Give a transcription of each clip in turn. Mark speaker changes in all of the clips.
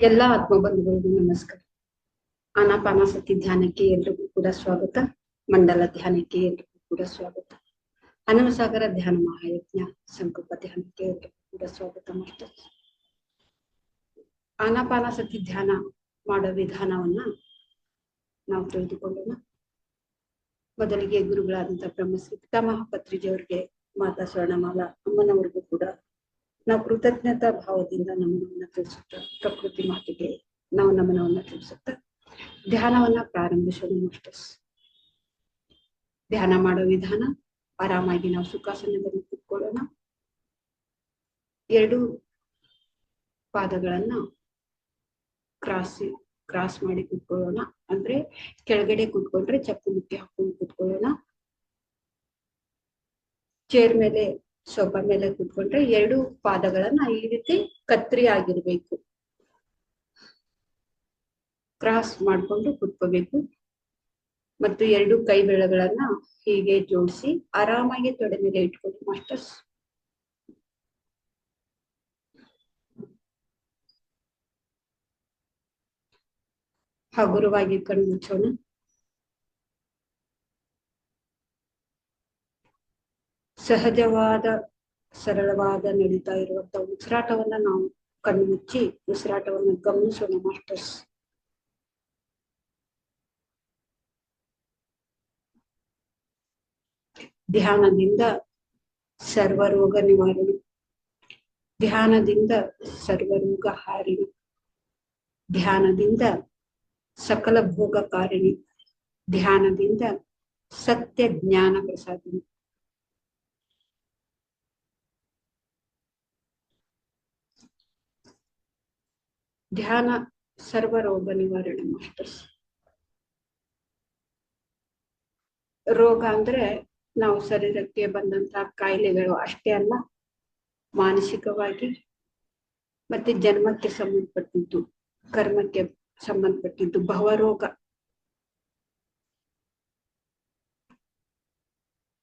Speaker 1: ಎಲ್ಲ ಆತ್ಮಬಂಧುಗಳಿಗೂ ನಮಸ್ಕಾರ. ಆನಾಪಾನಸತಿ ಧ್ಯಾನಕ್ಕೆ ಎಲ್ರಿಗೂ ಕೂಡ ಸ್ವಾಗತ. ಮಂಡಲ ಧ್ಯಾನಕ್ಕೆ ಎಲ್ರಿಗೂ ಕೂಡ ಸ್ವಾಗತ. ಹನುಮಸಾಗರ ಧ್ಯಾನ ಮಹಾಯಜ್ಞ ಸಂಕಲ್ಪ ಧ್ಯಾನಕ್ಕೆ ಎಲ್ರಿಗೂ ಕೂಡ ಸ್ವಾಗತ ಮಾಡ್ತಾರೆ. ಆನಾಪಾನಸತಿ ಧ್ಯಾನ ಮಾಡೋ ವಿಧಾನವನ್ನ ನಾವು ತಿಳಿದುಕೊಳ್ಳೋಣ. ಮೊದಲಿಗೆ ಗುರುಗಳಾದಂತಹ ಬ್ರಹ್ಮಶ್ರೀ ಪಿತಾಮಹ ಪತ್ರಿಜಿಯವರಿಗೆ, ಮಾತಾ ಸ್ವರ್ಣಮಾಲಾ ಅಮ್ಮನವರಿಗೂ ಕೂಡ ನಾವು ಕೃತಜ್ಞತಾ ಭಾವದಿಂದ ನಮನವನ್ನ ತಿಳಿಸುತ್ತಾ, ಪ್ರಕೃತಿ ಮಾತಿಗೆ ನಾವು ನಮನವನ್ನ ತಿಳಿಸುತ್ತಾ ಧ್ಯಾನವನ್ನ ಪ್ರಾರಂಭಿಸೋಣ ಮಾಸ್ಟರ್ಸ್. ಧ್ಯಾನ ಮಾಡೋ ವಿಧಾನ, ಆರಾಮಾಗಿ ನಾವು ಸುಖಾಸನದಲ್ಲಿ ಕೂತ್ಕೊಳ್ಳೋಣ. ಎರಡು ಪಾದಗಳನ್ನ ಕ್ರಾಸ್ ಮಾಡಿ ಕೂತ್ಕೊಳ್ಳೋಣ. ಅಂದ್ರೆ ಕೆಳಗಡೆ ಕೂತ್ಕೊಂಡ್ರೆ ಚಪ್ಪು ಮುಟ್ಟಿ ಹಾಕೊಂಡು ಕೂತ್ಕೊಳ್ಳೋಣ. ಚೇರ್ ಮೇಲೆ, ಸೋಫಾ ಮೇಲೆ ಕೂತ್ಕೊಂಡ್ರೆ ಎರಡು ಪಾದಗಳನ್ನ ಈ ರೀತಿ ಕತ್ರಿ ಆಗಿರ್ಬೇಕು, ಕ್ರಾಸ್ ಮಾಡ್ಕೊಂಡು ಕೂತ್ಕೋಬೇಕು. ಮತ್ತು ಎರಡು ಕೈ ಬೆರಳುಗಳನ್ನ ಹೀಗೆ ಜೋಡಿಸಿ ಆರಾಮಾಗಿ ತೊಡೆ ಮೇಲೆ ಇಟ್ಕೊಳ್ಳಿ ಮಾಸ್ಟರ್ಸ್. ಹಗುರವಾಗಿ ಕಣ್ಣು ಮುಚ್ಚೋಣ. ಸಹಜವಾದ ಸರಳವಾದ ನಡೀತಾ ಇರುವಂತಹ ಉಸಿರಾಟವನ್ನ ನಾವು ಕಣ್ಣು ಮುಚ್ಚಿ ಉಸಿರಾಟವನ್ನು ಗಮನಿಸೋಣ ಮಾಸ್ಟರ್ಸ್. ಧ್ಯಾನದಿಂದ ಸರ್ವರೋಗ ನಿವಾರಣೆ, ಧ್ಯಾನದಿಂದ ಸರ್ವರೋಗ ಹಾರಿಣಿ, ಧ್ಯಾನದಿಂದ ಸಕಲ ಭೋಗಕಾರಿಣಿ, ಧ್ಯಾನದಿಂದ ಸತ್ಯ ಜ್ಞಾನ ಪ್ರಸಾದಿನಿ. ಧ್ಯಾನ ಸರ್ವರೋಗ ನಿವಾರಣೆ ಮಾಸ್ಟರ್ಸ್. ರೋಗ ಅಂದ್ರೆ ನಾವು ಶರೀರಕ್ಕೆ ಬಂದಂತಹ ಕಾಯಿಲೆಗಳು ಅಷ್ಟೇ ಅಲ್ಲ, ಮಾನಸಿಕವಾಗಿ ಮತ್ತೆ ಜನ್ಮಕ್ಕೆ ಸಂಬಂಧಪಟ್ಟಿದ್ದು, ಕರ್ಮಕ್ಕೆ ಸಂಬಂಧಪಟ್ಟಿದ್ದು ಭವರೋಗ,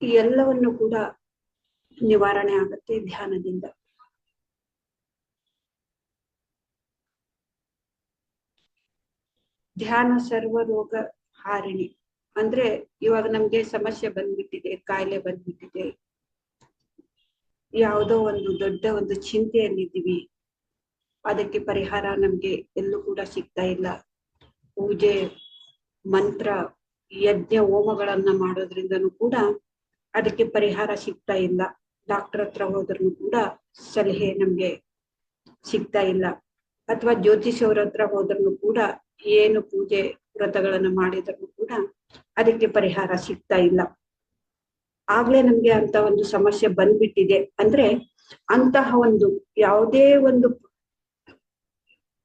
Speaker 1: ಈ ಎಲ್ಲವನ್ನು ಕೂಡ ನಿವಾರಣೆ ಆಗುತ್ತೆ ಧ್ಯಾನದಿಂದ. ಧ್ಯಾನ ಸರ್ವರೋಗ ಹಾರಿಣಿ ಅಂದ್ರೆ ಇವಾಗ ನಮ್ಗೆ ಸಮಸ್ಯೆ ಬಂದ್ಬಿಟ್ಟಿದೆ, ಕಾಯಿಲೆ ಬಂದ್ಬಿಟ್ಟಿದೆ, ಯಾವುದೋ ಒಂದು ದೊಡ್ಡ ಒಂದು ಚಿಂತೆಯಲ್ಲಿದ್ದೀವಿ, ಅದಕ್ಕೆ ಪರಿಹಾರ ನಮ್ಗೆ ಎಲ್ಲೂ ಕೂಡ ಸಿಗ್ತಾ ಇಲ್ಲ. ಪೂಜೆ, ಮಂತ್ರ, ಯಜ್ಞ ಹೋಮಗಳನ್ನ ಮಾಡೋದ್ರಿಂದನೂ ಕೂಡ ಅದಕ್ಕೆ ಪರಿಹಾರ ಸಿಗ್ತಾ ಇಲ್ಲ. ಡಾಕ್ಟರ್ ಹತ್ರ ಹೋದ್ರೂ ಕೂಡ ಸಲಹೆ ನಮ್ಗೆ ಸಿಗ್ತಾ ಇಲ್ಲ. ಅಥವಾ ಜ್ಯೋತಿಷಿಯವ್ರ ಹತ್ರ ಹೋದ್ರೂ ಕೂಡ ಏನು ಪೂಜೆ ವ್ರತಗಳನ್ನ ಮಾಡಿದ್ರು ಕೂಡ ಅದಕ್ಕೆ ಪರಿಹಾರ ಸಿಗ್ತಾ ಇಲ್ಲ. ಆಗ್ಲೇ ನಮ್ಗೆ ಅಂತ ಒಂದು ಸಮಸ್ಯೆ ಬಂದ್ಬಿಟ್ಟಿದೆ ಅಂದ್ರೆ ಅಂತಹ ಒಂದು ಯಾವುದೇ ಒಂದು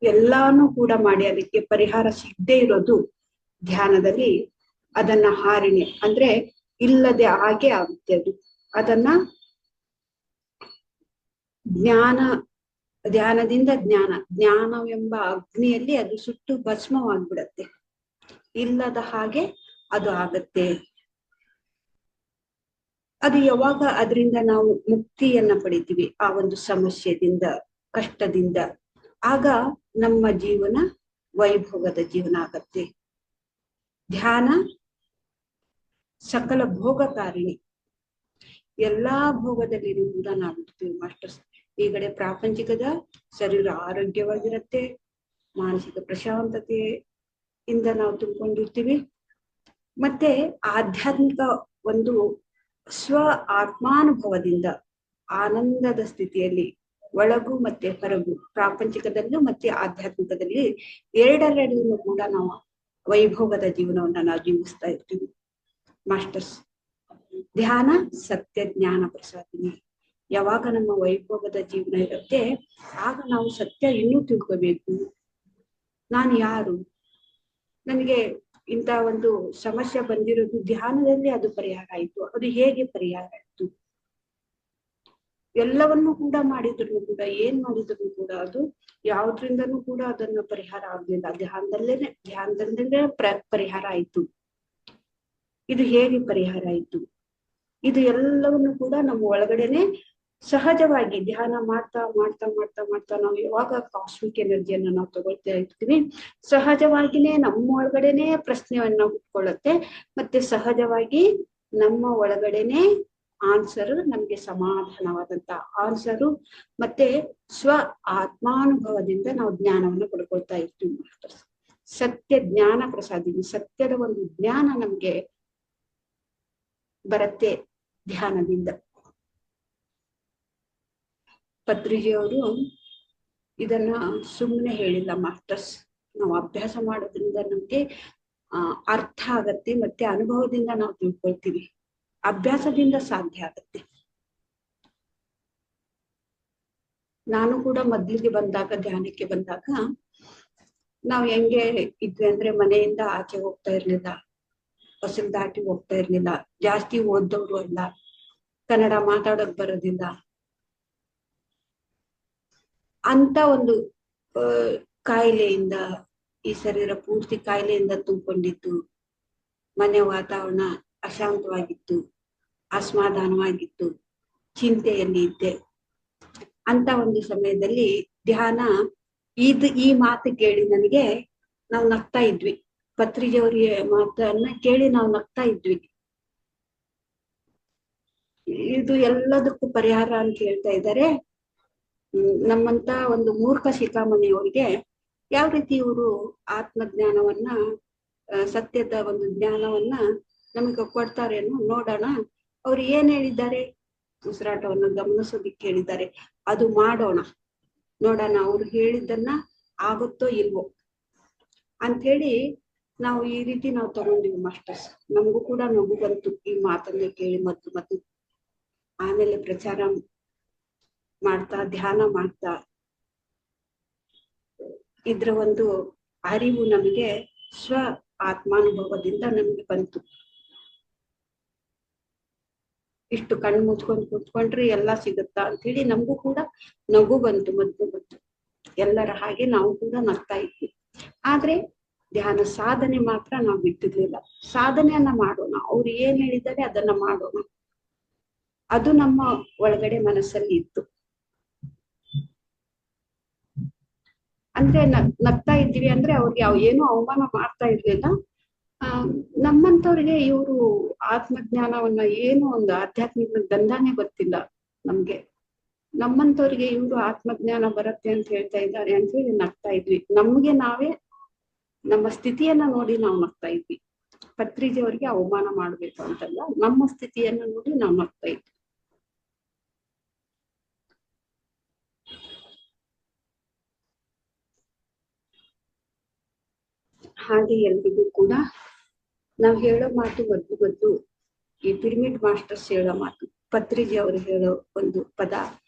Speaker 1: ಎಲ್ಲಾನು ಕೂಡ ಮಾಡಿ ಅದಕ್ಕೆ ಪರಿಹಾರ ಸಿಗದೆ ಇರೋದು ಧ್ಯಾನದಲ್ಲಿ ಅದನ್ನ ಹಾರಿಣೆ ಅಂದ್ರೆ ಇಲ್ಲದೆ ಹಾಗೆ ಆಗುತ್ತೆ. ಅದನ್ನ ಜ್ಞಾನ, ಧ್ಯಾನದಿಂದ ಜ್ಞಾನವೆಂಬ ಅಗ್ನಿಯಲ್ಲಿ ಅದು ಸುಟ್ಟು ಭಸ್ಮವಾಗ್ಬಿಡತ್ತೆ, ಇಲ್ಲದ ಹಾಗೆ ಅದು ಆಗತ್ತೆ. ಅದು ಯಾವಾಗ ಅದರಿಂದ ನಾವು ಮುಕ್ತಿಯನ್ನ ಪಡಿತೀವಿ ಆ ಒಂದು ಸಮಸ್ಯೆದಿಂದ, ಕಷ್ಟದಿಂದ, ಆಗ ನಮ್ಮ ಜೀವನ ವೈಭೋಗದ ಜೀವನ ಆಗತ್ತೆ. ಧ್ಯಾನ ಸಕಲ ಭೋಗಕಾರಿಣಿ, ಎಲ್ಲಾ ಭೋಗದಲ್ಲಿ ಕೂಡ ನಾವು ಇರ್ತೀವಿ ಮಾಸ್ಟರ್ಸ್. ಈ ಕಡೆ ಪ್ರಾಪಂಚಿಕದ ಶರೀರ ಆರೋಗ್ಯವಾಗಿರತ್ತೆ, ಮಾನಸಿಕ ಪ್ರಶಾಂತತೆಯಿಂದ ನಾವು ತುಂಬಿಕೊಂಡಿರ್ತೀವಿ. ಮತ್ತೆ ಆಧ್ಯಾತ್ಮಿಕ ಒಂದು ಸ್ವ ಆತ್ಮಾನುಭವದಿಂದ ಆನಂದದ ಸ್ಥಿತಿಯಲ್ಲಿ ಒಳಗು ಮತ್ತೆ ಹೊರಗು, ಪ್ರಾಪಂಚಿಕದಲ್ಲೂ ಮತ್ತೆ ಆಧ್ಯಾತ್ಮಿಕದಲ್ಲಿ ಎರಡರಲ್ಲೂ ಕೂಡ ನಾವು ವೈಭೋಗದ ಜೀವನವನ್ನ ನಾವು ಜೀವಿಸ್ತಾ ಇರ್ತೀವಿ ಮಾಸ್ಟರ್ಸ್. ಧ್ಯಾನ ಸತ್ಯ ಜ್ಞಾನ ಪ್ರಸಾದಿನಿ. ಯಾವಾಗ ನಮ್ಮ ವೈಭೋಗದ ಜೀವನ ಇರುತ್ತೆ ಆಗ ನಾವು ಸತ್ಯ ಇನ್ನೂ ತಿಳ್ಕೋಬೇಕು. ನಾನು ಯಾರು, ನನಗೆ ಇಂಥ ಒಂದು ಸಮಸ್ಯೆ ಬಂದಿರೋದು ಧ್ಯಾನದಲ್ಲಿ ಅದು ಪರಿಹಾರ ಆಯ್ತು, ಅದು ಹೇಗೆ ಪರಿಹಾರ ಆಯ್ತು, ಎಲ್ಲವನ್ನೂ ಕೂಡ ಮಾಡಿದ್ರು ಕೂಡ ಏನ್ ಮಾಡಿದ್ರು ಕೂಡ ಅದು ಯಾವ್ದ್ರಿಂದನೂ ಕೂಡ ಅದನ್ನ ಪರಿಹಾರ ಆಗ್ಲಿಲ್ಲ. ಧ್ಯಾನದಲ್ಲೇ ಪರಿಹಾರ ಆಯ್ತು. ಇದು ಹೇಗೆ ಪರಿಹಾರ ಆಯ್ತು, ಇದು ಎಲ್ಲವನ್ನು ಕೂಡ ನಮ್ಮ ಒಳಗಡೆನೆ ಸಹಜವಾಗಿ ಧ್ಯಾನ ಮಾಡ್ತಾ ಮಾಡ್ತಾ ಮಾಡ್ತಾ ಮಾಡ್ತಾ ನಾವು ಯಾವಾಗ ಕಾಸ್ಮಿಕ್ ಎನರ್ಜಿಯನ್ನ ನಾವು ತಗೊಳ್ತಾ ಇರ್ತೀವಿ, ಸಹಜವಾಗಿನೇ ನಮ್ಮ ಒಳಗಡೆನೆ ಪ್ರಶ್ನೆಯನ್ನ ಹುಟ್ಕೊಳ್ಳುತ್ತೆ. ಮತ್ತೆ ಸಹಜವಾಗಿ ನಮ್ಮ ಒಳಗಡೆನೆ ಆನ್ಸರ್, ನಮ್ಗೆ ಸಮಾಧಾನವಾದಂತ ಆನ್ಸರು, ಮತ್ತೆ ಸ್ವ ಆತ್ಮಾನುಭವದಿಂದ ನಾವು ಜ್ಞಾನವನ್ನು ಪಡ್ಕೊಳ್ತಾ ಇರ್ತೀವಿ. ಸತ್ಯ ಜ್ಞಾನ ಪ್ರಸಾದಿನಿ, ಸತ್ಯದ ಒಂದು ಜ್ಞಾನ ನಮ್ಗೆ ಬರುತ್ತೆ ಧ್ಯಾನದಿಂದ. ಪತ್ರಿಜಿಯವರು ಇದನ್ನ ಸುಮ್ಮನೆ ಹೇಳಿಲ್ಲ ಮಾಸ್ಟರ್ಸ್. ನಾವು ಅಭ್ಯಾಸ ಮಾಡೋದ್ರಿಂದ ನಮ್ಗೆ ಅರ್ಥ ಆಗತ್ತೆ, ಮತ್ತೆ ಅನುಭವದಿಂದ ನಾವು ತಿಳ್ಕೊಳ್ತೀವಿ. ಅಭ್ಯಾಸದಿಂದ ಸಾಧ್ಯ ಆಗತ್ತೆ. ನಾನು ಕೂಡ ಮೊದ್ಲಿಗೆ ಬಂದಾಗ, ಧ್ಯಾನಕ್ಕೆ ಬಂದಾಗ ನಾವು ಹೆಂಗೆ ಇದ್ವಿ ಅಂದ್ರೆ, ಮನೆಯಿಂದ ಆಚೆ ಹೋಗ್ತಾ ಇರ್ಲಿಲ್ಲ, ಹೊಸಲ್ ದಾಟಿ ಹೋಗ್ತಾ ಇರ್ಲಿಲ್ಲ, ಜಾಸ್ತಿ ಓದ್ದವ್ರು ಅಲ್ಲ, ಕನ್ನಡ ಮಾತಾಡೋಕ್ ಬರೋದಿಲ್ಲ ಅಂತ ಒಂದು ಕಾಯಿಲೆಯಿಂದ, ಈ ಶರೀರ ಪೂರ್ತಿ ಕಾಯಿಲೆಯಿಂದ ತುಂಬಿಕೊಂಡಿತ್ತು. ಮನೆ ವಾತಾವರಣ ಅಶಾಂತವಾಗಿತ್ತು, ಅಸಮಾಧಾನವಾಗಿತ್ತು, ಚಿಂತೆಯಲ್ಲಿ ಇದ್ದೆ. ಅಂತ ಒಂದು ಸಮಯದಲ್ಲಿ ಧ್ಯಾನ ಈ ಮಾತು ಕೇಳಿ ನನಗೆ, ನಾವು ನಗ್ತಾ ಇದ್ವಿ. ಪತ್ರಿಜಿಯವರಿಗೆ ಮಾತನ್ನ ಕೇಳಿ ನಾವು ನಗ್ತಾ ಇದ್ವಿ. ಇದು ಎಲ್ಲದಕ್ಕೂ ಪರಿಹಾರ ಅಂತ ಹೇಳ್ತಾ ಇದ್ದಾರೆ. ನಮ್ಮಂತ ಒಂದು ಮೂರ್ಖ ಶಿಖಾಮಣಿಯವರಿಗೆ ಯಾವ ರೀತಿ ಇವರು ಆತ್ಮಜ್ಞಾನವನ್ನ, ಸತ್ಯದ ಒಂದು ಜ್ಞಾನವನ್ನ ನಮಗೆ ಕೊಡ್ತಾರೆ ಅನ್ನೋ ನೋಡೋಣ. ಅವ್ರು ಏನ್ ಹೇಳಿದ್ದಾರೆ, ಉಸಿರಾಟವನ್ನು ಗಮನಿಸೋದಿಕ್ಕೆ ಹೇಳಿದ್ದಾರೆ. ಅದು ಮಾಡೋಣ, ನೋಡೋಣ ಅವ್ರು ಹೇಳಿದ್ದನ್ನ ಆಗುತ್ತೋ ಇಲ್ವೋ ಅಂತ ಹೇಳಿ ನಾವು ಈ ರೀತಿ ನಾವು ತಗೊಂಡಿವಿ ಮಾಸ್ಟರ್ಸ್. ನಮಗೂ ಕೂಡ ನಗು ಬಂತು ಈ ಮಾತನ್ನ ಕೇಳಿ. ಮತ್ತು ಆಮೇಲೆ ಪ್ರಚಾರ ಮಾಡ್ತಾ, ಧ್ಯಾನ ಮಾಡ್ತಾ ಇದ್ರ ಒಂದು ಅರಿವು ನಮಗೆ ಸ್ವ ಆತ್ಮಾನುಭವದಿಂದ ನಮ್ಗೆ ಬಂತು. ಇಷ್ಟು ಕಣ್ಣು ಮುಚ್ಕೊಂಡು ಕೂತ್ಕೊಂಡ್ರೆ ಎಲ್ಲ ಸಿಗುತ್ತಾ ಅಂತ ಹೇಳಿ ನಮಗೂ ಕೂಡ ನಗು ಬಂತು. ಬಂತು ಎಲ್ಲರ ಹಾಗೆ ನಾವು ಕೂಡ ನಗ್ತಾ ಇದ್ವಿ. ಆದ್ರೆ ಧ್ಯಾನ ಸಾಧನೆ ಮಾತ್ರ ನಾವು ಬಿಟ್ಟಿರ್ಲಿಲ್ಲ. ಸಾಧನೆಯನ್ನ ಮಾಡೋಣ, ಅವ್ರು ಏನ್ ಹೇಳಿದ್ದಾರೆ ಅದನ್ನ ಮಾಡೋಣ, ಅದು ನಮ್ಮ ಒಳಗಡೆ ಮನಸ್ಸಲ್ಲಿ ಇತ್ತು. ಅಂದ್ರೆ ನಗ್ತಾ ಇದ್ದೀವಿ ಅಂದ್ರೆ ಅವ್ರಿಗೆ ಏನು ಅವಮಾನ ಮಾಡ್ತಾ ಇರ್ಲಿಲ್ಲ. ನಮ್ಮಂತವ್ರಿಗೆ ಇವರು ಆತ್ಮಜ್ಞಾನವನ್ನ, ಏನು ಒಂದು ಆಧ್ಯಾತ್ಮಿಕ ಗಂಧಾನೇ ಗೊತ್ತಿಲ್ಲ ನಮ್ಗೆ. ನಮ್ಮಂತವ್ರಿಗೆ ಇವರು ಆತ್ಮಜ್ಞಾನ ಬರುತ್ತೆ ಅಂತ ಹೇಳ್ತಾ ಇದ್ದಾರೆ ಅಂತ ಹೇಳಿ ನಗ್ತಾ ಇದ್ವಿ. ನಮ್ಗೆ ನಾವೇ ನಮ್ಮ ಸ್ಥಿತಿಯನ್ನ ನೋಡಿ ನಾವು ನಗ್ತಾ ಇದ್ವಿ. ಪತ್ರಿಜಿಯವರಿಗೆ ಅವಮಾನ ಮಾಡ್ಬೇಕು ಅಂತಲ್ಲ, ನಮ್ಮ ಸ್ಥಿತಿಯನ್ನ ನೋಡಿ ನಾವು ನಗ್ತಾ ಇದ್ವಿ. ಹಾಗೆ ಎಲ್ರಿಗೂ ಕೂಡ ನಾವು ಹೇಳೋ ಮಾತು ಮೊದ್ಲು ಈ ಪಿರಮಿಡ್ ಮಾಸ್ಟರ್ಸ್ ಹೇಳೋ ಮಾತು, ಪತ್ರಿಜಿ ಅವರು ಹೇಳೋ ಒಂದು ಪದ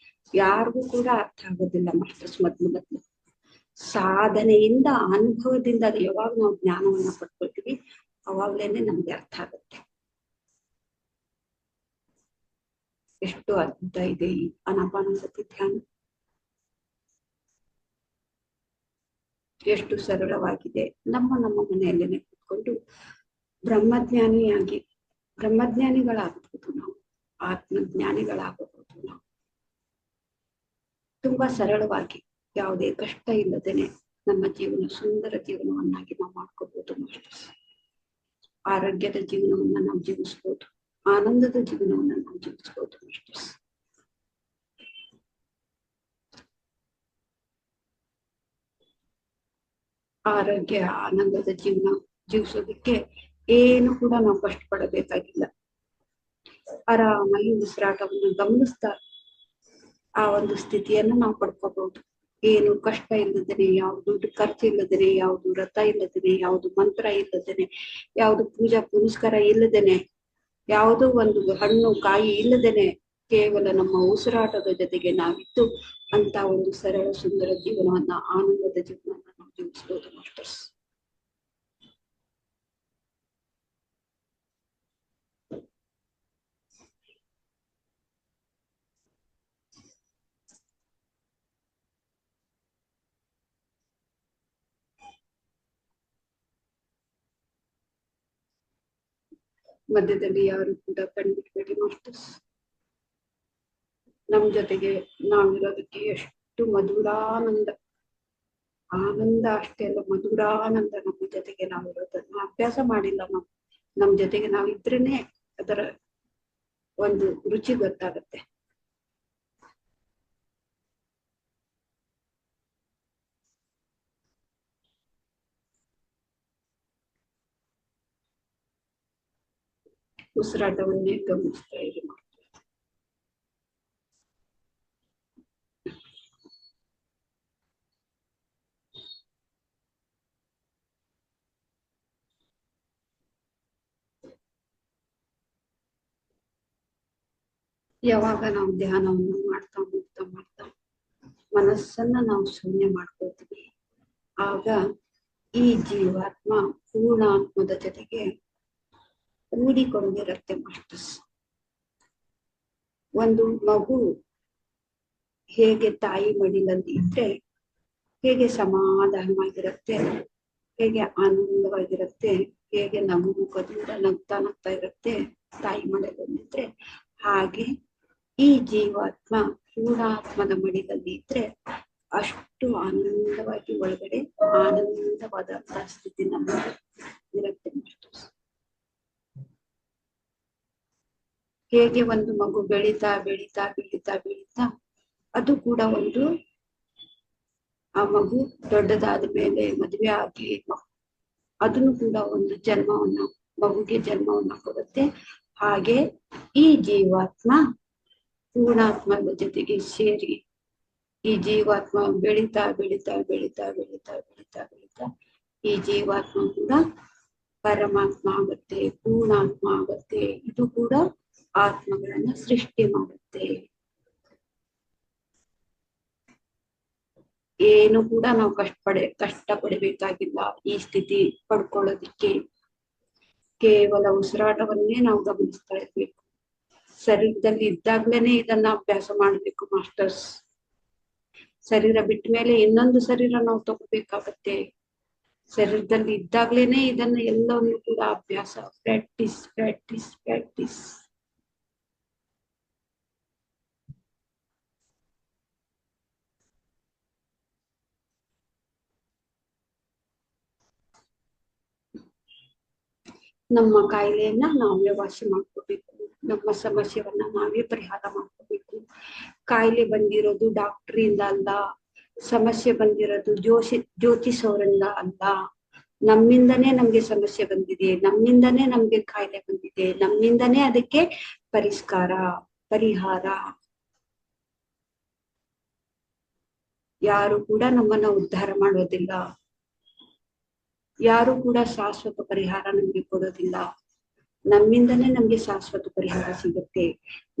Speaker 1: ಯಾರಿಗೂ ಕೂಡ ಅರ್ಥ ಆಗೋದಿಲ್ಲ ಮಾಸ್ಟರ್ಸ್. ಮೊದ್ಲು ಸಾಧನೆಯಿಂದ, ಅನುಭವದಿಂದ ಯಾವಾಗ ನಾವು ಜ್ಞಾನವನ್ನ ಪಡ್ಕೊಳ್ತೀವಿ ಅವಾಗ್ಲೇನೆ ನಮ್ಗೆ ಅರ್ಥ ಆಗುತ್ತೆ. ಎಷ್ಟು ಅದ್ಭುತ ಇದೆ ಈ ಆನಾಪಾನಸತಿ ಧ್ಯಾನ, ಎಷ್ಟು ಸರಳವಾಗಿದೆ. ನಮ್ಮ ಮನೆಯಲ್ಲೇನೆ ಕೂತ್ಕೊಂಡು ಬ್ರಹ್ಮಜ್ಞಾನಿಗಳಾಗಬಹುದು ನಾವು, ಆತ್ಮಜ್ಞಾನಿಗಳಾಗಬಹುದು ನಾವು. ತುಂಬಾ ಸರಳವಾಗಿ, ಯಾವುದೇ ಕಷ್ಟ ಇಲ್ಲದೇನೆ ನಮ್ಮ ಜೀವನ ಸುಂದರ ಜೀವನವನ್ನಾಗಿ ನಾವು ಮಾಡ್ಕೋಬಹುದು ಮಾಸ್ಟರ್ಸ್. ಆರೋಗ್ಯದ ಜೀವನವನ್ನ ನಾವು ಜೀವಿಸ್ಬೋದು, ಆನಂದದ ಜೀವನವನ್ನ ನಾವು ಜೀವಿಸ್ಬೋದು ಮಾಸ್ಟರ್ಸ್. ಆರೋಗ್ಯ ಆನಂದದ ಜೀವನ ಜೀವಿಸೋದಕ್ಕೆ ಏನು ಕೂಡ ನಾವು ಕಷ್ಟಪಡಬೇಕಾಗಿಲ್ಲ. ಆರಾಮಾಗಿ ಉಸಿರಾಟವನ್ನು ಗಮನಿಸ್ತಾ ಆ ಒಂದು ಸ್ಥಿತಿಯನ್ನ ನಾವು ಪಡ್ಕೋಬಹುದು. ಏನು ಕಷ್ಟ ಇಲ್ಲದೇನೆ, ಯಾವ್ದು ದುಡ್ಡು ಖರ್ಚು ಇಲ್ಲದೇನೆ, ಯಾವ್ದು ವ್ರತ ಇಲ್ಲದೇನೆ, ಯಾವ್ದು ಮಂತ್ರ ಇಲ್ಲದೇನೆ, ಯಾವ್ದು ಪೂಜಾ ಪುನಸ್ಕಾರ ಇಲ್ಲದೇನೆ, ಯಾವುದೋ ಒಂದು ಹಣ್ಣು ಕಾಯಿ ಇಲ್ಲದೇನೆ, ಕೇವಲ ನಮ್ಮ ಉಸಿರಾಟದ ಜೊತೆಗೆ ನಾವಿದ್ದು ಅಂತ ಒಂದು ಸರಳ ಸುಂದರ ಜೀವನವನ್ನ, ಆನಂದದ ಜೀವನವನ್ನ ನಾವು ಜೀವಿಸಬಹುದು ಮಾಸ್ಟರ್ಸ್. ಮಧ್ಯದಲ್ಲಿ ಯಾರು ಕೂಡ ಕಣ್ಬಿಟ್ಬೇಡಿ ಮಾಸ್ಟರ್ಸ್. ನಮ್ ಜೊತೆಗೆ ನಾವಿರೋದಕ್ಕೆ ಎಷ್ಟು ಮಧುರಾನಂದ, ಆನಂದ ಅಷ್ಟೇ ಅಲ್ಲ ಮಧುರಾನಂದ. ನಮ್ಮ ಜೊತೆಗೆ ನಾವಿರೋದನ್ನ ಅಭ್ಯಾಸ ಮಾಡಿಲ್ಲ ನಾವು. ನಮ್ ಜೊತೆಗೆ ನಾವಿದ್ರೇನೆ ಅದರ ಒಂದು ರುಚಿ ಗೊತ್ತಾಗತ್ತೆ. ಉಸಿರಾಟವನ್ನೇ ಗಮನಿಸ್ತಾ ಇರಿ. ಯಾವಾಗ ನಾವು ಧ್ಯಾನವನ್ನು ಮಾಡ್ತಾ ಮಾಡ್ತಾ ಮಾಡ್ತಾ ಮನಸ್ಸನ್ನ ನಾವು ಶೂನ್ಯ ಮಾಡ್ಕೊಳ್ತೀವಿ, ಆಗ ಈ ಜೀವಾತ್ಮ ಪೂರ್ಣಾತ್ಮದ ಜೊತೆಗೆ ಕೂಡಿಕೊಂಡಿರತ್ತೆ ಮಾಸ್ಟರ್ಸ್. ಒಂದು ಮಗು ಹೇಗೆ ತಾಯಿ ಮಡಿಲಲ್ಲಿ ಇದ್ರೆ ಹೇಗೆ ಸಮಾಧಾನವಾಗಿರುತ್ತೆ, ಹೇಗೆ ಆನಂದವಾಗಿರುತ್ತೆ, ಹೇಗೆ ನಗು ಮುಖದಿಂದ ನಗ್ತಾ ನಗ್ತಾ ಇರುತ್ತೆ ತಾಯಿ ಮಡಿಲಲ್ಲಿದ್ರೆ, ಹಾಗೆ ಈ ಜೀವಾತ್ಮ ಪೂರ್ಣಾತ್ಮದ ಮಡಿಲಲ್ಲಿ ಇದ್ರೆ ಅಷ್ಟು ಆನಂದವಾಗಿ ಒಳಗಡೆ ಆನಂದವಾದ ಸ್ಥಿತಿ ನಮಗೆ ಇರುತ್ತೆ ಮಾಸ್ಟರ್ಸ್. ಹೇಗೆ ಒಂದು ಮಗು ಬೆಳೀತಾ ಬೆಳೀತಾ ಬೆಳೀತಾ ಬೆಳೀತಾ ಅದು ಕೂಡ ಒಂದು, ಆ ಮಗು ದೊಡ್ಡದಾದ ಮೇಲೆ ಮದುವೆ ಆಗಿ ಅದನ್ನು ಕೂಡ ಒಂದು ಜನ್ಮವನ್ನ, ಮಗುಗೆ ಜನ್ಮವನ್ನ ಕೊಡುತ್ತೆ. ಹಾಗೆ ಈ ಜೀವಾತ್ಮ ಪೂರ್ಣಾತ್ಮದ ಜೊತೆಗೆ ಸೇರಿ ಈ ಜೀವಾತ್ಮ ಬೆಳೀತಾ ಬೆಳೀತಾ ಬೆಳೀತಾ ಬೆಳೀತಾ ಬೆಳೀತಾ ಬೆಳೀತಾ ಈ ಜೀವಾತ್ಮ ಕೂಡ ಪರಮಾತ್ಮ ಆಗುತ್ತೆ, ಪೂರ್ಣಾತ್ಮ ಆಗುತ್ತೆ. ಇದು ಕೂಡ ಆತ್ಮಗಳನ್ನ ಸೃಷ್ಟಿ ಮಾಡುತ್ತೆ. ಏನು ಕೂಡ ನಾವು ಕಷ್ಟ ಪಡಬೇಕಾಗಿಲ್ಲ ಈ ಸ್ಥಿತಿ ಪಡ್ಕೊಳ್ಳೋದಿಕ್ಕೆ. ಕೇವಲ ಉಸಿರಾಟವನ್ನೇ ನಾವು ಗಮನಿಸ್ತಾ ಇರ್ಬೇಕು. ಶರೀರದಲ್ಲಿ ಇದ್ದಾಗ್ಲೇನೆ ಇದನ್ನ ಅಭ್ಯಾಸ ಮಾಡ್ಬೇಕು ಮಾಸ್ಟರ್ಸ್. ಶರೀರ ಬಿಟ್ಟ ಮೇಲೆ ಇನ್ನೊಂದು ಶರೀರ ನಾವು ತಗೋಬೇಕಾಗತ್ತೆ. ಶರೀರದಲ್ಲಿ ಇದ್ದಾಗ್ಲೇನೆ ಇದನ್ನ ಎಲ್ಲವನ್ನು ಕೂಡ ಅಭ್ಯಾಸ, ಪ್ರಾಕ್ಟೀಸ್ ಪ್ರಾಕ್ಟೀಸ್ ಪ್ರಾಕ್ಟೀಸ್. ನಮ್ಮ ಕಾಯಿಲೆಯನ್ನ ನಾವೇ ವಾಸಿ ಮಾಡ್ಕೋಬೇಕು, ನಮ್ಮ ಸಮಸ್ಯೆವನ್ನ ನಾವೇ ಪರಿಹಾರ ಮಾಡ್ಕೋಬೇಕು. ಕಾಯಿಲೆ ಬಂದಿರೋದು ಡಾಕ್ಟ್ರಿಂದ ಅಲ್ಲ, ಸಮಸ್ಯೆ ಬಂದಿರೋದು ಜ್ಯೋತಿಷವರಿಂದ ಅಲ್ಲ. ನಮ್ಮಿಂದನೇ ನಮ್ಗೆ ಸಮಸ್ಯೆ ಬಂದಿದೆ, ನಮ್ಮಿಂದನೇ ನಮ್ಗೆ ಕಾಯಿಲೆ ಬಂದಿದೆ, ನಮ್ಮಿಂದನೇ ಅದಕ್ಕೆ ಪರಿಹಾರ. ಯಾರು ಕೂಡ ನಮ್ಮನ್ನ ಉದ್ಧಾರ ಮಾಡೋದಿಲ್ಲ, ಯಾರು ಕೂಡ ಶಾಶ್ವತ ಪರಿಹಾರ ನಮ್ಗೆ ಕೊಡೋದಿಲ್ಲ. ನಮ್ಮಿಂದನೇ ನಮ್ಗೆ ಶಾಶ್ವತ ಪರಿಹಾರ ಸಿಗುತ್ತೆ.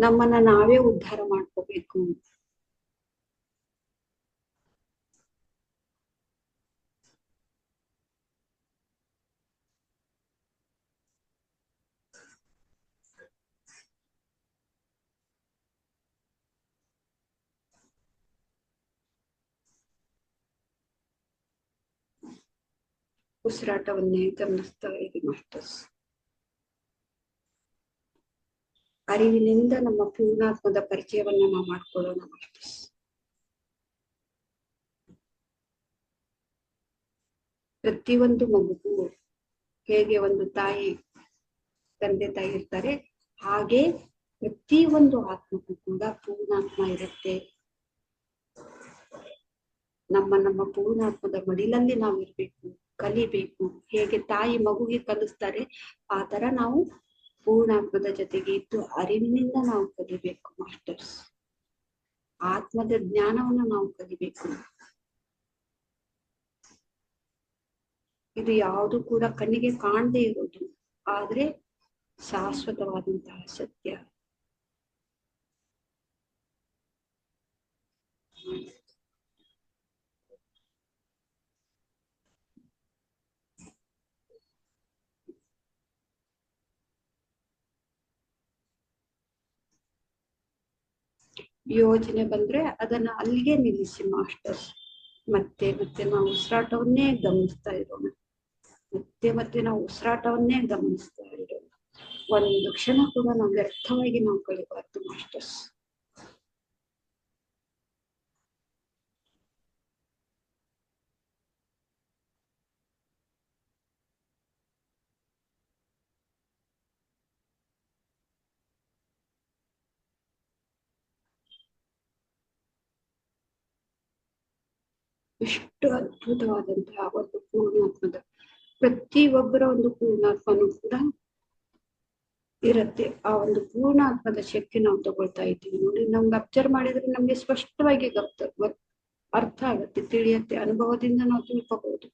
Speaker 1: ನಮ್ಮನ್ನ ನಾವೇ ಉದ್ಧಾರ ಮಾಡ್ಕೋಬೇಕು. ಉಸಿರಾಟವನ್ನೇ ಗಮನಿಸ್ತಾ ಇರಿ ಮಾಸ್ಟರ್ಸ್. ಅರಿವಿನಿಂದ ನಮ್ಮ ಪೂರ್ಣಾತ್ಮದ ಪರಿಚಯವನ್ನ ನಾವು ಮಾಡ್ಕೊಳ್ಳೋಣ ಮಾಸ್ಟರ್ಸ್. ಪ್ರತಿಯೊಂದು ಮಗುಗೂ ಹೇಗೆ ಒಂದು ತಾಯಿ ತಂದೆ ತಾಯಿ ಇರ್ತಾರೆ, ಹಾಗೆ ಪ್ರತಿಯೊಂದು ಆತ್ಮಕ್ಕೂ ಕೂಡ ಪೂರ್ಣಾತ್ಮ ಇರುತ್ತೆ. ನಮ್ಮ ಪೂರ್ಣಾತ್ಮದ ಮಡಿಲಲ್ಲಿ ನಾವು ಇರ್ಬೇಕು, ಕಲಿಬೇಕು. ಹೇಗೆ ತಾಯಿ ಮಗುಗೆ ಕಲಿಸ್ತಾರೆ ಆ ತರ ನಾವು ಪೂರ್ಣಾತ್ಮದ ಜೊತೆಗೆ ಇದ್ದು ಅರಿವಿನಿಂದ ನಾವು ಕಲಿಬೇಕು ಮಾಸ್ಟರ್ಸ್. ಆತ್ಮದ ಜ್ಞಾನವನ್ನ ನಾವು ಕಲಿಬೇಕು. ಇದು ಯಾವುದು ಕೂಡ ಕಣ್ಣಿಗೆ ಕಾಣದೇ ಇರೋದು, ಆದ್ರೆ ಶಾಶ್ವತವಾದಂತಹ ಸತ್ಯ. ಯೋಚನೆ ಬಂದ್ರೆ ಅದನ್ನ ಅಲ್ಲಿಗೆ ನಿಲ್ಲಿಸಿ ಮಾಸ್ಟರ್ಸ್. ಮತ್ತೆ ಮತ್ತೆ ನಾವು ಉಸಿರಾಟವನ್ನೇ ಗಮನಿಸ್ತಾ ಇರೋಣ. ಮತ್ತೆ ನಾವು ಉಸಿರಾಟವನ್ನೇ ಗಮನಿಸ್ತಾ ಇರೋಣ. ಒಂದು ಕ್ಷಣ ಕೂಡ ನಾವು ವ್ಯರ್ಥವಾಗಿ ನಾವು ಕಳಿಬಾರ್ದು ಮಾಸ್ಟರ್ಸ್. ಎಷ್ಟು ಅದ್ಭುತವಾದಂತಹ ಒಂದು ಪೂರ್ಣಾತ್ಮದ ಪ್ರತಿಯೊಬ್ಬರ ಒಂದು ಪೂರ್ಣಾತ್ಮನೂ ಕೂಡ ಇರತ್ತೆ. ಆ ಒಂದು ಪೂರ್ಣಾತ್ಮದ ಶಕ್ತಿ ನಾವು ತಗೊಳ್ತಾ ಇದ್ದೀವಿ ನೋಡಿ. ನಮ್ಗೆ ಅಬ್ಸರ್ವ್ ಮಾಡಿದ್ರೆ ನಮ್ಗೆ ಸ್ಪಷ್ಟವಾಗಿ ಅರ್ಥ ಆಗತ್ತೆ, ತಿಳಿಯತ್ತೆ, ಅನುಭವದಿಂದ ನಾವು ತಿಳ್ಕೋಬಹುದು.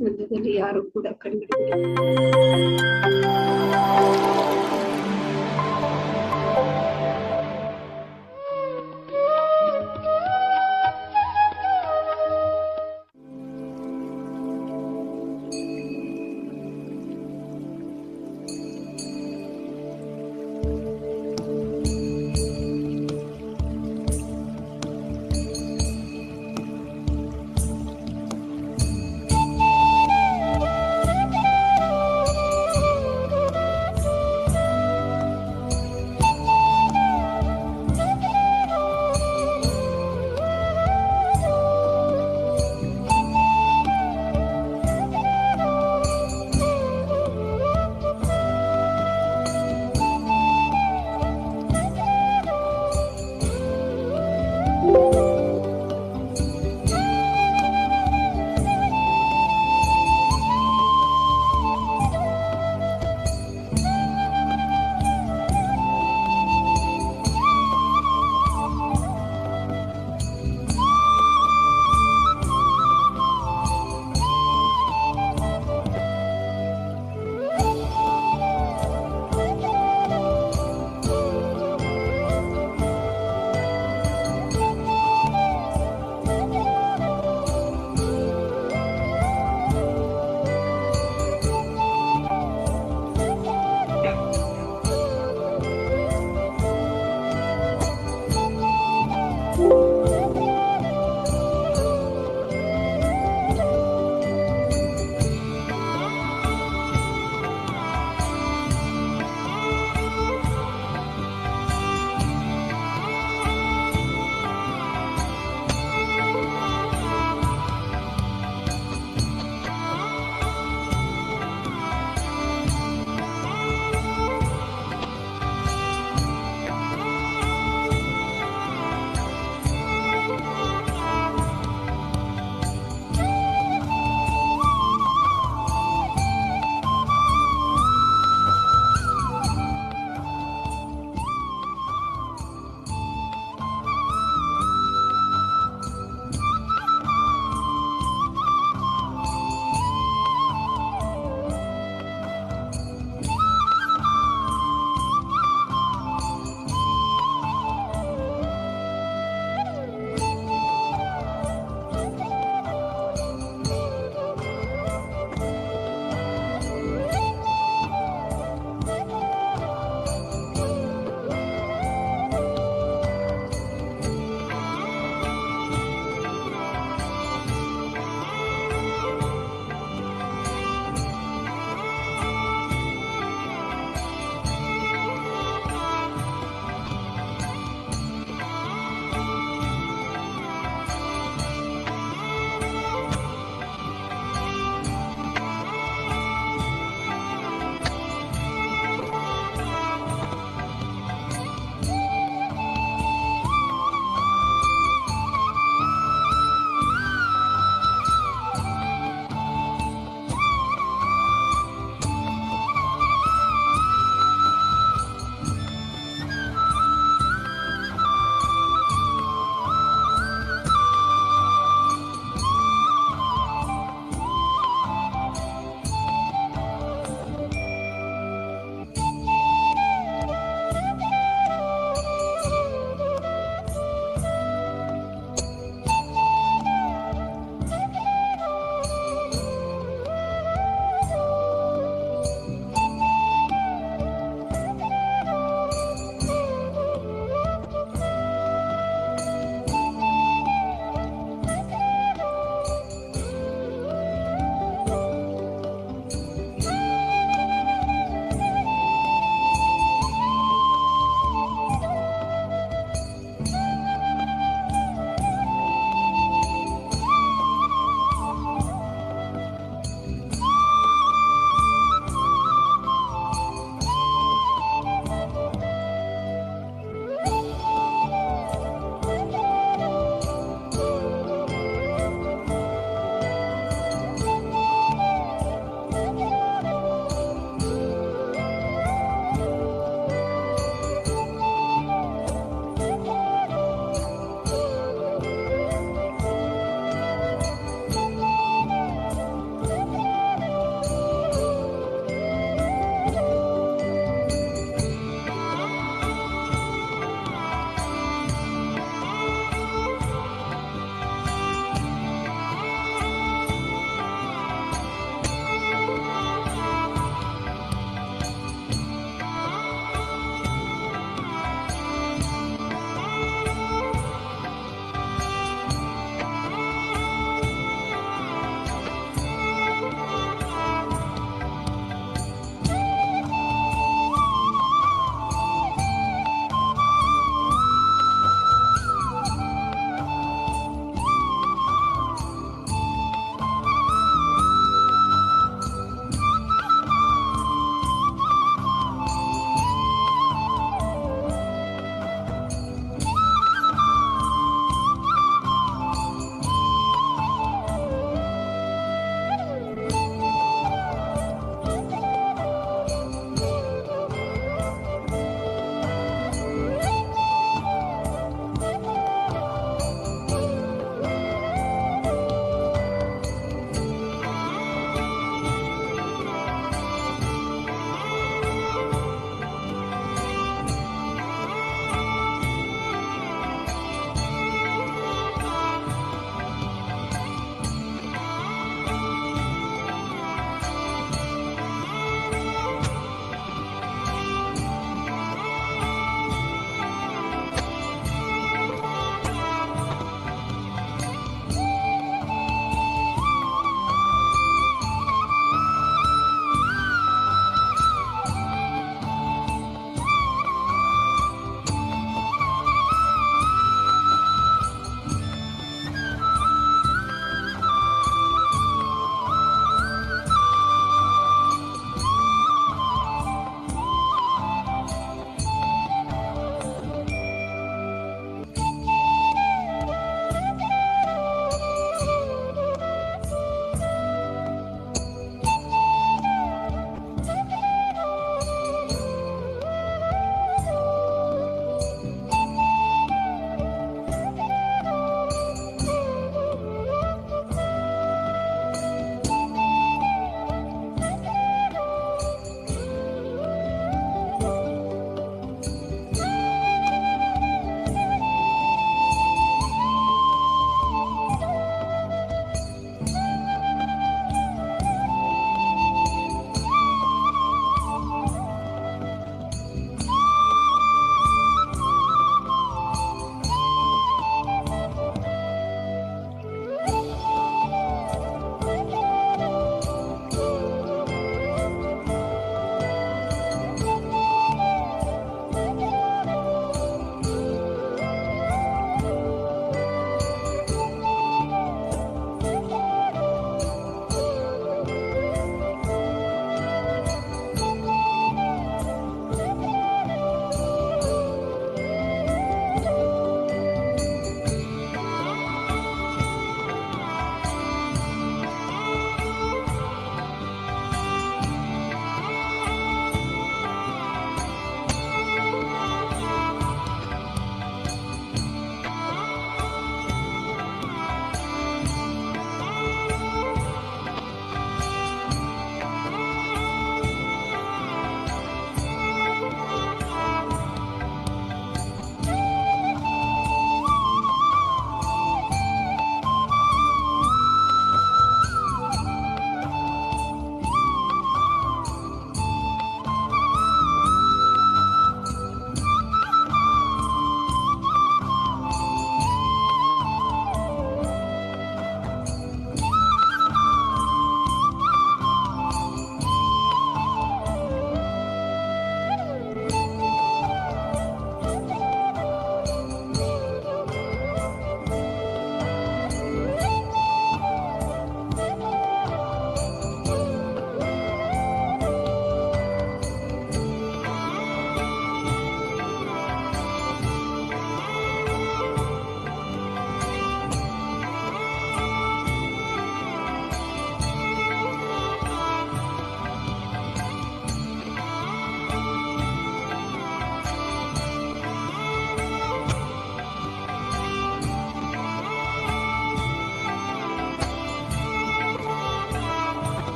Speaker 1: ಮಧ್ಯದಲ್ಲಿ ಯಾರು ಕೂಡ ಕಂಡುಹಿಡಿಯಲ್ಲ.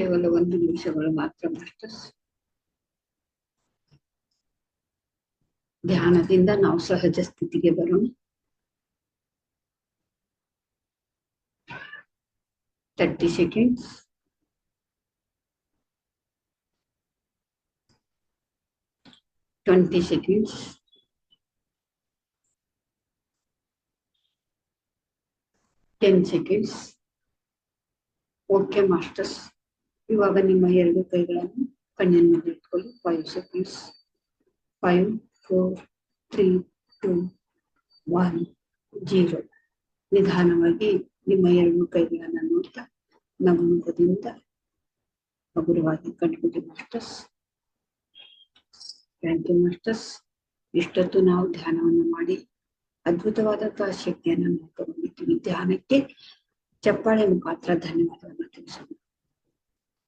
Speaker 1: ಕೇವಲ 1 ನಿಮಿಷಗಳು ಮಾತ್ರ ಮಾಸ್ಟರ್ಸ್. ಧ್ಯಾನದಿಂದ ನಾವು ಸಹಜ ಸ್ಥಿತಿಗೆ ಬರೋಣ. 30 seconds. 20 seconds. 10 seconds. Okay masters. ಇವಾಗ ನಿಮ್ಮ 2 ಕೈಗಳನ್ನು ಕಣ್ಣಿನ ಮೇಲೆ ಇಟ್ಕೊಳ್ಳಿ. 5 seconds. 5, 4, 3, 2, 1, 0. ನಿಧಾನವಾಗಿ ನಿಮ್ಮ 2 ಕೈಗಳನ್ನು ನೋಡ್ತಾ ನಗುಮುಖದಿಂದ ಹಗುರವಾಗಿ ಕಣ್ಬಿಡಿ ಮಾಸ್ಟರ್ಸ್. Thank you masters. ಇಷ್ಟೊತ್ತು ನಾವು ಧ್ಯಾನವನ್ನು ಮಾಡಿ ಅದ್ಭುತವಾದಂತಹ ಶಕ್ತಿಯನ್ನು ನಾವು ತಗೊಂಡಿದ್ದೀವಿ. ಧ್ಯಾನಕ್ಕೆ ಚಪ್ಪಾಳೆ ಮುಖಾಂತರ ಧನ್ಯವಾದವನ್ನು ತಿಳಿಸೋಣ.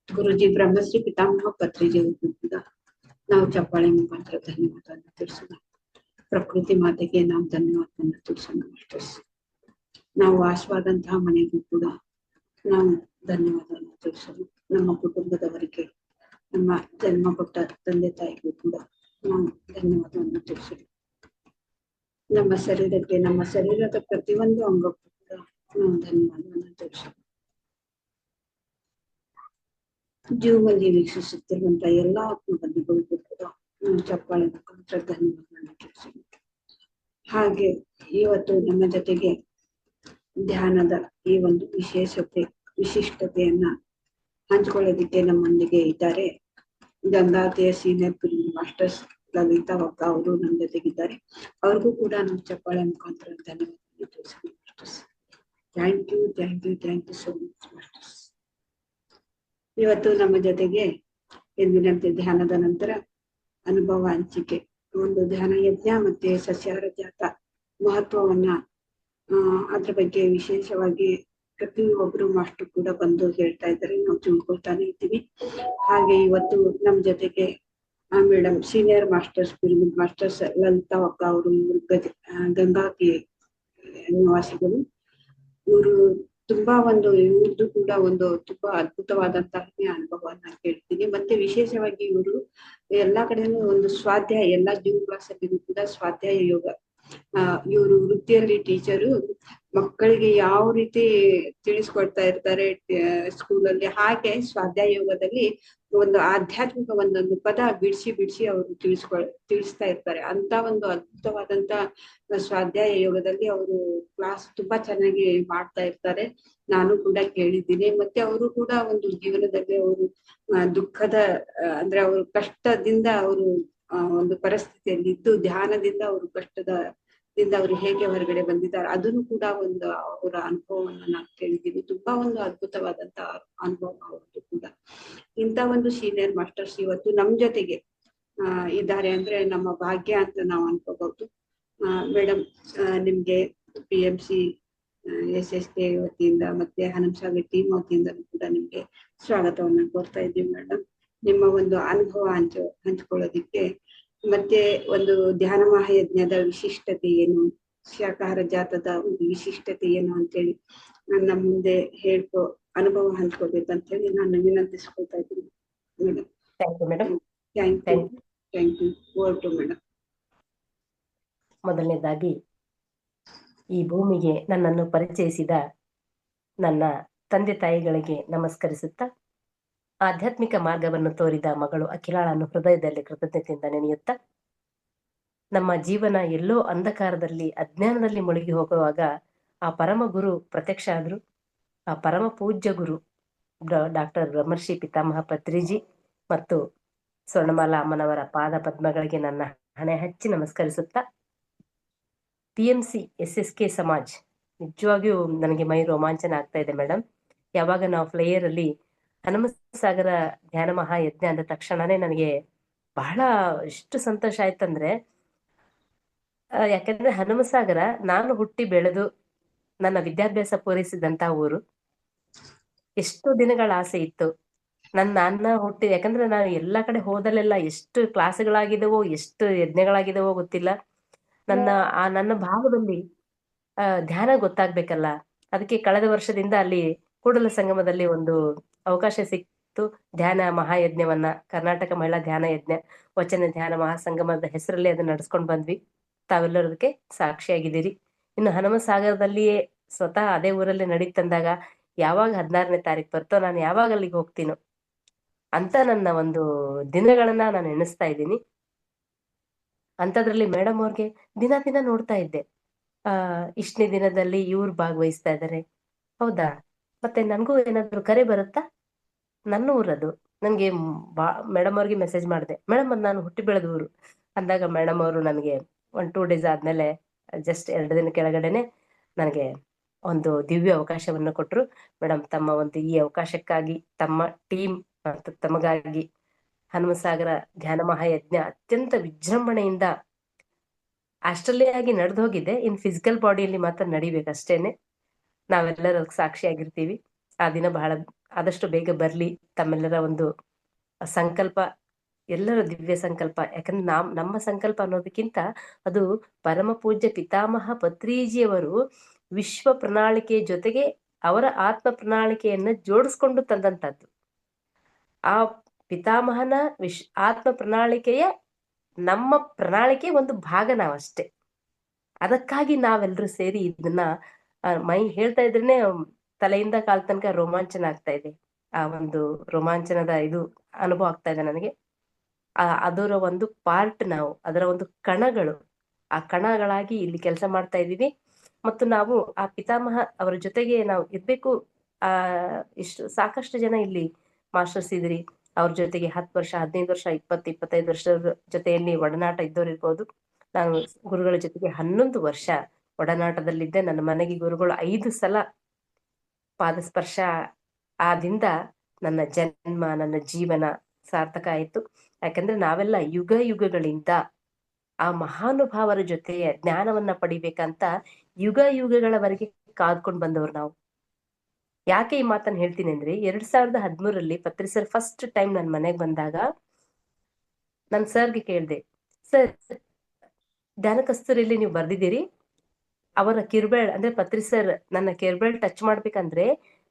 Speaker 1: ಗುರುಜಿ ಬ್ರಹ್ಮಶ್ರೀ ಪಿತಾಮಹ ಪತ್ರಿಜಿ ಕೂಡ ನಾವು ಚಪ್ಪಾಳೆ ಮುಖಾಂತರ ಧನ್ಯವಾದವನ್ನು ತಿಳಿಸೋಣ. ಪ್ರಕೃತಿ ಮಾತೆಗೆ ನಾವು ಧನ್ಯವಾದವನ್ನು ತಿಳಿಸೋಣ ಮಾಸ್ಟರ್ಸ್. ನಾವು ವಾಸವಾದಂತಹ ಮನೆಗೂ ಕೂಡ ನಾವು ಧನ್ಯವಾದವನ್ನು ತಿಳಿಸೋಣ. ನಮ್ಮ ಕುಟುಂಬದವರಿಗೆ, ನಮ್ಮ ಜನ್ಮ ಕೊಟ್ಟ ತಂದೆ ತಾಯಿಗೂ ಕೂಡ ನಾವು ಧನ್ಯವಾದವನ್ನು ತಿಳಿಸೋಣ. ನಮ್ಮ ಶರೀರಕ್ಕೆ, ನಮ್ಮ ಶರೀರದ ಪ್ರತಿಯೊಂದು ಅಂಗಕ್ಕೂ ಕೂಡ ನಾವು ಧನ್ಯವಾದವನ್ನು ತಿಳಿಸೋಣ. ಜೀವದಲ್ಲಿ ವೀಕ್ಷಿಸುತ್ತಿರುವಂತಹ ಎಲ್ಲಾ ಆತ್ಮಬಂಧುಗಳಿಗೂ ಕೂಡ ನಾವು ಚಪ್ಪಾಳೆ ಮುಖಾಂತರ ಧನ್ಯವಾದವನ್ನು ತಿಳಿಸೋಣ. ಹಾಗೆ ಇವತ್ತು ನಮ್ಮ ಜೊತೆಗೆ ಧ್ಯಾನದ ಈ ಒಂದು ವಿಶಿಷ್ಟತೆಯನ್ನ ಹಂಚಿಕೊಳ್ಳೋದಿಕ್ಕೆ ನಮ್ಮೊಂದಿಗೆ ಇದ್ದಾರೆ ಗಂಗಾವತಿಯ ಸೀನಿಯರ್ ಫಿಲ್ಮ್ ಮಾಸ್ಟರ್ಸ್ ಲಲಿತಾ ವಕ್ಕ ಅವರು ನಮ್ಮ ಜೊತೆಗಿದ್ದಾರೆ. ಅವ್ರಿಗೂ ಕೂಡ ನಾವು ಚಪ್ಪಾಳೆ ಮುಖಾಂತರ ಧನ್ಯವಾದ ತಿಳಿಸೋಣ masters. Thank you, thank you, thank you so much masters. ಇವತ್ತು ನಮ್ಮ ಜೊತೆಗೆ ಎಂದಿನಂತೆ ಧ್ಯಾನದ ನಂತರ ಅನುಭವ ಹಂಚಿಕೆ, ಒಂದು ಧ್ಯಾನ ಯಜ್ಞ ಮತ್ತೆ ಸಸ್ಯಾಹಾರ ಜಾತ ಮಹತ್ವವನ್ನ ಅದ್ರ ಬಗ್ಗೆ ವಿಶೇಷವಾಗಿ ಪ್ರತಿಯೊಬ್ಬರು ಮಾಸ್ಟರ್ ಕೂಡ ಬಂದು ಹೇಳ್ತಾ ಇದ್ದಾರೆ. ನಾವು ತಿಳ್ಕೊಳ್ತಾನೆ ಇದ್ದೀವಿ. ಹಾಗೆ ಇವತ್ತು ನಮ್ಮ ಜೊತೆಗೆ madam senior masters pyramid masters Lalitha ವಕ್ಕ ಅವರು, ಇವರು ಗಂಗಾವತಿ ನಿವಾಸಿಗಳು. ಇವರು ತುಂಬಾ ಇವ್ರದ್ದು ಕೂಡ ತುಂಬಾ ಅದ್ಭುತವಾದಂತಹ ಅನುಭವವನ್ನ ಕೇಳ್ತೀನಿ. ಮತ್ತೆ ವಿಶೇಷವಾಗಿ ಇವರು ಎಲ್ಲಾ ಕಡೆನೂ ಸ್ವಾಧ್ಯಾಯ, ಎಲ್ಲಾ ಜೂನ್ ಕ್ಲಾಸ್ ಅಲ್ಲಿ ಕೂಡ ಸ್ವಾಧ್ಯಾಯ ಯೋಗ. ಇವರು ವೃತ್ತಿಯಲ್ಲಿ ಟೀಚರು, ಮಕ್ಕಳಿಗೆ ಯಾವ ರೀತಿ ತಿಳಿಸ್ಕೊಡ್ತಾ ಇರ್ತಾರೆ ಸ್ಕೂಲಲ್ಲಿ, ಹಾಗೆ ಸ್ವಾಧ್ಯಾಯ ಯೋಗದಲ್ಲಿ ಒಂದು ಆಧ್ಯಾತ್ಮಿಕ ಒಂದೊಂದು ಪದ ಬಿಡಿಸಿ ಅವರು ತಿಳಿಸ್ತಾ ಇರ್ತಾರೆ. ಅಂತ ಅದ್ಭುತವಾದಂತ ಸ್ವಾಧ್ಯಾಯ ಯೋಗದಲ್ಲಿ ಅವರು ಕ್ಲಾಸ್ ತುಂಬಾ ಚೆನ್ನಾಗಿ ಮಾಡ್ತಾ ಇರ್ತಾರೆ. ನಾನು ಕೂಡ ಕೇಳಿದ್ದೀನಿ. ಮತ್ತೆ ಅವರು ಕೂಡ ಜೀವನದಲ್ಲಿ ಅವರು ದುಃಖದ ಅಂದ್ರೆ ಅವರು ಕಷ್ಟದಿಂದ ಅವರು ಒಂದು ಪರಿಸ್ಥಿತಿಯಲ್ಲಿ ಇದ್ದು ಧ್ಯಾನದಿಂದ ಅವರು ಕಷ್ಟದಿಂದ ಅವರು ಹೇಗೆ ಹೊರಗಡೆ ಬಂದಿದ್ದಾರೆ ಅದನ್ನು ಕೂಡ ಅವರ ಅನುಭವವನ್ನು ನಾನು ಕೇಳಿದ್ದೀನಿ. ತುಂಬಾ ಅದ್ಭುತವಾದಂತ ಅನುಭವ ಅವ್ರದ್ದು ಕೂಡ. ಇಂತ ಸೀನಿಯರ್ ಮಾಸ್ಟರ್ಸ್ ಇವತ್ತು ನಮ್ ಜೊತೆಗೆ ಇದ್ದಾರೆ ಅಂದ್ರೆ ನಮ್ಮ ಭಾಗ್ಯ ಅಂತ ನಾವು ಅನ್ಕೋಬಹುದು. ಮೇಡಮ್ ನಿಮ್ಗೆ PMC SSK ವತಿಯಿಂದ ಮತ್ತೆ ಹನುಮಸಾಗರ್ ಟೀಮ್ ವತಿಯಿಂದ ಕೂಡ ನಿಮ್ಗೆ ಸ್ವಾಗತವನ್ನ ಕೋರ್ತಾ ಇದ್ದೀವಿ ಮೇಡಮ್. ನಿಮ್ಮ ಅನುಭವ ಹಂಚ್ಕೊಳ್ಳೋದಿಕ್ಕೆ, ಮತ್ತೆ ಧ್ಯಾನ ಮಹಾಯಜ್ಞದ ವಿಶಿಷ್ಟತೆ ಏನು, ಶಾಕಾಹಾರ ಜಾತದ ವಿಶಿಷ್ಟತೆ ಏನು ಅಂತೇಳಿ ನನ್ನ ಮುಂದೆ ಅನುಭವ ಹಂಚ್ಕೋಬೇಕಂತ ಹೇಳಿ ನಾನು ವಿನಂತಿಸ್ಕೊಳ್ತಾ ಇದ್ದೀನಿ madam.
Speaker 2: Thank you madam.
Speaker 1: Thank you. Over to madam.
Speaker 2: ಮೊದಲನೇದಾಗಿ ಈ ಭೂಮಿಗೆ ನನ್ನನ್ನು ಪರಿಚಯಿಸಿದ ನನ್ನ ತಂದೆ ತಾಯಿಗಳಿಗೆ ನಮಸ್ಕರಿಸುತ್ತಾ, ಆಧ್ಯಾತ್ಮಿಕ ಮಾರ್ಗವನ್ನು ತೋರಿದ ಮಗಳು ಅಖಿಲಾಳನ್ನು ಹೃದಯದಲ್ಲಿ ಕೃತಜ್ಞತೆಯಿಂದ ನೆನೆಯುತ್ತಾ, ನಮ್ಮ ಜೀವನ ಎಲ್ಲೋ ಅಂಧಕಾರದಲ್ಲಿ ಅಜ್ಞಾನದಲ್ಲಿ ಮುಳುಗಿ ಹೋಗುವಾಗ ಆ ಪರಮ ಗುರು ಪ್ರತ್ಯಕ್ಷ ಆದ್ರು. ಆ ಪರಮ ಪೂಜ್ಯ ಗುರು ಡಾಕ್ಟರ್ ಬ್ರಹ್ಮರ್ಷಿ ಪಿತಾಮಹ ಪತ್ರಿಜಿ ಮತ್ತು ಸ್ವರ್ಣಮಾಲಾ ಅಮ್ಮನವರ ಪಾದ ಪದ್ಮಗಳಿಗೆ ನನ್ನ ಹಣೆ ಹಚ್ಚಿ ನಮಸ್ಕರಿಸುತ್ತಾ, PMC SSK ಸಮಾಜ್ ನಿಜವಾಗಿಯೂ ನನಗೆ ಮೈ ರೋಮಾಂಚನ ಆಗ್ತಾ ಇದೆ ಮೇಡಮ್. ಯಾವಾಗ ನಾವು ಫ್ಲೈಯರ್ ಅಲ್ಲಿ ಹನುಮಸಾಗರ ಧ್ಯಾನ ಮಹಾಯಜ್ಞ ಅಂದ ತಕ್ಷಣನೇ ನನಗೆ ಬಹಳ ಎಷ್ಟು ಸಂತೋಷ ಆಯ್ತಂದ್ರೆ, ಯಾಕಂದ್ರೆ ಹನುಮಸಾಗರ ನಾನು ಹುಟ್ಟಿ ಬೆಳೆದು ನನ್ನ ವಿದ್ಯಾಭ್ಯಾಸ ಪೂರೈಸಿದಂತ ಊರು. ಎಷ್ಟು ದಿನಗಳ ಆಸೆ ಇತ್ತು ನನ್ನ ಹುಟ್ಟಿ, ಯಾಕಂದ್ರೆ ನಾನು ಎಲ್ಲಾ ಕಡೆ ಹೋದಲ್ಲೆಲ್ಲ ಎಷ್ಟು ಕ್ಲಾಸ್ಗಳಾಗಿದವೋ, ಎಷ್ಟು ಯಜ್ಞಗಳಾಗಿದವೋ ಗೊತ್ತಿಲ್ಲ. ನನ್ನ ಭಾಗದಲ್ಲಿ ಧ್ಯಾನ ಗೊತ್ತಾಗ್ಬೇಕಲ್ಲ, ಅದಕ್ಕೆ ಕಳೆದ ವರ್ಷದಿಂದ ಅಲ್ಲಿ ಕೂಡಲ ಸಂಗಮದಲ್ಲಿ ಒಂದು ಅವಕಾಶ ಇವತ್ತು ಧ್ಯಾನ ಮಹಾಯಜ್ಞವನ್ನ ಕರ್ನಾಟಕ ಮಹಿಳಾ ಧ್ಯಾನ ಯಜ್ಞ ವಚನ ಧ್ಯಾನ ಮಹಾಸಂಗಮದ ಹೆಸರಲ್ಲಿ ಅದನ್ನ ನಡ್ಸ್ಕೊಂಡ್ ಬಂದ್ವಿ. ತಾವೆಲ್ಲರೂ ಅದಕ್ಕೆ ಸಾಕ್ಷಿಯಾಗಿದ್ದೀರಿ. ಇನ್ನು ಹನುಮಸಾಗರದಲ್ಲಿಯೇ ಸ್ವತಃ ಅದೇ ಊರಲ್ಲಿ ನಡೀತಂದಾಗ ಯಾವಾಗ 16ನೇ ತಾರೀಕು ಬರ್ತೋ ನಾನು ಯಾವಾಗ ಅಲ್ಲಿಗೆ ಹೋಗ್ತೀನೋ ಅಂತ ನನ್ನ ಒಂದು ದಿನಗಳನ್ನ ನಾನು ಎಣಿಸ್ತಾ ಇದ್ದೀನಿ. ಅಂಥದ್ರಲ್ಲಿ ಮೇಡಮ್ ಅವ್ರಿಗೆ ದಿನ ದಿನ ನೋಡ್ತಾ ಇದ್ದೆ. ಇಷ್ಟನೇ ದಿನದಲ್ಲಿ ಇವ್ರು ಭಾಗವಹಿಸ್ತಾ ಇದ್ದಾರೆ, ಹೌದಾ, ಮತ್ತೆ ನನಗೂ ಏನಾದ್ರು ಕರೆ ಬರುತ್ತಾ, ನನ್ನ ಊರದು. ನನಗೆ ಮೇಡಮ್ ಅವ್ರಿಗೆ ಮೆಸೇಜ್ ಮಾಡಿದೆ, ಮೇಡಮ್ ಅದು ನಾನು ಹುಟ್ಟಿ ಬೆಳೆದ ಊರು ಅಂದಾಗ ಮೇಡಮ್ ಅವರು ನನಗೆ 1-2 ಡೇಸ್ ಆದ್ಮೇಲೆ ಜಸ್ಟ್ 2 ದಿನ ಕೆಳಗಡೆನೆ ನನಗೆ ಒಂದು ದಿವ್ಯ ಅವಕಾಶವನ್ನು ಕೊಟ್ಟರು. ಮೇಡಮ್, ತಮ್ಮ ಒಂದು ಈ ಅವಕಾಶಕ್ಕಾಗಿ ತಮ್ಮ ಟೀಮ್ ಮತ್ತು ತಮಗಾಗಿ ಹನುಮಸಾಗರ ಧ್ಯಾನ ಮಹಾಯಜ್ಞ ಅತ್ಯಂತ ವಿಜೃಂಭಣೆಯಿಂದ ಆಸ್ಟ್ರೇಲಿಯಾಗಿ ನಡೆದು ಹೋಗಿದೆ, ಇನ್ ಫಿಸಿಕಲ್ ಬಾಡಿಯಲ್ಲಿ ಮಾತ್ರ ನಡಿಬೇಕಷ್ಟೇನೆ. ನಾವೆಲ್ಲರೂ ಅದಕ್ಕೆ ಸಾಕ್ಷಿಯಾಗಿರ್ತೀವಿ. ಆ ದಿನ ಬಹಳ ಆದಷ್ಟು ಬೇಗ ಬರ್ಲಿ. ತಮ್ಮೆಲ್ಲರ ಒಂದು ಸಂಕಲ್ಪ, ಎಲ್ಲರ ದಿವ್ಯ ಸಂಕಲ್ಪ, ಯಾಕಂದ್ರೆ ನಮ್ಮ ಸಂಕಲ್ಪ ಅನ್ನೋದಕ್ಕಿಂತ ಅದು ಪರಮ ಪೂಜ್ಯ ಪಿತಾಮಹ ಪತ್ರಿಜಿಯವರು ವಿಶ್ವ ಪ್ರಣಾಳಿಕೆ ಜೊತೆಗೆ ಅವರ ಆತ್ಮ ಪ್ರಣಾಳಿಕೆಯನ್ನ ಜೋಡಿಸ್ಕೊಂಡು ತಂದಂತದ್ದು. ಆ ಪಿತಾಮಹನ ಆತ್ಮ ಪ್ರಣಾಳಿಕೆಯ ನಮ್ಮ ಪ್ರಣಾಳಿಕೆ ಒಂದು ಭಾಗ ನಾವಷ್ಟೇ. ಅದಕ್ಕಾಗಿ ನಾವೆಲ್ಲರೂ ಸೇರಿ ಇದನ್ನ ಮೈ ಹೇಳ್ತಾ ಇದ್ರೇನೆ ತಲೆಯಿಂದ ಕಾಲ್ ತನಕ ರೋಮಾಂಚನ ಆಗ್ತಾ ಇದೆ. ಆ ಒಂದು ರೋಮಾಂಚನದ ಇದು ಅನುಭವ ಆಗ್ತಾ ಇದೆ ನನಗೆ. ಅದರ ಒಂದು ಪಾರ್ಟ್, ನಾವು ಅದರ ಒಂದು ಕಣಗಳು, ಆ ಕಣಗಳಾಗಿ ಇಲ್ಲಿ ಕೆಲಸ ಮಾಡ್ತಾ ಇದ್ದೀವಿ. ಮತ್ತು ನಾವು ಆ ಪಿತಾಮಹ ಅವರ ಜೊತೆಗೆ ನಾವು ಇರ್ಬೇಕು. ಇಷ್ಟು ಸಾಕಷ್ಟು ಜನ ಇಲ್ಲಿ ಮಾಸ್ಟರ್ಸ್ ಇದ್ರಿ, ಅವ್ರ ಜೊತೆಗೆ 10 ವರ್ಷ 15 ವರ್ಷ 20-25 ವರ್ಷದ ಜೊತೆಯಲ್ಲಿ ಒಡನಾಟ ಇದ್ದವ್ರು ಇರ್ಬೋದು. ನಾನು ಗುರುಗಳ ಜೊತೆಗೆ 11 ವರ್ಷ ಒಡನಾಟದಲ್ಲಿದ್ದೆ. ನನ್ನ ಮನೆಗೆ ಗುರುಗಳು 5 ಸಲ ಪಾದಸ್ಪರ್ಶ ಆದಿಂದ ನನ್ನ ಜನ್ಮ, ನನ್ನ ಜೀವನ ಸಾರ್ಥಕ ಆಯಿತು. ಯಾಕಂದ್ರೆ ನಾವೆಲ್ಲ ಯುಗ ಯುಗಗಳಿಂದ ಆ ಮಹಾನುಭಾವರ ಜೊತೆಯ ಜ್ಞಾನವನ್ನ ಪಡಿಬೇಕಂತ ಯುಗ ಯುಗಗಳವರೆಗೆ ಕಾದ್ಕೊಂಡು ಬಂದವರು ನಾವು. ಯಾಕೆ ಈ ಮಾತನ್ನ ಹೇಳ್ತೀನಿ ಅಂದ್ರೆ, 2013ರಲ್ಲಿ ಪತ್ರಿ ಸರ್ ಫಸ್ಟ್ ಟೈಮ್ ನನ್ನ ಮನೆಗೆ ಬಂದಾಗ ನನ್ನ ಸರ್ಗೆ ಕೇಳಿದೆ, ಸರ್ ಧ್ಯಾನ ಕಸ್ತೂರಿಯಲ್ಲಿ ನೀವು ಬರ್ದಿದ್ದೀರಿ, ಅವರ ಕಿರ್ಬೇಳ್ ಅಂದ್ರೆ ಪತ್ರಿ ಸರ್ ನನ್ನ ಕಿರ್ಬೇಳ್ ಟಚ್ ಮಾಡ್ಬೇಕಂದ್ರೆ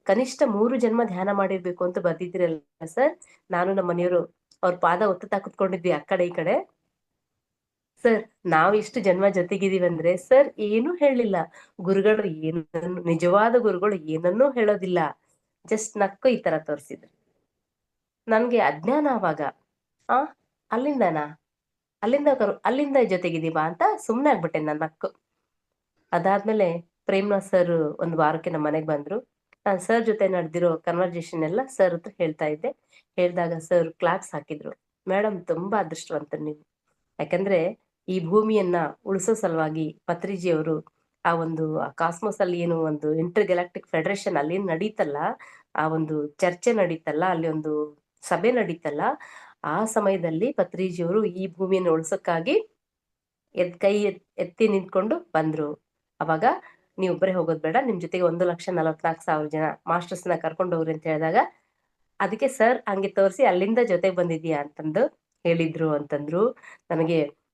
Speaker 2: ಕನಿಷ್ಠ 3 ಜನ್ಮ ಧ್ಯಾನ ಮಾಡಿರ್ಬೇಕು ಅಂತ ಬರ್ದಿದ್ದೀರಲ್ಲ ಸರ್. ನಾನು ನಮ್ಮ ಮನೆಯವರು ಅವ್ರ ಪಾದ ಒತ್ತುತ್ತಾ ಕುತ್ಕೊಂಡಿದ್ವಿ ಆ ಕಡೆ ಈ ಕಡೆ. ಸರ್ ನಾವು ಇಷ್ಟು ಜನ್ಮ ಜೊತೆಗಿದೀವಿ ಅಂದ್ರೆ ಸರ್ ಏನೂ ಹೇಳಲಿಲ್ಲ. ಗುರುಗಳು ಏನನ್ನು, ನಿಜವಾದ ಗುರುಗಳು ಏನನ್ನೂ ಹೇಳೋದಿಲ್ಲ, ಜಸ್ಟ್ ನಕ್ಕು ಈ ತರ ತೋರಿಸಿದ್ರು. ನನ್ಗೆ ಅಜ್ಞಾನ ಅವಾಗ. ಅಲ್ಲಿಂದನಾ, ಅಲ್ಲಿಂದ ಜೊತೆಗಿದೀವಾ ಅಂತ ಸುಮ್ನೆ ಆಗ್ಬಿಟ್ಟೆ ನನ್ನ ನಕ್ಕು. ಅದಾದ್ಮೇಲೆ ಪ್ರೇಮ್ನಾಥ್ ಸರ್ ಒಂದು ವಾರಕ್ಕೆ ನಮ್ಮ ಮನೆಗೆ ಬಂದ್ರು. ನಾನು ಸರ್ ಜೊತೆ ನಡೆದಿರೋ ಕನ್ವರ್ಜೇಷನ್ ಎಲ್ಲ ಸರ್ ಹತ್ರ ಹೇಳ್ತಾ ಇದ್ದೆ. ಹೇಳಿದಾಗ ಸರ್ ಕ್ಲಾಪ್ಸ್ ಹಾಕಿದ್ರು. ಮೇಡಮ್, ತುಂಬಾ ಅದೃಷ್ಟವಂತರು ನೀವು. ಯಾಕಂದ್ರೆ ಈ ಭೂಮಿಯನ್ನ ಉಳಿಸೋ ಸಲುವಾಗಿ ಪತ್ರಿಜಿಯವರು ಆ ಒಂದು ಕಾಸ್ಮೋಸ್ ಅಲ್ಲಿ ಏನು ಒಂದು ಇಂಟರ್ ಗ್ಯಾಲಕ್ಟಿಕ್ ಫೆಡರೇಷನ್ ಅಲ್ಲಿ ನಡೀತಲ್ಲ, ಆ ಒಂದು ಚರ್ಚೆ ನಡೀತಲ್ಲ, ಅಲ್ಲಿ ಒಂದು ಸಭೆ ನಡೀತಲ್ಲ, ಆ ಸಮಯದಲ್ಲಿ ಪತ್ರಿಜಿಯವರು ಈ ಭೂಮಿಯನ್ನು ಉಳಿಸೋಕ್ಕಾಗಿ ಕೈ ಎತ್ತಿ ನಿಂತ್ಕೊಂಡು ಬಂದ್ರು. ಅವಾಗ ನೀವು ಒಬ್ಬರೇ ಹೋಗೋದ್ ಬೇಡ, ನಿಮ್ ಜೊತೆಗೆ 1,44,000 ಜನ ಮಾಸ್ಟರ್ಸ್ನ ಕರ್ಕೊಂಡು ಹೋಗ್ರಿ ಅಂತ ಹೇಳಿದಾಗ ಅದಕ್ಕೆ ಸರ್ ಹಂಗೆ ತೋರಿಸಿ ಅಲ್ಲಿಂದ ಜೊತೆಗೆ ಬಂದಿದ್ಯಾ ಅಂತಂದು ಹೇಳಿದ್ರು ಅಂತಂದ್ರು.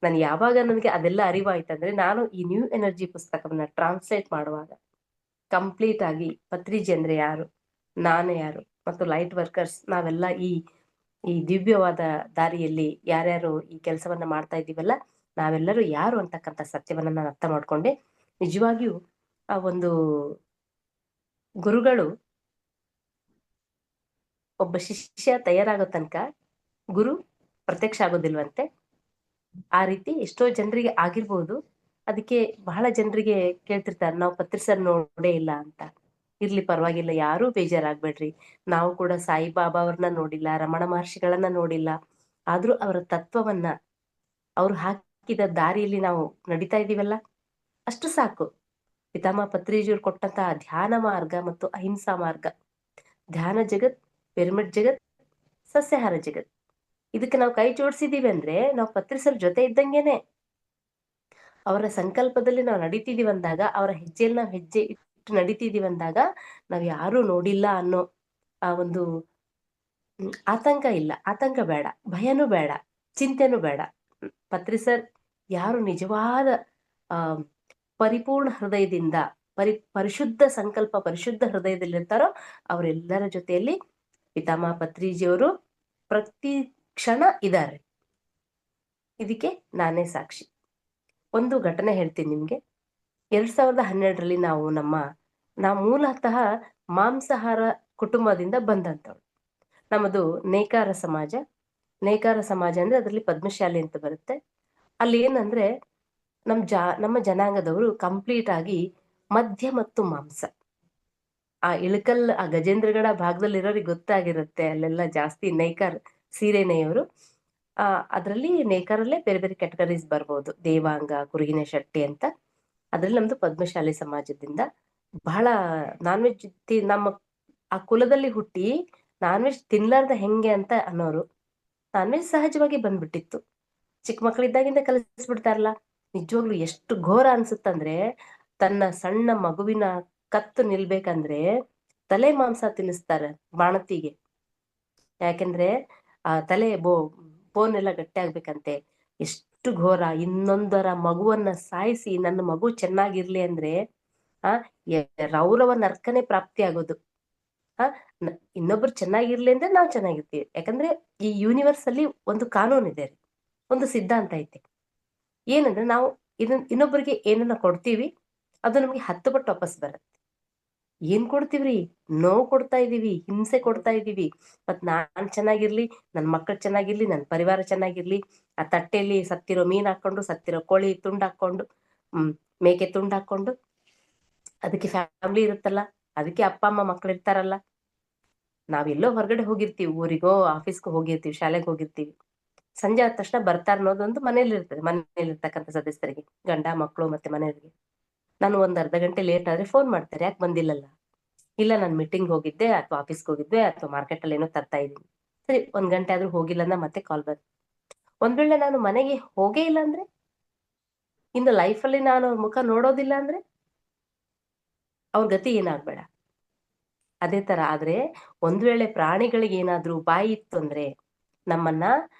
Speaker 2: ನಾನು ಯಾವಾಗ ನನಗೆ ಅದೆಲ್ಲ ಅರಿವಾಯ್ತಂದ್ರೆ, ನಾನು ಈ ನ್ಯೂ ಎನರ್ಜಿ ಪುಸ್ತಕವನ್ನ ಟ್ರಾನ್ಸ್ಲೇಟ್ ಮಾಡುವಾಗ ಕಂಪ್ಲೀಟ್ ಆಗಿ ಪತ್ರಿಜಿ ಅಂದ್ರೆ ಯಾರು, ನಾನು ಯಾರು, ಮತ್ತು ಲೈಟ್ ವರ್ಕರ್ಸ್ ನಾವೆಲ್ಲ ಈ ದಿವ್ಯವಾದ ದಾರಿಯಲ್ಲಿ ಯಾರ್ಯಾರು ಈ ಕೆಲಸವನ್ನ ಮಾಡ್ತಾ ಇದ್ದೀವಲ್ಲ, ನಾವೆಲ್ಲರೂ ಯಾರು ಅಂತಕ್ಕಂಥ ಸತ್ಯವನ್ನ ನಾನು ಅರ್ಥ ಮಾಡ್ಕೊಂಡೆ. ನಿಜವಾಗಿಯೂ ಆ ಒಂದು ಗುರುಗಳು, ಒಬ್ಬ ಶಿಷ್ಯ ತಯಾರಾಗೋ ತನಕ ಗುರು ಪ್ರತ್ಯಕ್ಷ ಆಗೋದಿಲ್ವಂತೆ. ಆ ರೀತಿ ಎಷ್ಟೋ ಜನರಿಗೆ ಆಗಿರ್ಬೋದು. ಅದಕ್ಕೆ ಬಹಳ ಜನರಿಗೆ ಕೇಳ್ತಿರ್ತಾರೆ, ನಾವು ಪತ್ರಿ ಸರ್ ನೋಡೇ ಇಲ್ಲ ಅಂತ. ಇರ್ಲಿ, ಪರವಾಗಿಲ್ಲ, ಯಾರೂ ಬೇಜಾರಾಗ್ಬೇಡ್ರಿ. ನಾವು ಕೂಡ ಸಾಯಿಬಾಬಾ ಅವ್ರನ್ನ ನೋಡಿಲ್ಲ, ರಮಣ ಮಹರ್ಷಿಗಳನ್ನ ನೋಡಿಲ್ಲ, ಆದ್ರೂ ಅವರ ತತ್ವವನ್ನ, ಅವ್ರು ಹಾಕಿದ ದಾರಿಯಲ್ಲಿ ನಾವು ನಡೀತಾ ಇದೀವಲ್ಲ, ಅಷ್ಟು ಸಾಕು. ಪಿತಾಮಹ ಪತ್ರಿಜಿಯವ್ರು ಕೊಟ್ಟಂತಹ ಧ್ಯಾನ ಮಾರ್ಗ ಮತ್ತು ಅಹಿಂಸಾ ಮಾರ್ಗ, ಧ್ಯಾನ ಜಗತ್, ಪಿರಮಿಡ್ ಜಗತ್, ಸಸ್ಯಾಹಾರ ಜಗತ್, ಇದಕ್ಕೆ ನಾವು ಕೈ ಜೋಡಿಸಿದೀವಿ ಅಂದ್ರೆ ನಾವು ಪತ್ರಿ ಸರ್ ಜೊತೆ ಇದ್ದಂಗೆನೆ. ಅವರ ಸಂಕಲ್ಪದಲ್ಲಿ ನಾವು ನಡೀತಿದೀವಿ ಅಂದಾಗ, ಅವರ ಹೆಜ್ಜೆಯಲ್ಲಿ ನಾವು ಹೆಜ್ಜೆ ಇಟ್ಟು ನಡೀತಿದೀವಿ ಅಂದಾಗ ನಾವ್ ಯಾರು ನೋಡಿಲ್ಲ ಅನ್ನೋ ಆ ಒಂದು ಆತಂಕ ಇಲ್ಲ. ಆತಂಕ ಬೇಡ, ಭಯನೂ ಬೇಡ, ಚಿಂತೆನೂ ಬೇಡ. ಪತ್ರಿ ಸರ್ ಯಾರು ನಿಜವಾದ ಪರಿಪೂರ್ಣ ಹೃದಯದಿಂದ, ಪರಿಶುದ್ಧ ಸಂಕಲ್ಪ, ಪರಿಶುದ್ಧ ಹೃದಯದಲ್ಲಿರ್ತಾರೋ ಅವರೆಲ್ಲರ ಜೊತೆಯಲ್ಲಿ ಪಿತಾಮಹ ಪತ್ರಿಜಿಯವರು ಪ್ರತಿ ಕ್ಷಣ ಇದ್ದಾರೆ. ಇದಕ್ಕೆ ನಾನೇ ಸಾಕ್ಷಿ. ಒಂದು ಘಟನೆ ಹೇಳ್ತೀನಿ ನಿಮ್ಗೆ. 2012ರಲ್ಲಿ ನಾವು ಮೂಲತಃ ಮಾಂಸಾಹಾರ ಕುಟುಂಬದಿಂದ ಬಂದಂಥವ್ರು. ನಮ್ಮದು ನೇಕಾರ ಸಮಾಜ. ನೇಕಾರ ಸಮಾಜ ಅಂದ್ರೆ ಅದರಲ್ಲಿ ಪದ್ಮಶಾಲಿ ಅಂತ ಬರುತ್ತೆ. ಅಲ್ಲಿ ಏನಂದ್ರೆ ನಮ್ಮ ಜನಾಂಗದವರು ಕಂಪ್ಲೀಟ್ ಆಗಿ ಮದ್ಯ ಮತ್ತು ಮಾಂಸ. ಆ ಇಳಕಲ್, ಆ ಗಜೇಂದ್ರಗಡ ಭಾಗದಲ್ಲಿ ಇರೋರಿಗೆ ಗೊತ್ತಾಗಿರುತ್ತೆ, ಅಲ್ಲೆಲ್ಲ ಜಾಸ್ತಿ ನೇಕಾರ ಸೀರೆ ನೇಯೋರು. ಅದರಲ್ಲಿ ನೇಕಾರಲ್ಲೇ ಬೇರೆ ಬೇರೆ ಕ್ಯಾಟಗರೀಸ್ ಬರ್ಬೋದು, ದೇವಾಂಗ, ಕುರುಹಿನ ಶೆಟ್ಟಿ ಅಂತ. ಅದ್ರಲ್ಲಿ ನಮ್ದು ಪದ್ಮಶಾಲಿ ಸಮಾಜದಿಂದ ಬಹಳ ನಾನ್ ವೆಜ್ ನಮ್ಮ ಆ ಕುಲದಲ್ಲಿ ಹುಟ್ಟಿ ನಾನ್ ವೆಜ್ ತಿನ್ಲಾರ್ದ ಹೆಂಗೆ ಅಂತ ಅನ್ನೋರು. ನಾನ್ ವೆಜ್ ಸಹಜವಾಗಿ ಬಂದ್ಬಿಟ್ಟಿತ್ತು. ಚಿಕ್ಕ ಮಕ್ಕಳಿದ್ದಾಗಿಂದ ಕಲಿಸ್ಬಿಡ್ತಾರಲ್ಲ. ನಿಜವಾಗ್ಲು ಎಷ್ಟು ಘೋರ ಅನ್ಸುತ್ತಂದ್ರೆ, ತನ್ನ ಸಣ್ಣ ಮಗುವಿನ ಕತ್ತು ನಿಲ್ಬೇಕಂದ್ರೆ ತಲೆ ಮಾಂಸ ತಿನ್ನಿಸ್ತಾರೆ ಬಾಣತಿಗೆ. ಯಾಕೆಂದ್ರೆ ಆ ತಲೆ ಬೋನ್ ಎಲ್ಲ ಗಟ್ಟಿ ಆಗ್ಬೇಕಂತೆ. ಎಷ್ಟು ಘೋರ. ಇನ್ನೊಂದರ ಮಗುವನ್ನ ಸಾಯಿಸಿ ನನ್ನ ಮಗು ಚೆನ್ನಾಗಿರ್ಲಿ ಅಂದ್ರೆ ರೌರವ ನರ್ಕನೇ ಪ್ರಾಪ್ತಿ ಆಗೋದು. ಇನ್ನೊಬ್ರು ಚೆನ್ನಾಗಿರ್ಲಿ ಅಂದ್ರೆ ನಾವು ಚೆನ್ನಾಗಿರ್ತೀವಿ. ಯಾಕಂದ್ರೆ ಈ ಯೂನಿವರ್ಸ್ ಅಲ್ಲಿ ಒಂದು ಕಾನೂನು ಇದೆ, ಒಂದು ಸಿದ್ಧಾಂತ ಐತೆ. ಏನಂದ್ರೆ ನಾವು ಇನ್ನೊಬ್ಬರಿಗೆ ಏನನ್ನ ಕೊಡ್ತೀವಿ, ಅದು ನಮ್ಗೆ 10 ಪಟ್ಟು ವಾಪಸ್ ಬರುತ್ತೆ. ಏನ್ ಕೊಡ್ತೀವ್ರಿ? ನೋವು ಕೊಡ್ತಾ ಇದೀವಿ, ಹಿಂಸೆ ಕೊಡ್ತಾ ಇದೀವಿ. ಮತ್ ನಾನ್ ಚೆನ್ನಾಗಿರ್ಲಿ, ನನ್ ಮಕ್ಕಳು ಚೆನ್ನಾಗಿರ್ಲಿ, ನನ್ ಪರಿವಾರ ಚೆನ್ನಾಗಿರ್ಲಿ. ಆ ತಟ್ಟೆಯಲ್ಲಿ ಸತ್ತಿರೋ ಮೀನ್ ಹಾಕೊಂಡು, ಸತ್ತಿರೋ ಕೋಳಿ ತುಂಡು ಹಾಕೊಂಡು, ಮೇಕೆ ತುಂಡು ಹಾಕೊಂಡು, ಅದಕ್ಕೆ ಫ್ಯಾಮಿಲಿ ಇರುತ್ತಲ್ಲ, ಅದಕ್ಕೆ ಅಪ್ಪ ಅಮ್ಮ ಮಕ್ಳು ಇರ್ತಾರಲ್ಲ. ನಾವೆಲ್ಲೋ ಹೊರಗಡೆ ಹೋಗಿರ್ತೀವಿ, ಊರಿಗೋ ಆಫೀಸ್ಗೋ ಹೋಗಿರ್ತೀವಿ, ಶಾಲೆಗೆ ಹೋಗಿರ್ತೀವಿ. ಸಂಜೆ ಆದ ತಕ್ಷಣ ಬರ್ತಾರ ಅನ್ನೋದೊಂದು ಮನೇಲಿರ್ತಕ್ಕಂಥ ಸದಸ್ಯರಿಗೆ, ಗಂಡ ಮಕ್ಕಳು ಮತ್ತೆ ಮನೆಯವರಿಗೆ. ನಾನು ಒಂದ್ ಅರ್ಧ ಗಂಟೆ ಲೇಟ್ ಆದ್ರೆ ಫೋನ್ ಮಾಡ್ತಾರೆ, ಯಾಕೆ ಬಂದಿಲ್ಲಲ್ಲ? ಇಲ್ಲ, ನಾನು ಮೀಟಿಂಗ್ ಹೋಗಿದ್ದೆ, ಅಥವಾ ಆಫೀಸ್ಗೆ ಹೋಗಿದ್ದೆ, ಅಥವಾ ಮಾರ್ಕೆಟ್ ಅಲ್ಲಿ ಏನೋ ತರ್ತಾ ಇದ್ದೀನಿ. ಸರಿ, 1 ಗಂಟೆ ಆದ್ರೂ ಹೋಗಿಲ್ಲ ಅಂದ್ರೆ ಮತ್ತೆ ಕಾಲ್ ಬರುತ್ತೆ. ಒಂದ್ ವೇಳೆ ನಾನು ಮನೆಗೆ ಹೋಗೇ ಇಲ್ಲ ಅಂದ್ರೆ, ಇನ್ನು ಲೈಫಲ್ಲಿ ನಾನು ಅವ್ರ ಮುಖ ನೋಡೋದಿಲ್ಲ ಅಂದ್ರೆ ಅವ್ರ ಗತಿ ಏನಾಗ್ಬೇಡ. ಅದೇ ತರ ಆದ್ರೆ ಒಂದ್ ವೇಳೆ ಪ್ರಾಣಿಗಳಿಗೆ ಏನಾದ್ರೂ ಬಾಯಿ ಇತ್ತು ಅಂದ್ರೆ ನಮ್ಮನ್ನ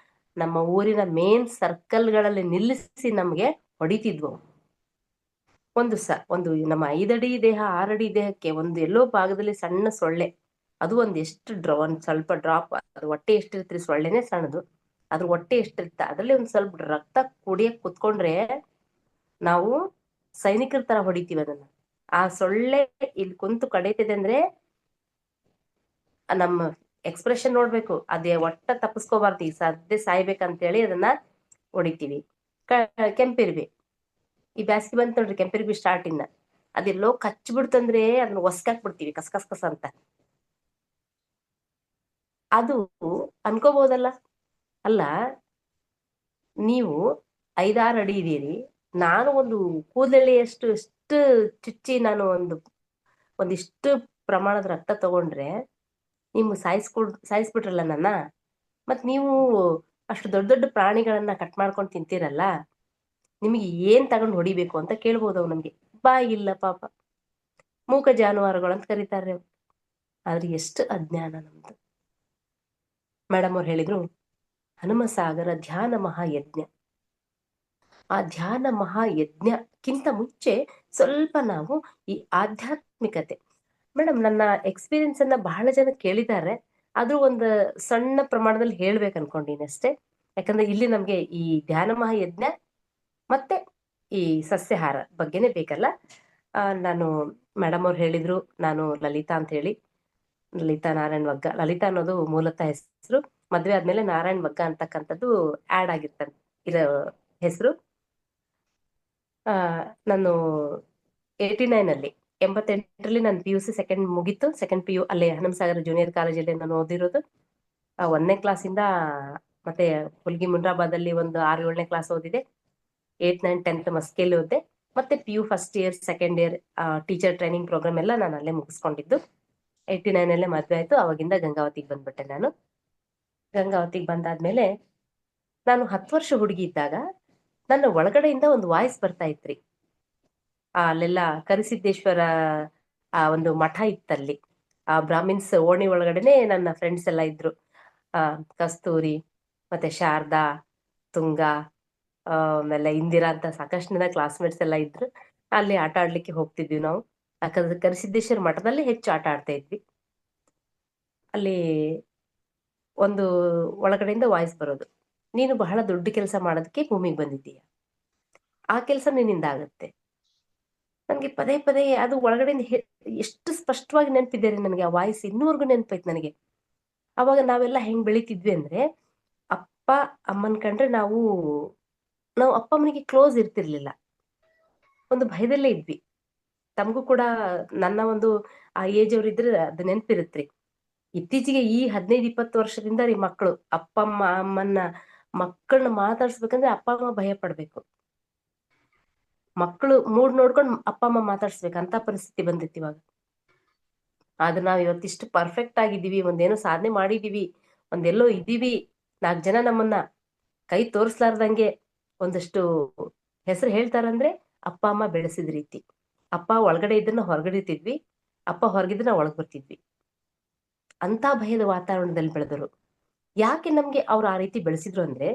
Speaker 2: ನಮ್ಮ ಊರಿನ ಮೇನ್ ಸರ್ಕಲ್ಗಳಲ್ಲಿ ನಿಲ್ಲಿಸಿ ನಮ್ಗೆ ಹೊಡಿತಿದ್ವು. ಒಂದು ನಮ್ಮ 5 ಅಡಿ ದೇಹ, 6 ಅಡಿ ದೇಹಕ್ಕೆ ಒಂದು ಎಲ್ಲೋ ಭಾಗದಲ್ಲಿ ಸಣ್ಣ ಸೊಳ್ಳೆ, ಅದು ಒಂದ್ ಸ್ವಲ್ಪ ಡ್ರಾಪ್, ಅದು ಹೊಟ್ಟೆ ಎಷ್ಟಿರ್ತೀರಿ, ಸೊಳ್ಳೆನೆ ಸಣ್ಣದು, ಅದ್ರ ಹೊಟ್ಟೆ ಎಷ್ಟಿರ್ತ ಅದ್ರಲ್ಲಿ ಒಂದ್ ಸ್ವಲ್ಪ ರಕ್ತ ಕುಡಿಯಕ್ ಕುತ್ಕೊಂಡ್ರೆ ನಾವು ಸೈನಿಕರ ತರ ಹೊಡಿತೀವಿ ಅದನ್ನ. ಆ ಸೊಳ್ಳೆ ಇಲ್ಲಿ ಕುಂತು ಕಡಿತಿದೆ ಅಂದ್ರೆ ನಮ್ಮ ಎಕ್ಸ್ಪ್ರೆಷನ್ ನೋಡ್ಬೇಕು, ಅದೇ ಒಟ್ಟ ತಪ್ಪಿಸ್ಕೋಬಾರ್ದು, ಈ ಸದ್ಯ ಸಾಯ್ಬೇಕಂತೇಳಿ ಅದನ್ನ ಹೊಡಿತೀವಿ. ಕೆಂಪಿರ್ವಿ, ಈ ಬ್ಯಾಸ್ಗೆ ಬಂತ ನೋಡ್ರಿ, ಕೆಂಪಿರ್ವಿ ಸ್ಟಾರ್ಟ್ ಇನ್ನ ಅದೆಲ್ಲೋ ಕಚ್ಬಿಡ್ತಂದ್ರೆ ಅದನ್ನ ಒಸ್ಕಾಕ್ಬಿಡ್ತೀವಿ, ಕಸ್ ಕಸ್ ಕಸ್ ಅಂತ. ಅದು ಅನ್ಕೋಬಹುದಲ್ಲ, ಅಲ್ಲ ನೀವು 5-6 ಅಡಿ ಇದೀರಿ, ನಾನು ಒಂದು ಕೂದಲಲ್ಲಿ ಎಷ್ಟು ಚುಚ್ಚಿ ನಾನು ಒಂದಿಷ್ಟು ಪ್ರಮಾಣದ ರಕ್ತ ತಗೊಂಡ್ರೆ ನೀವು ಸಾಯಿಸ್ಬಿಟ್ರಲ್ಲ ನನ್ನ. ಮತ್ ನೀವು ಅಷ್ಟು ದೊಡ್ಡ ದೊಡ್ಡ ಪ್ರಾಣಿಗಳನ್ನ ಕಟ್ ಮಾಡ್ಕೊಂಡು ತಿಂತೀರಲ್ಲ, ನಿಮಗೆ ಏನ್ ತಗೊಂಡು ಹೊಡಿಬೇಕು ಅಂತ ಕೇಳ್ಬೋದು ಅವ್ ನಮ್ಗೆ. ಬಾಯಿಲ್ಲ ಪಾಪ, ಮೂಕ ಜಾನುವಾರುಗಳು ಅಂತ ಕರೀತಾರೆ ಅವ್ರು. ಆದ್ರೆ ಎಷ್ಟು ಅಜ್ಞಾನ ನಮ್ದು. ಮೇಡಮ್ ಅವ್ರು ಹೇಳಿದ್ರು, ಹನುಮಸಾಗರ ಧ್ಯಾನ ಮಹಾಯಜ್ಞ. ಆ ಧ್ಯಾನ ಮಹಾಯಜ್ಞಕ್ಕಿಂತ ಮುಂಚೆ ಸ್ವಲ್ಪ ನಾವು ಈ ಆಧ್ಯಾತ್ಮಿಕತೆ. ಮೇಡಮ್, ನನ್ನ ಎಕ್ಸ್ಪೀರಿಯನ್ಸ್ ಅನ್ನ ಬಹಳ ಜನ ಕೇಳಿದ್ದಾರೆ, ಆದ್ರೂ ಒಂದು ಸಣ್ಣ ಪ್ರಮಾಣದಲ್ಲಿ ಹೇಳ್ಬೇಕು ಅನ್ಕೊಂಡಿನಿ ಅಷ್ಟೇ. ಯಾಕಂದ್ರೆ ಇಲ್ಲಿ ನಮ್ಗೆ ಈ ಧ್ಯಾನ ಮಹಾಯಜ್ಞ ಮತ್ತೆ ಈ ಸಸ್ಯಾಹಾರ ಬಗ್ಗೆನೆ ಬೇಕಲ್ಲ. ನಾನು ಮೇಡಮ್ ಅವ್ರು ಹೇಳಿದ್ರು, ನಾನು ಲಲಿತಾ ಅಂತ ಹೇಳಿ, ಲಲಿತಾ ನಾರಾಯಣ್ ವಗ್ಗ. ಲಲಿತಾ ಅನ್ನೋದು ಮೂಲತಃ ಹೆಸರು, ಮದ್ವೆ ಆದ್ಮೇಲೆ ನಾರಾಯಣ್ ವಗ್ಗ ಅಂತಕ್ಕಂಥದ್ದು ಆಡ್ ಆಗಿರ್ತಂತೆ ಇರೋ ಹೆಸರು. ನಾನು 89 88ರಲ್ಲಿ ನಾನು PUC ಸೆಕೆಂಡ್ ಮುಗೀತು. ಸೆಕೆಂಡ್ PU ಅಲ್ಲೇ ಹನುಮಸಾಗರ ಜೂನಿಯರ್ ಕಾಲೇಜಲ್ಲಿ ನಾನು ಓದಿರೋದು. 1ನೇ ಕ್ಲಾಸಿಂದ ಮತ್ತೆ ಹುಲ್ಗಿ ಮುನ್ರಾಬಾದಲ್ಲಿ ಒಂದು 6-7ನೇ ಕ್ಲಾಸ್ ಓದಿದೆ. 8th 9th 10th ಮಸ್ಕೇಲಿ ಓದಿದೆ. ಮತ್ತೆ PU first year second year teacher training program ಎಲ್ಲ ನಾನು ಅಲ್ಲೇ ಮುಗಿಸ್ಕೊಂಡಿದ್ದು. 89 ಮದ್ವೆ ಆಯ್ತು. ಅವಾಗಿಂದ ಗಂಗಾವತಿಗೆ ಬಂದ್ಬಿಟ್ಟೆ ನಾನು. ಗಂಗಾವತಿಗೆ ಬಂದಾದ್ಮೇಲೆ ನಾನು 10 ವರ್ಷ ಹುಡುಗಿ ಇದ್ದಾಗ ನನ್ನ ಒಳಗಡೆಯಿಂದ ಒಂದು ವಾಯ್ಸ್ ಬರ್ತಾ ಇತ್ರಿ. ಅಲ್ಲೆಲ್ಲ ಕರಿಸಿದ್ದೇಶ್ವರ ಒಂದು ಮಠ ಇತ್ತಲ್ಲಿ. ಆ ಬ್ರಾಹ್ಮಿನ್ಸ್ ಓಣಿ ಒಳಗಡೆನೆ ನನ್ನ ಫ್ರೆಂಡ್ಸ್ ಎಲ್ಲ ಇದ್ರು. ಕಸ್ತೂರಿ ಮತ್ತೆ ಶಾರದಾ, ತುಂಗಾ, ಆಮೇಲೆ ಇಂದಿರಾ ಅಂತ ಸಾಕಷ್ಟು ಜನ ಕ್ಲಾಸ್ಮೇಟ್ಸ್ ಎಲ್ಲ ಇದ್ರು. ಅಲ್ಲಿ ಆಟ ಆಡ್ಲಿಕ್ಕೆ ಹೋಗ್ತಿದ್ವಿ ನಾವು. ಯಾಕಂದ್ರೆ ಕರಿಸಿದ್ದೇಶ್ವರ ಮಠದಲ್ಲಿ ಹೆಚ್ಚು ಆಟ ಆಡ್ತಾ ಇದ್ವಿ. ಅಲ್ಲಿ ಒಂದು ಒಳಗಡೆಯಿಂದ ವಾಯ್ಸ್ ಬರೋದು, ನೀನು ಬಹಳ ದೊಡ್ಡ ಕೆಲಸ ಮಾಡೋದಕ್ಕೆ ಭೂಮಿಗೆ ಬಂದಿದ್ದೀಯ, ಆ ಕೆಲಸ ನಿನ್ನಿಂದ ಆಗುತ್ತೆ. ನನಗೆ ಪದೇ ಪದೇ ಅದು ಒಳಗಡೆಯಿಂದ ಎಷ್ಟು ಸ್ಪಷ್ಟವಾಗಿ ನೆನಪಿದೆ ರೀ ನನಗೆ, ಆ ವಾಯ್ಸ್ ಇನ್ನೂವರೆಗೂ ನೆನಪೈತೆ ನನಗೆ. ಅವಾಗ ನಾವೆಲ್ಲ ಹೆಂಗ್ ಬೆಳಿತಿದ್ವಿ ಅಂದ್ರೆ, ಅಪ್ಪ ಅಮ್ಮನ್ ಕಂಡ್ರೆ ನಾವು ಅಪ್ಪ ಅಮ್ಮನಿಗೆ ಕ್ಲೋಸ್ ಇರ್ತಿರ್ಲಿಲ್ಲ, ಒಂದು ಭಯದಲ್ಲೇ ಇದ್ವಿ. ತಮಗೂ ಕೂಡ ನನ್ನ ಒಂದು ಆ ಏಜ್ ಅವ್ರು ಇದ್ರೆ ಅದು ನೆನಪಿರುತ್ತ್ರಿ. ಇತ್ತೀಚೆಗೆ ಈ 15-20 ವರ್ಷದಿಂದ ರೀ ಮಕ್ಕಳು ಅಪ್ಪ ಅಮ್ಮನ್ನ ಮಕ್ಕಳನ್ನ ಮಾತಾಡ್ಸ್ಬೇಕಂದ್ರೆ ಅಪ್ಪ ಅಮ್ಮ ಭಯ ಪಡ್ಬೇಕು. ಮಕ್ಕಳು ಮೂಡ್ ನೋಡ್ಕೊಂಡು ಅಪ್ಪ ಅಮ್ಮ ಮಾತಾಡ್ಸ್ಬೇಕಂತ ಪರಿಸ್ಥಿತಿ ಬಂದಿತ್ತು ಇವಾಗ. ಆದ್ರೆ ನಾವ್ ಇವತ್ತಿಷ್ಟು ಪರ್ಫೆಕ್ಟ್ ಆಗಿದ್ದೀವಿ, ಒಂದೇನೋ ಸಾಧನೆ ಮಾಡಿದೀವಿ, ಒಂದೆಲ್ಲೋ ಇದ್ದೀವಿ, 4 ಜನ ನಮ್ಮನ್ನ ಕೈ ತೋರಿಸ್ಲಾರ್ದಂಗೆ ಒಂದಷ್ಟು ಹೆಸರು ಹೇಳ್ತಾರಂದ್ರೆ ಅಪ್ಪ ಅಮ್ಮ ಬೆಳೆಸಿದ ರೀತಿ. ಅಪ್ಪ ಒಳಗಡೆ ಇದ್ರನ್ನ ಹೊರಗಡೆ ಇರ್ತಿದ್ವಿ, ಅಪ್ಪ ಹೊರಗಿದ್ರನ್ನ ಒಳಗ್ ಬರ್ತಿದ್ವಿ. ಅಂತ ಭಯದ ವಾತಾವರಣದಲ್ಲಿ ಬೆಳೆದರು. ಯಾಕೆ ನಮ್ಗೆ ಅವ್ರು ಆ ರೀತಿ ಬೆಳೆಸಿದ್ರು ಅಂದ್ರೆ,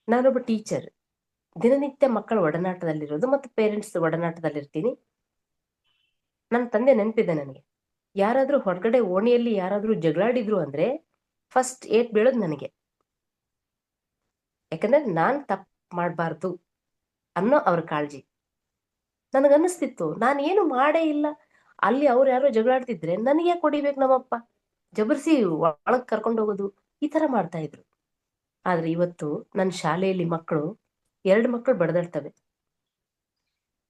Speaker 2: ನಾನೊಬ್ಬ ಟೀಚರ್, ದಿನನಿತ್ಯ ಮಕ್ಕಳ ಒಡನಾಟದಲ್ಲಿರೋದು ಮತ್ತು ಪೇರೆಂಟ್ಸ್ ಒಡನಾಟದಲ್ಲಿರ್ತೀನಿ. ನನ್ನ ತಂದೆ ನೆನಪಿದೆ ನನಗೆ, ಯಾರಾದ್ರೂ ಹೊರಗಡೆ ಓಣಿಯಲ್ಲಿ ಯಾರಾದ್ರೂ ಜಗಳಾಡಿದ್ರು ಅಂದ್ರೆ ಫಸ್ಟ್ ಏಟ್ ಬೀಳೋದು ನನಗೆ. ಯಾಕಂದ್ರೆ ನಾನ್ ತಪ್ಪು ಮಾಡಬಾರ್ದು ಅನ್ನೋ ಅವ್ರ ಕಾಳಜಿ. ನನಗನ್ನಿಸ್ತಿತ್ತು ನಾನು ಏನು ಮಾಡೇ ಇಲ್ಲ, ಅಲ್ಲಿ ಅವ್ರು ಯಾರೋ ಜಗಳಾಡ್ತಿದ್ರೆ ನನಗೆ ಕೊಡಿಬೇಕು ನಮ್ಮಪ್ಪ, ಜಬರ್ಸಿ ಒಳಗ್ ಕರ್ಕೊಂಡು ಹೋಗೋದು, ಈ ತರ ಮಾಡ್ತಾ ಇದ್ರು. ಆದ್ರೆ ಇವತ್ತು ನನ್ನ ಶಾಲೆಯಲ್ಲಿ ಮಕ್ಕಳು 2 ಮಕ್ಕಳು ಬಡದಾಡ್ತವೆ,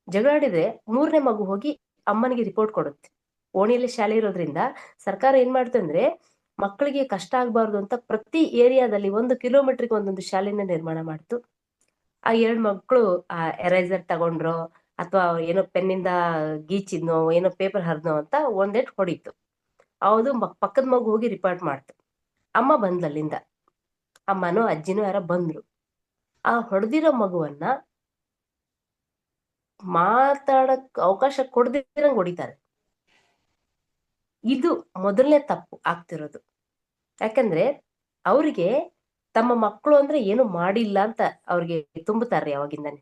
Speaker 2: ಜಗಳಾಡಿದ್ರೆ 3ನೇ ಮಗು ಹೋಗಿ ಅಮ್ಮನಿಗೆ ರಿಪೋರ್ಟ್ ಕೊಡುತ್ತೆ. ಓಣಿಯಲ್ಲಿ ಶಾಲೆ ಇರೋದ್ರಿಂದ ಸರ್ಕಾರ ಏನ್ ಮಾಡ್ತಂದ್ರೆ, ಮಕ್ಕಳಿಗೆ ಕಷ್ಟ ಆಗ್ಬಾರ್ದು ಅಂತ ಪ್ರತಿ ಏರಿಯಾದಲ್ಲಿ 1 ಕಿಲೋಮೀಟರ್ಗೆ ಒಂದೊಂದು ಶಾಲೆನ ನಿರ್ಮಾಣ ಮಾಡ್ತು. ಆ 2 ಮಕ್ಕಳು ಆ ಎರೈಸರ್ ತಗೊಂಡ್ರೋ ಅಥವಾ ಏನೋ ಪೆನ್ನಿಂದ ಗೀಚಿದ್ನೋ ಏನೋ ಪೇಪರ್ ಹರಿದ್ನೋ ಅಂತ ಒಂದೇಟ್ ಹೊಡಿತು. ಹೌದು, ಪಕ್ಕದ ಮಗು ಹೋಗಿ ರಿಪೋರ್ಟ್ ಮಾಡ್ತು. ಅಮ್ಮ ಬಂದ್ಲು ಅಲ್ಲಿಂದ, ಅಮ್ಮನೋ ಅಜ್ಜಿನೋ ಯಾರೋ ಬಂದ್ರು. ಆ ಹೊಡೆದಿರೋ ಮಗುವನ್ನ ಮಾತಾಡಕ್ ಅವಕಾಶ ಕೊಡದಿರಂಗ್ ಹೊಡಿತಾರೆ. ಇದು ಮೊದಲನೇ ತಪ್ಪು ಆಗ್ತಿರೋದು. ಯಾಕಂದ್ರೆ ಅವ್ರಿಗೆ ತಮ್ಮ ಮಕ್ಕಳು ಅಂದ್ರೆ ಏನು ಮಾಡಿಲ್ಲ ಅಂತ ಅವ್ರಿಗೆ ತುಂಬುತ್ತಾರೆ ಅವಾಗಿಂದಾನೆ.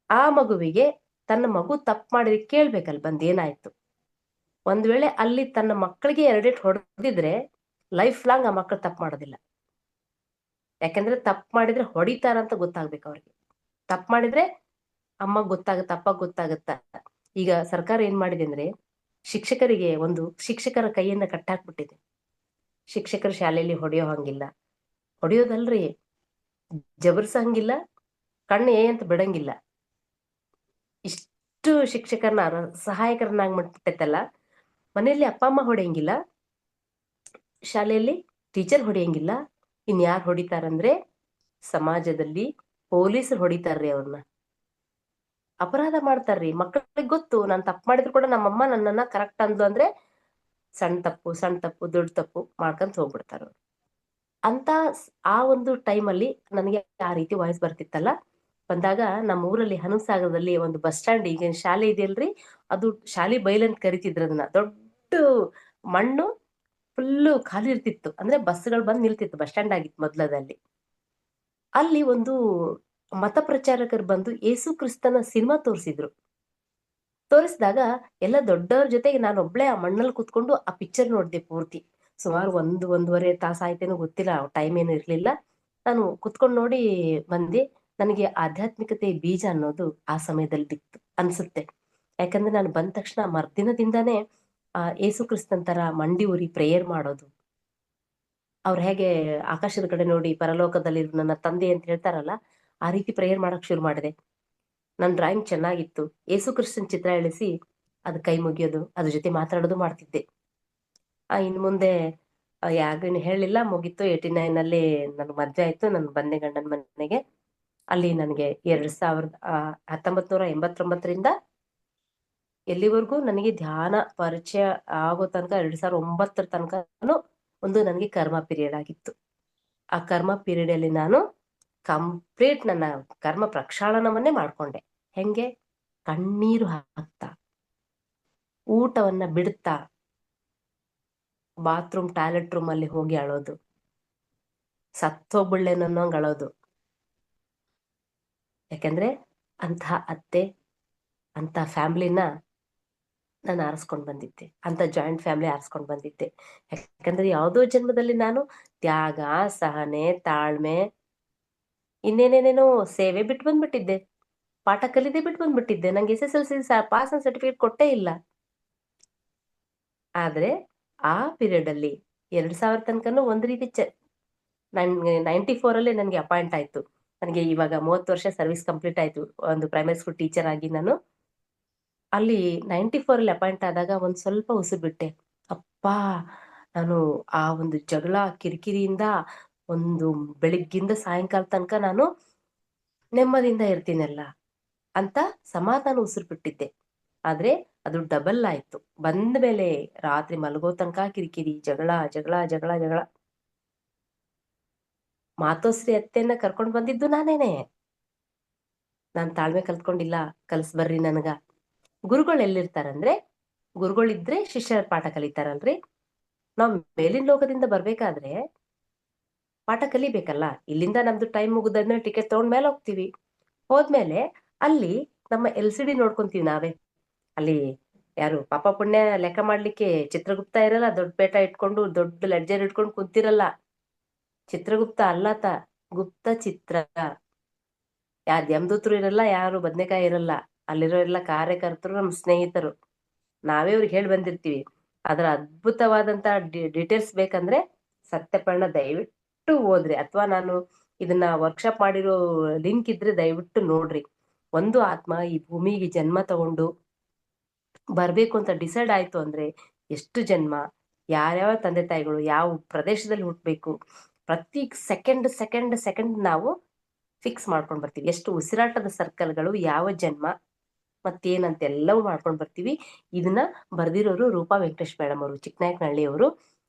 Speaker 2: ಆ ಮಗುವಿಗೆ ತನ್ನ ಮಗು ತಪ್ಪು ಮಾಡಿದ್ರೆ ಕೇಳ್ಬೇಕಲ್ಲ ಬಂದ್ ಏನಾಯ್ತು. ಒಂದ್ ವೇಳೆ ಅಲ್ಲಿ ತನ್ನ ಮಕ್ಕಳಿಗೆ 2 ಹೊಡೆದಿದ್ರೆ ಲೈಫ್ ಲಾಂಗ್ ಆ ಮಕ್ಕಳು ತಪ್ಪು ಮಾಡೋದಿಲ್ಲ. ಯಾಕಂದ್ರೆ ತಪ್ಪು ಮಾಡಿದ್ರೆ ಹೊಡಿತಾರಂತ ಗೊತ್ತಾಗ್ಬೇಕು ಅವ್ರಿಗೆ. ತಪ್ಪು ಮಾಡಿದ್ರೆ ಅಮ್ಮ ಗೊತ್ತಾಗತ್ತ, ಅಪ್ಪ ಗೊತ್ತಾಗತ್ತ. ಈಗ ಸರ್ಕಾರ ಏನ್ ಮಾಡಿದೆ ಅಂದ್ರೆ, ಶಿಕ್ಷಕರಿಗೆ ಒಂದು ಶಿಕ್ಷಕರ ಕೈಯನ್ನ ಕಟ್ಟಾಕ್ಬಿಟ್ಟಿದೆ. ಶಿಕ್ಷಕರು ಶಾಲೆಯಲ್ಲಿ ಹೊಡೆಯೋ ಹಂಗಿಲ್ಲ, ಹೊಡೆಯೋದಲ್ರಿ ಜಬರ್ಸಂಗಿಲ್ಲ, ಕಣ್ಣು ಅಂತ ಬಿಡಂಗಿಲ್ಲ. ಇಷ್ಟು ಶಿಕ್ಷಕರನ್ನ ಸಹಾಯಕರನ್ನಾಗಿ ಮಾಡ್ಬಿಟ್ಟೈತಲ್ಲ. ಮನೆಯಲ್ಲಿ ಅಪ್ಪ ಅಮ್ಮ ಹೊಡೆಯಂಗಿಲ್ಲ, ಶಾಲೆಯಲ್ಲಿ ಟೀಚರ್ ಹೊಡೆಯಂಗಿಲ್ಲ. ಇನ್ಯಾರು ಹೊಡಿತಾರಂದ್ರೆ ಸಮಾಜದಲ್ಲಿ ಪೊಲೀಸರು ಹೊಡಿತಾರ್ರಿ ಅವ್ರನ್ನ. ಅಪರಾಧ ಮಾಡ್ತಾರ್ರಿ. ಮಕ್ಕಳಿಗೆ ಗೊತ್ತು ನಾನು ತಪ್ಪು ಮಾಡಿದ್ರು ಕೂಡ ನಮ್ಮಮ್ಮ ನನ್ನನ್ನ ಕರೆಕ್ಟ್ ಅಂದ್ಲು ಅಂದ್ರೆ ಸಣ್ಣ ತಪ್ಪು ದೊಡ್ಡ ತಪ್ಪು ಮಾಡ್ಕೊಂತ ಹೋಗ್ಬಿಡ್ತಾರ ಅವ್ರು. ಅಂತ ಆ ಒಂದು ಟೈಮಲ್ಲಿ ನನಗೆ ಆ ರೀತಿ ವಾಯ್ಸ್ ಬರ್ತಿತ್ತಲ್ಲ. ಬಂದಾಗ ನಮ್ಮ ಊರಲ್ಲಿ ಹನುಸಾಗರದಲ್ಲಿ ಒಂದು ಬಸ್ ಸ್ಟ್ಯಾಂಡ್, ಈಗ ಶಾಲೆ ಇದೆಯಲ್ರಿ, ಅದು ಶಾಲೆ ಬೈಲಂತ ಕರಿತಿದ್ರು ಅದನ್ನ. ದೊಡ್ಡ ಮಣ್ಣು ಫುಲ್ಲು ಖಾಲಿ ಇರ್ತಿತ್ತು, ಅಂದ್ರೆ ಬಸ್ಗಳು ಬಂದು ನಿಲ್ತಿತ್ತು, ಬಸ್ ಸ್ಟ್ಯಾಂಡ್ ಆಗಿತ್ತು ಮೊದ್ಲದಲ್ಲಿ. ಅಲ್ಲಿ ಒಂದು ಮತ ಪ್ರಚಾರಕರು ಬಂದು ಏಸು ಕ್ರಿಸ್ತನ ಸಿನಿಮಾ ತೋರಿಸಿದಾಗ ಎಲ್ಲ ದೊಡ್ಡವ್ರ ಜೊತೆಗೆ ನಾನು ಒಬ್ಳೆ ಆ ಮಣ್ಣಲ್ಲಿ ಕುತ್ಕೊಂಡು ಆ ಪಿಕ್ಚರ್ ನೋಡಿದೆ ಪೂರ್ತಿ. ಸುಮಾರು 1-1.5 ತಾಸು ಆಯ್ತೇನೋ ಗೊತ್ತಿಲ್ಲ, ಟೈಮ್ ಏನು ಇರ್ಲಿಲ್ಲ. ನಾನು ಕುತ್ಕೊಂಡು ನೋಡಿ ಬಂದೆ. ನನಗೆ ಆಧ್ಯಾತ್ಮಿಕತೆ ಬೀಜ ಅನ್ನೋದು ಆ ಸಮಯದಲ್ಲಿ ಬಿತ್ತು ಅನ್ಸುತ್ತೆ. ಯಾಕಂದ್ರೆ ನಾನು ಬಂದ ತಕ್ಷಣ ಮರ್ದಿನದಿಂದಾನೇ ಏಸು ಕ್ರಿಸ್ತನ್ ತರ ಮಂಡಿ ಉರಿ ಪ್ರೇಯರ್ ಮಾಡೋದು, ಅವ್ರು ಹೇಗೆ ಆಕಾಶದ ಕಡೆ ನೋಡಿ ಪರಲೋಕದಲ್ಲಿ ನನ್ನ ತಂದೆ ಅಂತ ಹೇಳ್ತಾರಲ್ಲ, ಆ ರೀತಿ ಪ್ರೇಯರ್ ಮಾಡಕ್ ಶುರು ಮಾಡಿದೆ. ನನ್ನ ಡ್ರಾಯಿಂಗ್ ಚೆನ್ನಾಗಿತ್ತು. ಏಸು ಕ್ರಿಸ್ತನ್ ಚಿತ್ರ ಇಳಿಸಿ ಅದು ಕೈ ಮುಗಿಯೋದು, ಅದ್ರ ಜೊತೆ ಮಾತಾಡೋದು ಮಾಡ್ತಿದ್ದೆ. ಇನ್ ಮುಂದೆ ಯಾಗೇನು ಹೇಳಿಲ್ಲ, ಮುಗೀತು. 89ನಲ್ಲಿ ನನ್ ಮದ್ವೆ ಆಯ್ತು, ನನ್ ಬಂದೆ ಗಂಡನ ಮನೆಗೆ. ಅಲ್ಲಿ ನನಗೆ 1989ರಿಂದ ಎಲ್ಲಿವರೆಗೂ ನನಗೆ ಧ್ಯಾನ ಪರಿಚಯ ಆಗೋ ತನಕ 2009 ತನಕನು ಒಂದು ನನಗೆ ಕರ್ಮ ಪೀರಿಯಡ್ ಆಗಿತ್ತು. ಆ ಕರ್ಮ ಪೀರಿಯಡ್ ಅಲ್ಲಿ ನಾನು ಕಂಪ್ಲೀಟ್ ನನ್ನ ಕರ್ಮ ಪ್ರಕ್ಷಾಳನವನ್ನೇ ಮಾಡ್ಕೊಂಡೆ. ಹೆಂಗೆ? ಕಣ್ಣೀರು ಹಾಕ್ತಾ, ಊಟವನ್ನ ಬಿಡ್ತಾ, ಬಾತ್ರೂಮ್ ಟಾಯ್ಲೆಟ್ ರೂಮ್ ಅಲ್ಲಿ ಹೋಗಿ ಅಳೋದು, ಸತ್ತೋಗ್ಬಿಡ್ಲೇನನ್ನೋಂಗ್ ಅಳೋದು. ಯಾಕಂದ್ರೆ ಅಂಥ ಅತ್ತೆ, ಅಂಥ ಫ್ಯಾಮಿಲಿನ ನಾನು ಆರಿಸ್ಕೊಂಡು ಬಂದಿದ್ದೆ, ಅಂತ ಜಾಯಿಂಟ್ ಫ್ಯಾಮಿಲಿ ಆರಿಸ್ಕೊಂಡು ಬಂದಿದ್ದೆ. ಯಾಕಂದ್ರೆ ಯಾವುದೋ ಜನ್ಮದಲ್ಲಿ ನಾನು ತ್ಯಾಗ, ಸಹನೆ, ತಾಳ್ಮೆ, ಇನ್ನೇನೇನೇನೋ ಸೇವೆ ಬಿಟ್ಟು ಬಂದ್ಬಿಟ್ಟಿದ್ದೆ, ಪಾಠ ಕಲಿದೆ ಬಿಟ್ಟು ಬಂದ್ಬಿಟ್ಟಿದ್ದೆ. ನಂಗೆ SSLC ಪಾಸ್ ಸರ್ಟಿಫಿಕೇಟ್ ಕೊಟ್ಟೇ ಇಲ್ಲ. ಆದ್ರೆ ಆ ಪೀರಿಯಡ್ ಅಲ್ಲಿ 2000 ತನಕನೂ ಒಂದ್ ರೀತಿ ನನ್ಗೆ 94 ಅಲ್ಲಿ ನನಗೆ ಅಪಾಯಿಂಟ್ ಆಯ್ತು. ನನಗೆ ಇವಾಗ 30 ವರ್ಷ ಸರ್ವಿಸ್ ಕಂಪ್ಲೀಟ್ ಆಯ್ತು ಒಂದು ಪ್ರೈಮರಿ ಸ್ಕೂಲ್ ಟೀಚರ್ ಆಗಿ. ನಾನು ಅಲ್ಲಿ 94 ಅಲ್ಲಿ ಅಪಾಯಿಂಟ್ ಆದಾಗ ಒಂದ್ ಸ್ವಲ್ಪ ಉಸಿರು ಬಿಟ್ಟೆ. ಅಪ್ಪಾ, ನಾನು ಆ ಒಂದು ಜಗಳ ಕಿರಿಕಿರಿಯಿಂದ ಒಂದು ಬೆಳಿಗ್ಗಿಂದ ಸಾಯಂಕಾಲ ತನಕ ನಾನು ನೆಮ್ಮದಿಯಿಂದ ಇರ್ತೀನಲ್ಲ ಅಂತ ಸಮಾಧಾನ ಉಸಿರು ಬಿಟ್ಟಿದ್ದೆ. ಆದ್ರೆ ಅದು ಡಬಲ್ ಆಯ್ತು. ಬಂದ ಮೇಲೆ ರಾತ್ರಿ ಮಲಗೋ ತನಕ ಕಿರಿಕಿರಿ, ಜಗಳ ಜಗಳ ಜಗಳ ಜಗಳ. ಮಾತೋಶ್ರೀ ಅತ್ತೆಯನ್ನ ಕರ್ಕೊಂಡ್ ಬಂದಿದ್ದು ನಾನೇನೆ. ನಾನ್ ತಾಳ್ಮೆ ಕಲ್ತ್ಕೊಂಡಿಲ್ಲ, ಕಲ್ಸ್ಬರ್ರಿ ನನಗ. ಗುರುಗಳು ಎಲ್ಲಿರ್ತಾರಂದ್ರೆ, ಗುರುಗಳಿದ್ರೆ ಶಿಷ್ಯರ ಪಾಠ ಕಲಿತಾರಲ್ರಿ. ನಾವ್ ಮೇಲಿನ ಲೋಕದಿಂದ ಬರ್ಬೇಕಾದ್ರೆ ಪಾಠ ಕಲಿಬೇಕಲ್ಲ. ಇಲ್ಲಿಂದ ನಮ್ದು ಟೈಮ್ ಮುಗಿದಾದ್ಮೇಲೆ ಟಿಕೆಟ್ ತಗೊಂಡ್ ಮೇಲೆ ಹೋಗ್ತೀವಿ. ಹೋದ್ಮೇಲೆ ಅಲ್ಲಿ ನಮ್ಮ LCD ನೋಡ್ಕೊಂತೀವಿ ನಾವೇ. ಅಲ್ಲಿ ಯಾರು ಪಾಪ ಪುಣ್ಯ ಲೆಕ್ಕ ಮಾಡ್ಲಿಕ್ಕೆ ಚಿತ್ರಗುಪ್ತ ಇರಲ್ಲ, ದೊಡ್ಡ ಪೇಟ ಇಟ್ಕೊಂಡು ದೊಡ್ಡ ಲೆಡ್ಜರ್ ಇಟ್ಕೊಂಡು ಕುಂತಿರಲ್ಲ. ಚಿತ್ರಗುಪ್ತ ಅಲ್ಲತ, ಗುಪ್ತ ಚಿತ್ರ. ಯಾರು ಯಮದೂತರು ಇರಲ್ಲ, ಯಾರು ಬದ್ನೆಕಾಯಿ ಇರಲ್ಲ. ಅಲ್ಲಿರೋ ಎಲ್ಲ ಕಾರ್ಯಕರ್ತರು, ನಮ್ಮ ಸ್ನೇಹಿತರು. ನಾವೇ ಅವ್ರಿಗೆ ಹೇಳಿ ಬಂದಿರ್ತೀವಿ. ಅದರ ಅದ್ಭುತವಾದಂತ ಡೀಟೇಲ್ಸ್ ಬೇಕಂದ್ರೆ ಸತ್ಯಪರ್ಣ ದಯವಿಟ್ಟು ಓದ್ರಿ, ಅಥವಾ ನಾನು ಇದನ್ನ ವರ್ಕ್ಶಾಪ್ ಮಾಡಿರೋ ಲಿಂಕ್ ಇದ್ರೆ ದಯವಿಟ್ಟು ನೋಡ್ರಿ. ಒಂದು ಆತ್ಮ ಈ ಭೂಮಿಗೆ ಜನ್ಮ ತಗೊಂಡು ಬರ್ಬೇಕು ಅಂತ ಡಿಸೈಡ್ ಆಯ್ತು ಅಂದ್ರೆ ಎಷ್ಟು ಜನ್ಮ, ಯಾರ್ಯಾವ ತಂದೆ ತಾಯಿಗಳು, ಯಾವ ಪ್ರದೇಶದಲ್ಲಿ ಹುಟ್ಟಬೇಕು, ಪ್ರತಿ ಸೆಕೆಂಡ್ ಸೆಕೆಂಡ್ ಸೆಕೆಂಡ್ ನಾವು ಫಿಕ್ಸ್ ಮಾಡ್ಕೊಂಡ್ ಬರ್ತೀವಿ. ಎಷ್ಟು ಉಸಿರಾಟದ ಸರ್ಕಲ್ಗಳು, ಯಾವ ಜನ್ಮ ಮತ್ತೇನಂತ ಎಲ್ಲವೂ ಮಾಡ್ಕೊಂಡ್ ಬರ್ತೀವಿ. ಇದನ್ನ ಬರ್ದಿರೋರು ರೂಪಾ ವೆಂಕಟೇಶ್ ಮೇಡಮ್ ಅವರು, ಚಿಕ್ಕನಾಯಕನಹಳ್ಳಿ ಅವರು.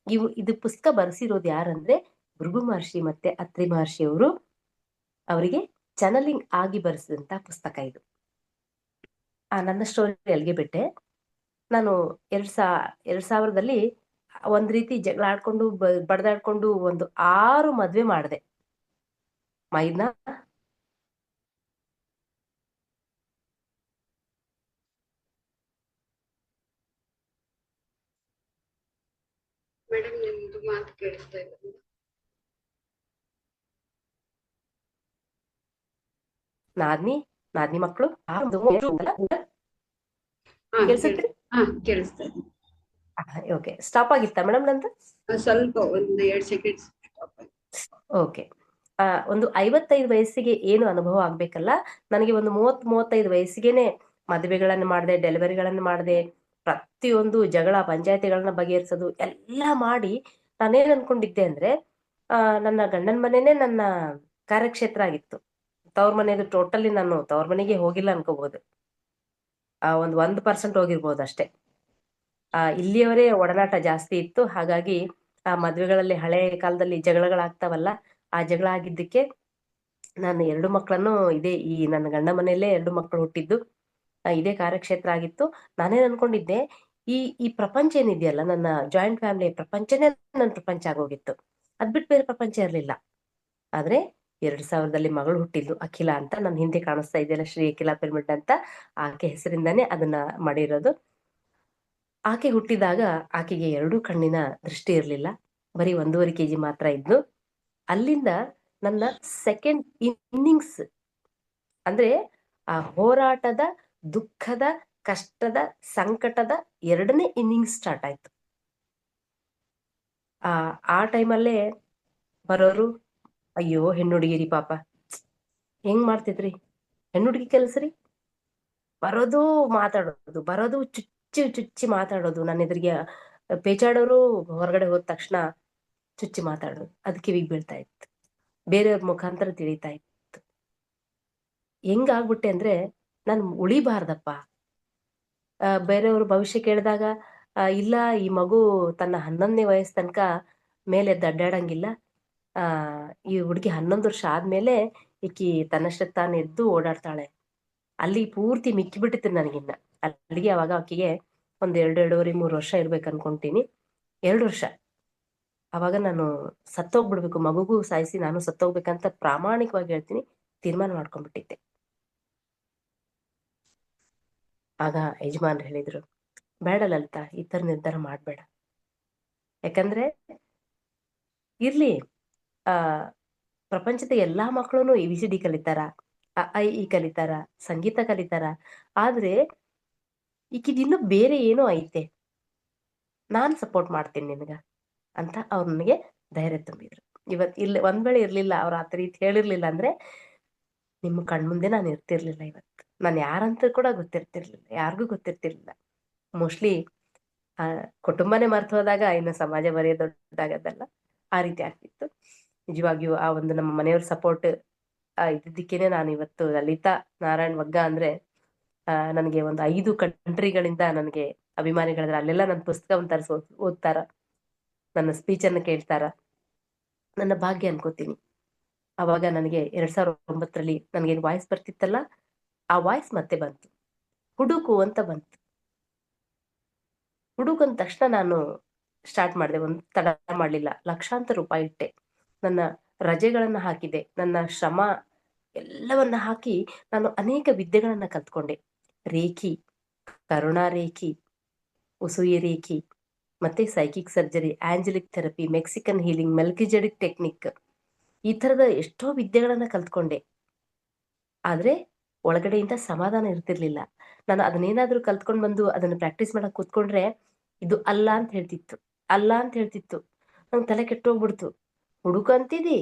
Speaker 2: ಇದು ಪುಸ್ತಕ ಬರ್ಸಿರೋದು ಯಾರಂದ್ರೆ ಭೃಗು ಮಹರ್ಷಿ ಮತ್ತೆ ಅತ್ರಿ ಮಹರ್ಷಿ ಅವರು. ಅವರಿಗೆ ಚಾನಲಿಂಗ್ ಆಗಿ ಬರ್ಸಿದಂತ ಪುಸ್ತಕ ಇದು. ನನ್ನ ಸ್ಟೋರಿ ಅಲ್ಲಿಗೆ ಬಿಟ್ಟೆ. ನಾನು 2000ದಲ್ಲಿ ಒಂದ್ ರೀತಿ ಜಗಳ ಆಡ್ಕೊಂಡು ಬಡ್ದಾಡ್ಕೊಂಡು ಒಂದು 6 ಮದ್ವೆ ಮಾಡಿದೆ. ಮೈದ್ನ
Speaker 1: ಮೇಡಮ್ ನಿಮ್ದು ಮಾತು ಕೇಳಿಸ್ತಾ ಇಲ್ಲ.
Speaker 2: ನಾದ್ನಿ ಮಕ್ಕಳು ಕೇಳಿಸುತ್ರಿ?
Speaker 1: ಕೇಳಿಸ್ತಾ ಇದೆ.
Speaker 2: ಓಕೆ, ಸ್ಟಾಪ್ ಆಗಿತ್ತಾ ಮೇಡಮ್ ನಂದು?
Speaker 1: ಸ್ವಲ್ಪ ಒಂದು 2 ಸೆಕೆಂಡ್ಸ್.
Speaker 2: ಓಕೆ. ಒಂದು 55 ವಯಸ್ಸಿಗೆ ಏನು ಅನುಭವ ಆಗ್ಬೇಕಲ್ಲ, ನನಗೆ ಒಂದು 30-35 ವಯಸ್ಸಿಗೆನೆ ಮದುವೆಗಳನ್ನ ಮಾಡಿದೆ, ಡೆಲಿವರಿಗಳನ್ನ ಮಾಡಿದೆ, ಪ್ರತಿಯೊಂದು ಜಗಳ ಪಂಚಾಯತಿಗಳನ್ನ ಬಗೆಹರಿಸೋದು ಎಲ್ಲ ಮಾಡಿ ನಾನೇನ್ ಅನ್ಕೊಂಡಿದ್ದೆ ಅಂದ್ರೆ, ನನ್ನ ಗಂಡನ ಮನೆನೇ ನನ್ನ ಕಾರ್ಯಕ್ಷೇತ್ರ ಆಗಿತ್ತು. ತವ್ರ ಮನೆದು ಟೋಟಲಿ ನಾನು ತವ್ರ ಮನೆಗೆ ಹೋಗಿಲ್ಲ ಅನ್ಕೋಬಹುದು. ಒಂದು 1% ಹೋಗಿರ್ಬೋದು ಅಷ್ಟೇ. ಇಲ್ಲಿಯವರೇ ಒಡನಾಟ ಜಾಸ್ತಿ ಇತ್ತು. ಹಾಗಾಗಿ ಆ ಮದ್ವೆಗಳಲ್ಲಿ ಹಳೆ ಕಾಲದಲ್ಲಿ ಜಗಳಗಳಾಗ್ತಾವಲ್ಲ, ಆ ಜಗಳ ಆಗಿದ್ದಕ್ಕೆ ನಾನು 2 ಮಕ್ಕಳನ್ನು ಈ ನನ್ನ ಗಂಡ ಮನೆಯಲ್ಲೇ 2 ಮಕ್ಕಳು ಹುಟ್ಟಿದ್ದು. ಇದೇ ಕಾರ್ಯಕ್ಷೇತ್ರ ಆಗಿತ್ತು. ನಾನೇನ್ ಅನ್ಕೊಂಡಿದ್ದೆ, ಈ ಪ್ರಪಂಚ ಏನಿದೆಯಲ್ಲ, ನನ್ನ ಜಾಯಿಂಟ್ ಫ್ಯಾಮಿಲಿ ಪ್ರಪಂಚನೇ ನನ್ನ ಪ್ರಪಂಚ ಆಗೋಗಿತ್ತು. ಅದ್ಬಿಟ್ಟು ಬೇರೆ ಪ್ರಪಂಚ ಇರ್ಲಿಲ್ಲ. ಆದ್ರೆ 2000ದಲ್ಲಿ ಮಗಳು ಹುಟ್ಟಿದ್ದು, ಅಖಿಲ ಅಂತ. ನನ್ನ ಹಿಂದೆ ಕಾಣಿಸ್ತಾ ಇದೆಯಲ್ಲ, ಶ್ರೀ ಅಖಿಲ ಪಿರಮಿಡ್ ಅಂತ, ಆಕೆ ಹೆಸರಿಂದಾನೇ ಅದನ್ನ ಮಾಡಿರೋದು. ಆಕೆ ಹುಟ್ಟಿದಾಗ ಆಕೆಗೆ 2 ಕಣ್ಣಿನ ದೃಷ್ಟಿ ಇರ್ಲಿಲ್ಲ, ಬರೀ 1.5 kg ಮಾತ್ರ ಇದ್ಲು. ಅಲ್ಲಿಂದ ನನ್ನ ಸೆಕೆಂಡ್ ಇನ್ನಿಂಗ್ಸ್ ಅಂದ್ರೆ ಆ ಹೋರಾಟದ, ದುಃಖದ, ಕಷ್ಟದ, ಸಂಕಟದ 2ನೇ ಇನ್ನಿಂಗ್ಸ್ ಸ್ಟಾರ್ಟ್ ಆಯ್ತು. ಆ ಟೈಮಲ್ಲೇ ಬರೋರು, ಅಯ್ಯೋ ಹೆಣ್ಣುಡುಗಿರಿ ಪಾಪ, ಹೆಂಗ್ ಮಾಡ್ತಿದ್ರಿ, ಹೆಣ್ಣುಡುಗಿ ಕೆಲ್ಸ್ರಿ, ಬರೋದು ಮಾತಾಡೋದು, ಬರೋದು ಚುಚ್ಚಿ ಮಾತಾಡೋದು, ನನ್ನ ಎದುರಿಗೆ ಪೇಚಾಡೋರು, ಹೊರಗಡೆ ಹೋದ ತಕ್ಷಣ ಚುಚ್ಚಿ ಮಾತಾಡೋದು. ಅದು ಕಿವಿಗೆ ಬೀಳ್ತಾ ಇತ್ತು, ಬೇರೆಯವ್ರ ಮುಖಾಂತರ ತಿಳಿತಾ ಇತ್ತು. ಹೆಂಗಾಗ್ಬಿಟ್ಟೆ ಅಂದ್ರೆ, ನಾನು ಉಳಿಬಾರ್ದಪ್ಪ. ಬೇರೆಯವರು ಭವಿಷ್ಯ ಕೇಳಿದಾಗ, ಇಲ್ಲ ಈ ಮಗು ತನ್ನ 11ನೇ ವಯಸ್ಸು ತನಕ ಮೇಲೆ ಅಡ್ಡಾಡಂಗಿಲ್ಲ, ಈ ಹುಡುಗಿ 11 ವರ್ಷ ಆದ್ಮೇಲೆ ಈಕಿ ತನ್ನಷ್ಟಕ್ಕೆ ತಾನು ಎದ್ದು ಓಡಾಡ್ತಾಳೆ. ಅಲ್ಲಿ ಪೂರ್ತಿ ಮಿಕ್ಕಿ ಬಿಟ್ಟಿತ್ತು ನನಗಿನ್ನ. ಅಲ್ಲಿಗೆ ಅವಾಗ ಆಕಿಗೆ ಒಂದ್ 2-2.5-3 ವರ್ಷ ಇರ್ಬೇಕು ಅನ್ಕೊಂತೀನಿ. 2 ವರ್ಷ. ಅವಾಗ ನಾನು ಸತ್ತೋಗ್ಬಿಡ್ಬೇಕು, ಮಗುಗೂ ಸಾಯಿಸಿ ನಾನು ಸತ್ತೋಗ್ಬೇಕಂತ ಪ್ರಾಮಾಣಿಕವಾಗಿ ಹೇಳ್ತೀನಿ, ತೀರ್ಮಾನ ಮಾಡ್ಕೊಂಡ್ಬಿಟ್ಟಿದ್ದೆ. ಆಗ ಯಜಮಾನ್ರು ಹೇಳಿದ್ರು, ಬೇಡ ಲಲಿತಾ, ಈ ತರ ನಿರ್ಧಾರ ಮಾಡ್ಬೇಡ. ಯಾಕಂದ್ರೆ ಇರ್ಲಿ, ಆ ಪ್ರಪಂಚದ ಎಲ್ಲಾ ಮಕ್ಕಳು ABCD ಕಲಿತಾರ, ಅ, ಆ, ಇ ಕಲಿತಾರ, ಸಂಗೀತ ಕಲಿತಾರ. ಆದ್ರೆ ಈಕಿದಿನ್ನೂ ಬೇರೆ ಏನೋ ಐತೆ, ನಾನ್ ಸಪೋರ್ಟ್ ಮಾಡ್ತೀನಿ ನಿನಗ ಅಂತ ಅವ್ರು ನನಗೆ ಧೈರ್ಯ ತುಂಬಿದ್ರು. ಇವತ್ ಇಲ್ಲಿ ಒಂದ್ ವೇಳೆ ಇರ್ಲಿಲ್ಲ, ಅವ್ರ ಆ ರೀತಿ ಹೇಳಿರ್ಲಿಲ್ಲ ಅಂದ್ರೆ ನಿಮ್ಮ ಕಣ್ಮುಂದೆ ನಾನು ಇರ್ತಿರ್ಲಿಲ್ಲ. ಇವತ್ತು ನಾನು ಯಾರಂತ ಕೂಡ ಗೊತ್ತಿರ್ತಿರ್ಲಿಲ್ಲ, ಯಾರಿಗೂ ಗೊತ್ತಿರ್ತಿರ್ಲಿಲ್ಲ. ಮೋಸ್ಟ್ಲಿ ಆ ಕುಟುಂಬನೇ ಮರ್ತು ಹೋದಾಗ ಇನ್ನು ಸಮಾಜ ಬರೆಯ ದೊಡ್ಡದಾಗದಲ್ಲ, ಆ ರೀತಿ ಆಗ್ತಿತ್ತು. ನಿಜವಾಗಿಯೂ ಆ ಒಂದು ನಮ್ಮ ಮನೆಯವ್ರ ಸಪೋರ್ಟ್ ಇದ್ದಿದ್ದಕ್ಕೇನೆ ನಾನು ಇವತ್ತು ಲಲಿತಾ ನಾರಾಯಣ್ ವಗ್ಗ ಅಂದ್ರೆ ನನಗೆ ಒಂದು 5 ಕಂಟ್ರಿಗಳಿಂದ ನನಗೆ ಅಭಿಮಾನಿಗಳಿದ್ರೆ, ಅಲ್ಲೆಲ್ಲ ನನ್ನ ಪುಸ್ತಕವನ್ನು ತರಿಸಿ ಓದ್ತಾರ, ನನ್ನ ಸ್ಪೀಚ್ ಅನ್ನು ಕೇಳ್ತಾರ. ನನ್ನ ಭಾಗ್ಯ ಅನ್ಕೋತೀನಿ. ಅವಾಗ ನನಗೆ 2009ರಲ್ಲಿ ನನಗೆ ವಾಯ್ಸ್ ಬರ್ತಿತ್ತಲ್ಲ, ಆ ವಾಯ್ಸ್ ಮತ್ತೆ ಬಂತು, ಹುಡುಕು ಅಂತ ಬಂತು. ಹುಡುಕು ಅಂದ ತಕ್ಷಣ ನಾನು ಸ್ಟಾರ್ಟ್ ಮಾಡಿದೆ. ಒಂದು ತಡ ಮಾಡಲಿಲ್ಲ, ಲಕ್ಷಾಂತರ ರೂಪಾಯಿ ಇಟ್ಟೆ, ನನ್ನ ರಜೆಗಳನ್ನ ಹಾಕಿದೆ, ನನ್ನ ಶ್ರಮ ಎಲ್ಲವನ್ನ ಹಾಕಿ ನಾನು ಅನೇಕ ವಿದ್ಯೆಗಳನ್ನ ಕಲ್ತ್ಕೊಂಡೆ. Reiki, Karuna reiki, Usui reiki, ಮತ್ತೆ psychic surgery, angelic therapy, Mexican healing, Melchizedek technique, ಈ ತರದ ಎಷ್ಟೋ ವಿದ್ಯೆಗಳನ್ನ ಕಲ್ತ್ಕೊಂಡೆ. ಆದ್ರೆ ಒಳಗಡೆಯಿಂದ ಸಮಾಧಾನ ಇರ್ತಿರ್ಲಿಲ್ಲ. ನಾನು ಅದನ್ನೇನಾದ್ರೂ ಕಲ್ತ್ಕೊಂಡ್ ಬಂದು ಅದನ್ನ ಪ್ರಾಕ್ಟೀಸ್ ಮಾಡಕ್ ಕೂತ್ಕೊಂಡ್ರೆ ಇದು ಅಲ್ಲ ಅಂತ ಹೇಳ್ತಿತ್ತು, ಅಲ್ಲ ಅಂತ ಹೇಳ್ತಿತ್ತು. ನಂಗೆ ತಲೆ ಕೆಟ್ಟೋಗ್ಬಿಡ್ತು. ಹುಡುಕಂತಿದಿ,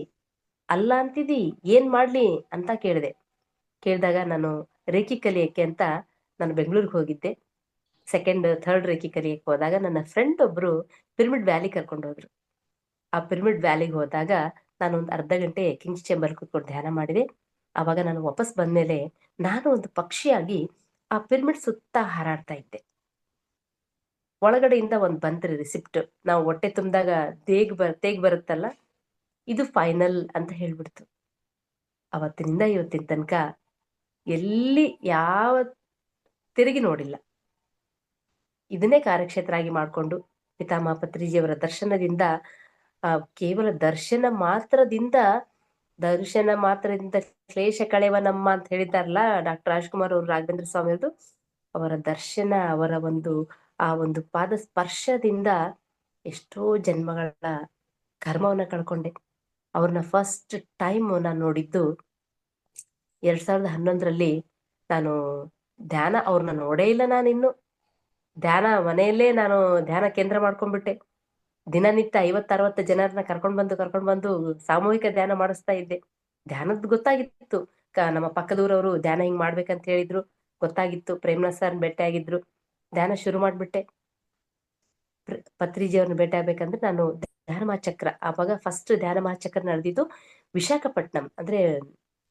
Speaker 2: ಅಲ್ಲ ಅಂತಿದಿ, ಏನ್ ಮಾಡ್ಲಿ ಅಂತ ಕೇಳಿದಾಗ ನಾನು ರೇಖಿ ಕಲಿಯಕ್ಕೆ ಅಂತ ನಾನು ಬೆಂಗಳೂರಿಗೆ ಹೋಗಿದ್ದೆ. ಸೆಕೆಂಡ್ ಥರ್ಡ್ ರೇಖಿ ಕಲಿಯಕ್ಕೆ ಹೋದಾಗ ನನ್ನ ಫ್ರೆಂಡ್ ಒಬ್ರು ಪಿರಮಿಡ್ ವ್ಯಾಲಿ ಕರ್ಕೊಂಡು ಹೋದ್ರು. ಆ ಪಿರಮಿಡ್ ವ್ಯಾಲಿಗೆ ಹೋದಾಗ ನಾನು ಒಂದು ಅರ್ಧ ಗಂಟೆ ಕಿಂಗ್ಸ್ ಚೇಂಬರ್ ಕೂತ್ಕೊಂಡು ಧ್ಯಾನ ಮಾಡಿದೆ. ಆವಾಗ ನಾನು ವಾಪಸ್ ಬಂದ್ಮೇಲೆ ನಾನು ಒಂದು ಪಕ್ಷಿಯಾಗಿ ಆ ಪಿರಮಿಡ್ ಸುತ್ತ ಹಾರಾಡ್ತಾ ಇದ್ದೆ. ಒಳಗಡೆಯಿಂದ ಒಂದು ಬಂತ್ರಿ ರಿಸಿಪ್ಟ್, ನಾವು ಹೊಟ್ಟೆ ತುಂಬಿದಾಗ ತೇಗ್ ಬರುತ್ತಲ್ಲ, ಇದು ಫೈನಲ್ ಅಂತ ಹೇಳ್ಬಿಡ್ತು. ಅವತ್ತಿನಿಂದ ಇವತ್ತಿನ ತನಕ ಎಲ್ಲಿ ಯಾವ ತಿರುಗಿ ನೋಡಿಲ್ಲ. ಇದನ್ನೇ ಕಾರ್ಯಕ್ಷೇತ್ರ ಆಗಿ ಮಾಡಿಕೊಂಡು ಪಿತಾಮಹ ಪತ್ರಿಜಿಯವರ ದರ್ಶನದಿಂದ, ಕೇವಲ ದರ್ಶನ ಮಾತ್ರದಿಂದ ಕ್ಲೇಶ ಕಳೆವ ನಮ್ಮ ಅಂತ ಹೇಳಿದಾರಲ್ಲ ಡಾಕ್ಟರ್ ರಾಜ್ಕುಮಾರ್ ಅವರು, ರಾಘವೇಂದ್ರ ಸ್ವಾಮಿ ಅವ್ರದ್ದು, ಅವರ ದರ್ಶನ, ಅವರ ಆ ಒಂದು ಪಾದ ಸ್ಪರ್ಶದಿಂದ ಎಷ್ಟೋ ಜನ್ಮಗಳ ಕರ್ಮವನ್ನ ಕಳ್ಕೊಂಡೆ. ಅವ್ರನ್ನ ಫಸ್ಟ್ ಟೈಮ್ ನಾನು ನೋಡಿದ್ದು 2011ರಲ್ಲಿ. ನಾನು ಧ್ಯಾನ ಅವ್ರನ್ನ ನೋಡೇ ಇಲ್ಲ, ನಾನಿನ್ನು ಧ್ಯಾನ ಮನೆಯಲ್ಲೇ ನಾನು ಧ್ಯಾನ ಕೇಂದ್ರ ಮಾಡ್ಕೊಂಡ್ಬಿಟ್ಟೆ. ದಿನನಿತ್ಯ 50-60 ಜನರನ್ನ ಕರ್ಕೊಂಡ್ ಬಂದು ಸಾಮೂಹಿಕ ಧ್ಯಾನ ಮಾಡಿಸ್ತಾ ಇದ್ದೆ. ಧ್ಯಾನದ್ ಗೊತ್ತಾಗಿತ್ತು, ನಮ್ಮ ಪಕ್ಕದೂರವರು ಧ್ಯಾನ ಹಿಂಗ್ ಮಾಡ್ಬೇಕಂತ ಹೇಳಿದ್ರು, ಗೊತ್ತಾಗಿತ್ತು. ಪ್ರೇಮ್ನಾಥ್ ಸರ್ ಭೇಟಿ ಆಗಿದ್ರು, ಧ್ಯಾನ ಶುರು ಮಾಡ್ಬಿಟ್ಟೆ. ಪತ್ರಿಜಿ ಅವ್ರನ್ನ ಭೇಟಿ ಆಗ್ಬೇಕಂದ್ರೆ ನಾನು ಧ್ಯಾನ ಮಹಾಚಕ್ರ, ಆವಾಗ ಫಸ್ಟ್ ಧ್ಯಾನ ಮಹಾಚಕ್ರ ನಡೆದಿದ್ದು ವಿಶಾಖಪಟ್ಟಣಂ, ಅಂದ್ರೆ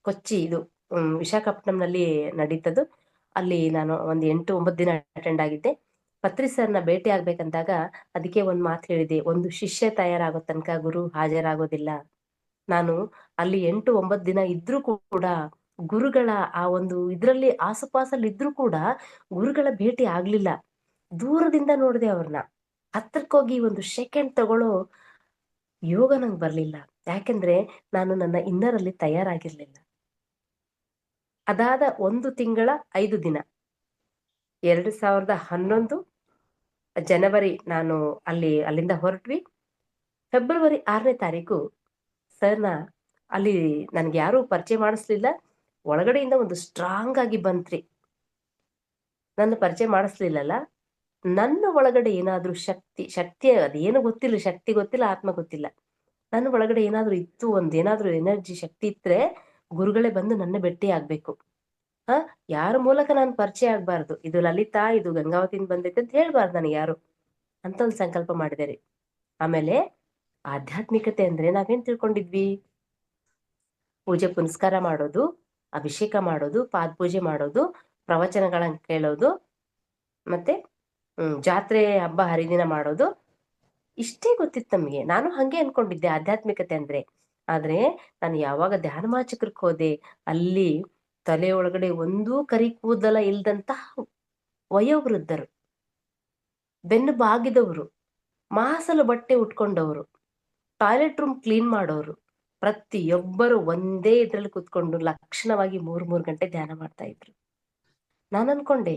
Speaker 2: ಕೊಚ್ಚಿ, ಇದು ವಿಶಾಖಪಟ್ಟಣಂನಲ್ಲಿ ನಡೀತದ್ದು. ಅಲ್ಲಿ ನಾನು ಒಂದು 8-9 ದಿನ ಅಟೆಂಡ್ ಆಗಿದ್ದೆ. ಪತ್ರಿ ಸರ್ನ ಭೇಟಿ ಆಗ್ಬೇಕಂದಾಗ ಅದಕ್ಕೆ ಒಂದು ಮಾತು ಹೇಳಿದೆ, ಒಂದು ಶಿಷ್ಯ ತಯಾರಾಗೋ ತನಕ ಗುರು ಹಾಜರಾಗೋದಿಲ್ಲ. ನಾನು ಅಲ್ಲಿ 8-9 ದಿನ ಇದ್ರೂ ಕೂಡ ಗುರುಗಳ ಆ ಒಂದು ಇದ್ರಲ್ಲಿ ಆಸುಪಾಸಲ್ಲಿ ಇದ್ರೂ ಕೂಡ ಗುರುಗಳ ಭೇಟಿ ಆಗ್ಲಿಲ್ಲ. ದೂರದಿಂದ ನೋಡಿದೆ ಅವ್ರನ್ನ, ಹತ್ರಕ್ಕೋಗಿ ಒಂದು ಸೆಕೆಂಡ್ ತಗೊಳ್ಳೋ ಯೋಗ ನಂಗೆ ಬರ್ಲಿಲ್ಲ. ಯಾಕೆಂದ್ರೆ ನಾನು ನನ್ನ ಇನ್ನರಲ್ಲಿ ತಯಾರಾಗಿರ್ಲಿಲ್ಲ. ಅದಾದ 1 ತಿಂಗಳ 5 ದಿನ 2011 ಜನವರಿ ನಾನು ಅಲ್ಲಿಂದ ಹೊರಟ್ವಿ. ಫೆಬ್ರವರಿ 6ನೇ ತಾರೀಕು ಸರ್ನ ಅಲ್ಲಿ ನನ್ಗೆ ಯಾರು ಪರಿಚಯ ಮಾಡಿಸ್ಲಿಲ್ಲ, ಒಳಗಡೆಯಿಂದ ಒಂದು ಸ್ಟ್ರಾಂಗ್ ಆಗಿ ಬಂತ್ರಿ. ನನ್ನ ಪರಿಚಯ ಮಾಡಿಸ್ಲಿಲ್ಲಲ್ಲ, ನನ್ನ ಒಳಗಡೆ ಏನಾದ್ರೂ ಶಕ್ತಿ ಅದೇನು ಗೊತ್ತಿಲ್ಲ, ಶಕ್ತಿ ಗೊತ್ತಿಲ್ಲ, ಆತ್ಮ ಗೊತ್ತಿಲ್ಲ, ನನ್ನ ಒಳಗಡೆ ಏನಾದ್ರೂ ಇತ್ತು, ಏನಾದ್ರೂ ಎನರ್ಜಿ ಶಕ್ತಿ ಇದ್ರೆ ಗುರುಗಳೇ ಬಂದು ನನ್ನ ಭೇಟಿ ಆಗ್ಬೇಕು. ಯಾರ ಮೂಲಕ ನಾನು ಪರಿಚಯ ಆಗ್ಬಾರ್ದು, ಇದು ಲಲಿತಾ, ಇದು ಗಂಗಾವತಿಯಿಂದ ಬಂದೈತೆ ಅಂತ ಹೇಳ್ಬಾರ್ದು ನನಗೆ ಯಾರು ಅಂತ ಒಂದು ಸಂಕಲ್ಪ ಮಾಡಿದೆ ರೀ. ಆಮೇಲೆ ಆಧ್ಯಾತ್ಮಿಕತೆ ಅಂದ್ರೆ ನಾವೇನ್ ತಿಳ್ಕೊಂಡಿದ್ವಿ? ಪೂಜೆ ಪುನಸ್ಕಾರ ಮಾಡೋದು, ಅಭಿಷೇಕ ಮಾಡೋದು, ಪಾದ ಪೂಜೆ ಮಾಡೋದು, ಪ್ರವಚನಗಳನ್ನ ಕೇಳೋದು, ಮತ್ತೆ ಜಾತ್ರೆ ಹಬ್ಬ ಹರಿದಿನ ಮಾಡೋದು, ಇಷ್ಟೇ ಗೊತ್ತಿತ್ತು ನಮಗೆ. ನಾನು ಹಂಗೆ ಅನ್ಕೊಂಡಿದ್ದೆ ಆಧ್ಯಾತ್ಮಿಕತೆ ಅಂದ್ರೆ. ಆದ್ರೆ ನಾನು ಯಾವಾಗ ಧ್ಯಾನ ಮಾಚಕ್ರಕ್ಕೆ ಹೋದೆ, ಅಲ್ಲಿ ತಲೆ ಒಳಗಡೆ ಒಂದೂ ಕರಿ ಕೂದಲ ಇಲ್ದಂತಹ ವಯೋವೃದ್ಧರು, ಬೆನ್ನು ಬಾಗಿದವರು, ಮಾಸಲು ಬಟ್ಟೆ ಉಟ್ಕೊಂಡವರು, ಟಾಯ್ಲೆಟ್ ರೂಮ್ ಕ್ಲೀನ್ ಮಾಡೋರು, ಪ್ರತಿಯೊಬ್ಬರು ಒಂದೇ ಇದ್ರಲ್ಲಿ ಕೂತ್ಕೊಂಡು ಲಕ್ಷಣವಾಗಿ 3 ಗಂಟೆ ಧ್ಯಾನ ಮಾಡ್ತಾ ಇದ್ರು. ನಾನು ಅನ್ಕೊಂಡೆ,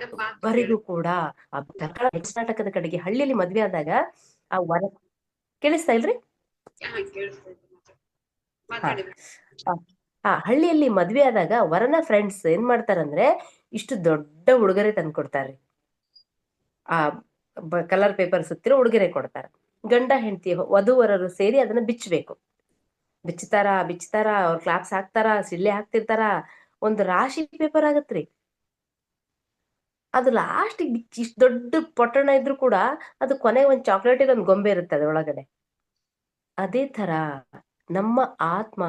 Speaker 1: ಮೇಡಮ್ ಮಾತು
Speaker 2: ವರೆಗೂ ಕೂಡ ಆ ಕರ್ನಾಟಕದ ಕಡೆಗೆ ಹಳ್ಳಿಯಲ್ಲಿ ಮದ್ವೆ ಆದಾಗ ಆ ವರ ಕೇಳಿಸ್ತಾ ಇಲ್ರಿ?
Speaker 1: ಕೇಳಿಸ್ತಾ ಇದೆ
Speaker 2: ಹಾ
Speaker 1: ಮಾತಾಡಿ.
Speaker 2: ಹಳ್ಳಿಯಲ್ಲಿ ಮದ್ವೆ ಆದಾಗ ವರನ ಫ್ರೆಂಡ್ಸ್ ಏನ್ ಮಾಡ್ತಾರಂದ್ರೆ ಇಷ್ಟು ದೊಡ್ಡ ಉಡುಗೊರೆ ತಂದು ಕೊಡ್ತಾರ್ರಿ. ಆ ಕಲರ್ ಪೇಪರ್ ಸುತ್ತಿರೋ ಉಡುಗೊರೆ ಕೊಡ್ತಾರ. ಗಂಡ ಹೆಂಡತಿ ವಧುವರರು ಸೇರಿ ಅದನ್ನ ಬಿಚ್ಚಬೇಕು. ಬಿಚ್ಚತಾರ ಅವ್ರ ಕ್ಲಾಪ್ಸ್ ಹಾಕ್ತಾರ, ಸಿಳ್ಳೆ ಹಾಕ್ತಿರ್ತಾರ, ಒಂದು ರಾಶಿ ಪೇಪರ್ ಆಗತ್ರಿ. ಅದು ಲಾಸ್ಟ್ ಇಷ್ಟು ದೊಡ್ಡ ಪೊಟ್ಟಣ ಇದ್ರು ಕೂಡ ಅದು ಕೊನೆಗೆ ಒಂದು ಚಾಕ್ಲೇಟ್ ಒಂದು ಗೊಂಬೆ ಇರುತ್ತೆ ಅದ್ರ ಒಳಗಡೆ. ಅದೇ ತರ ನಮ್ಮ ಆತ್ಮ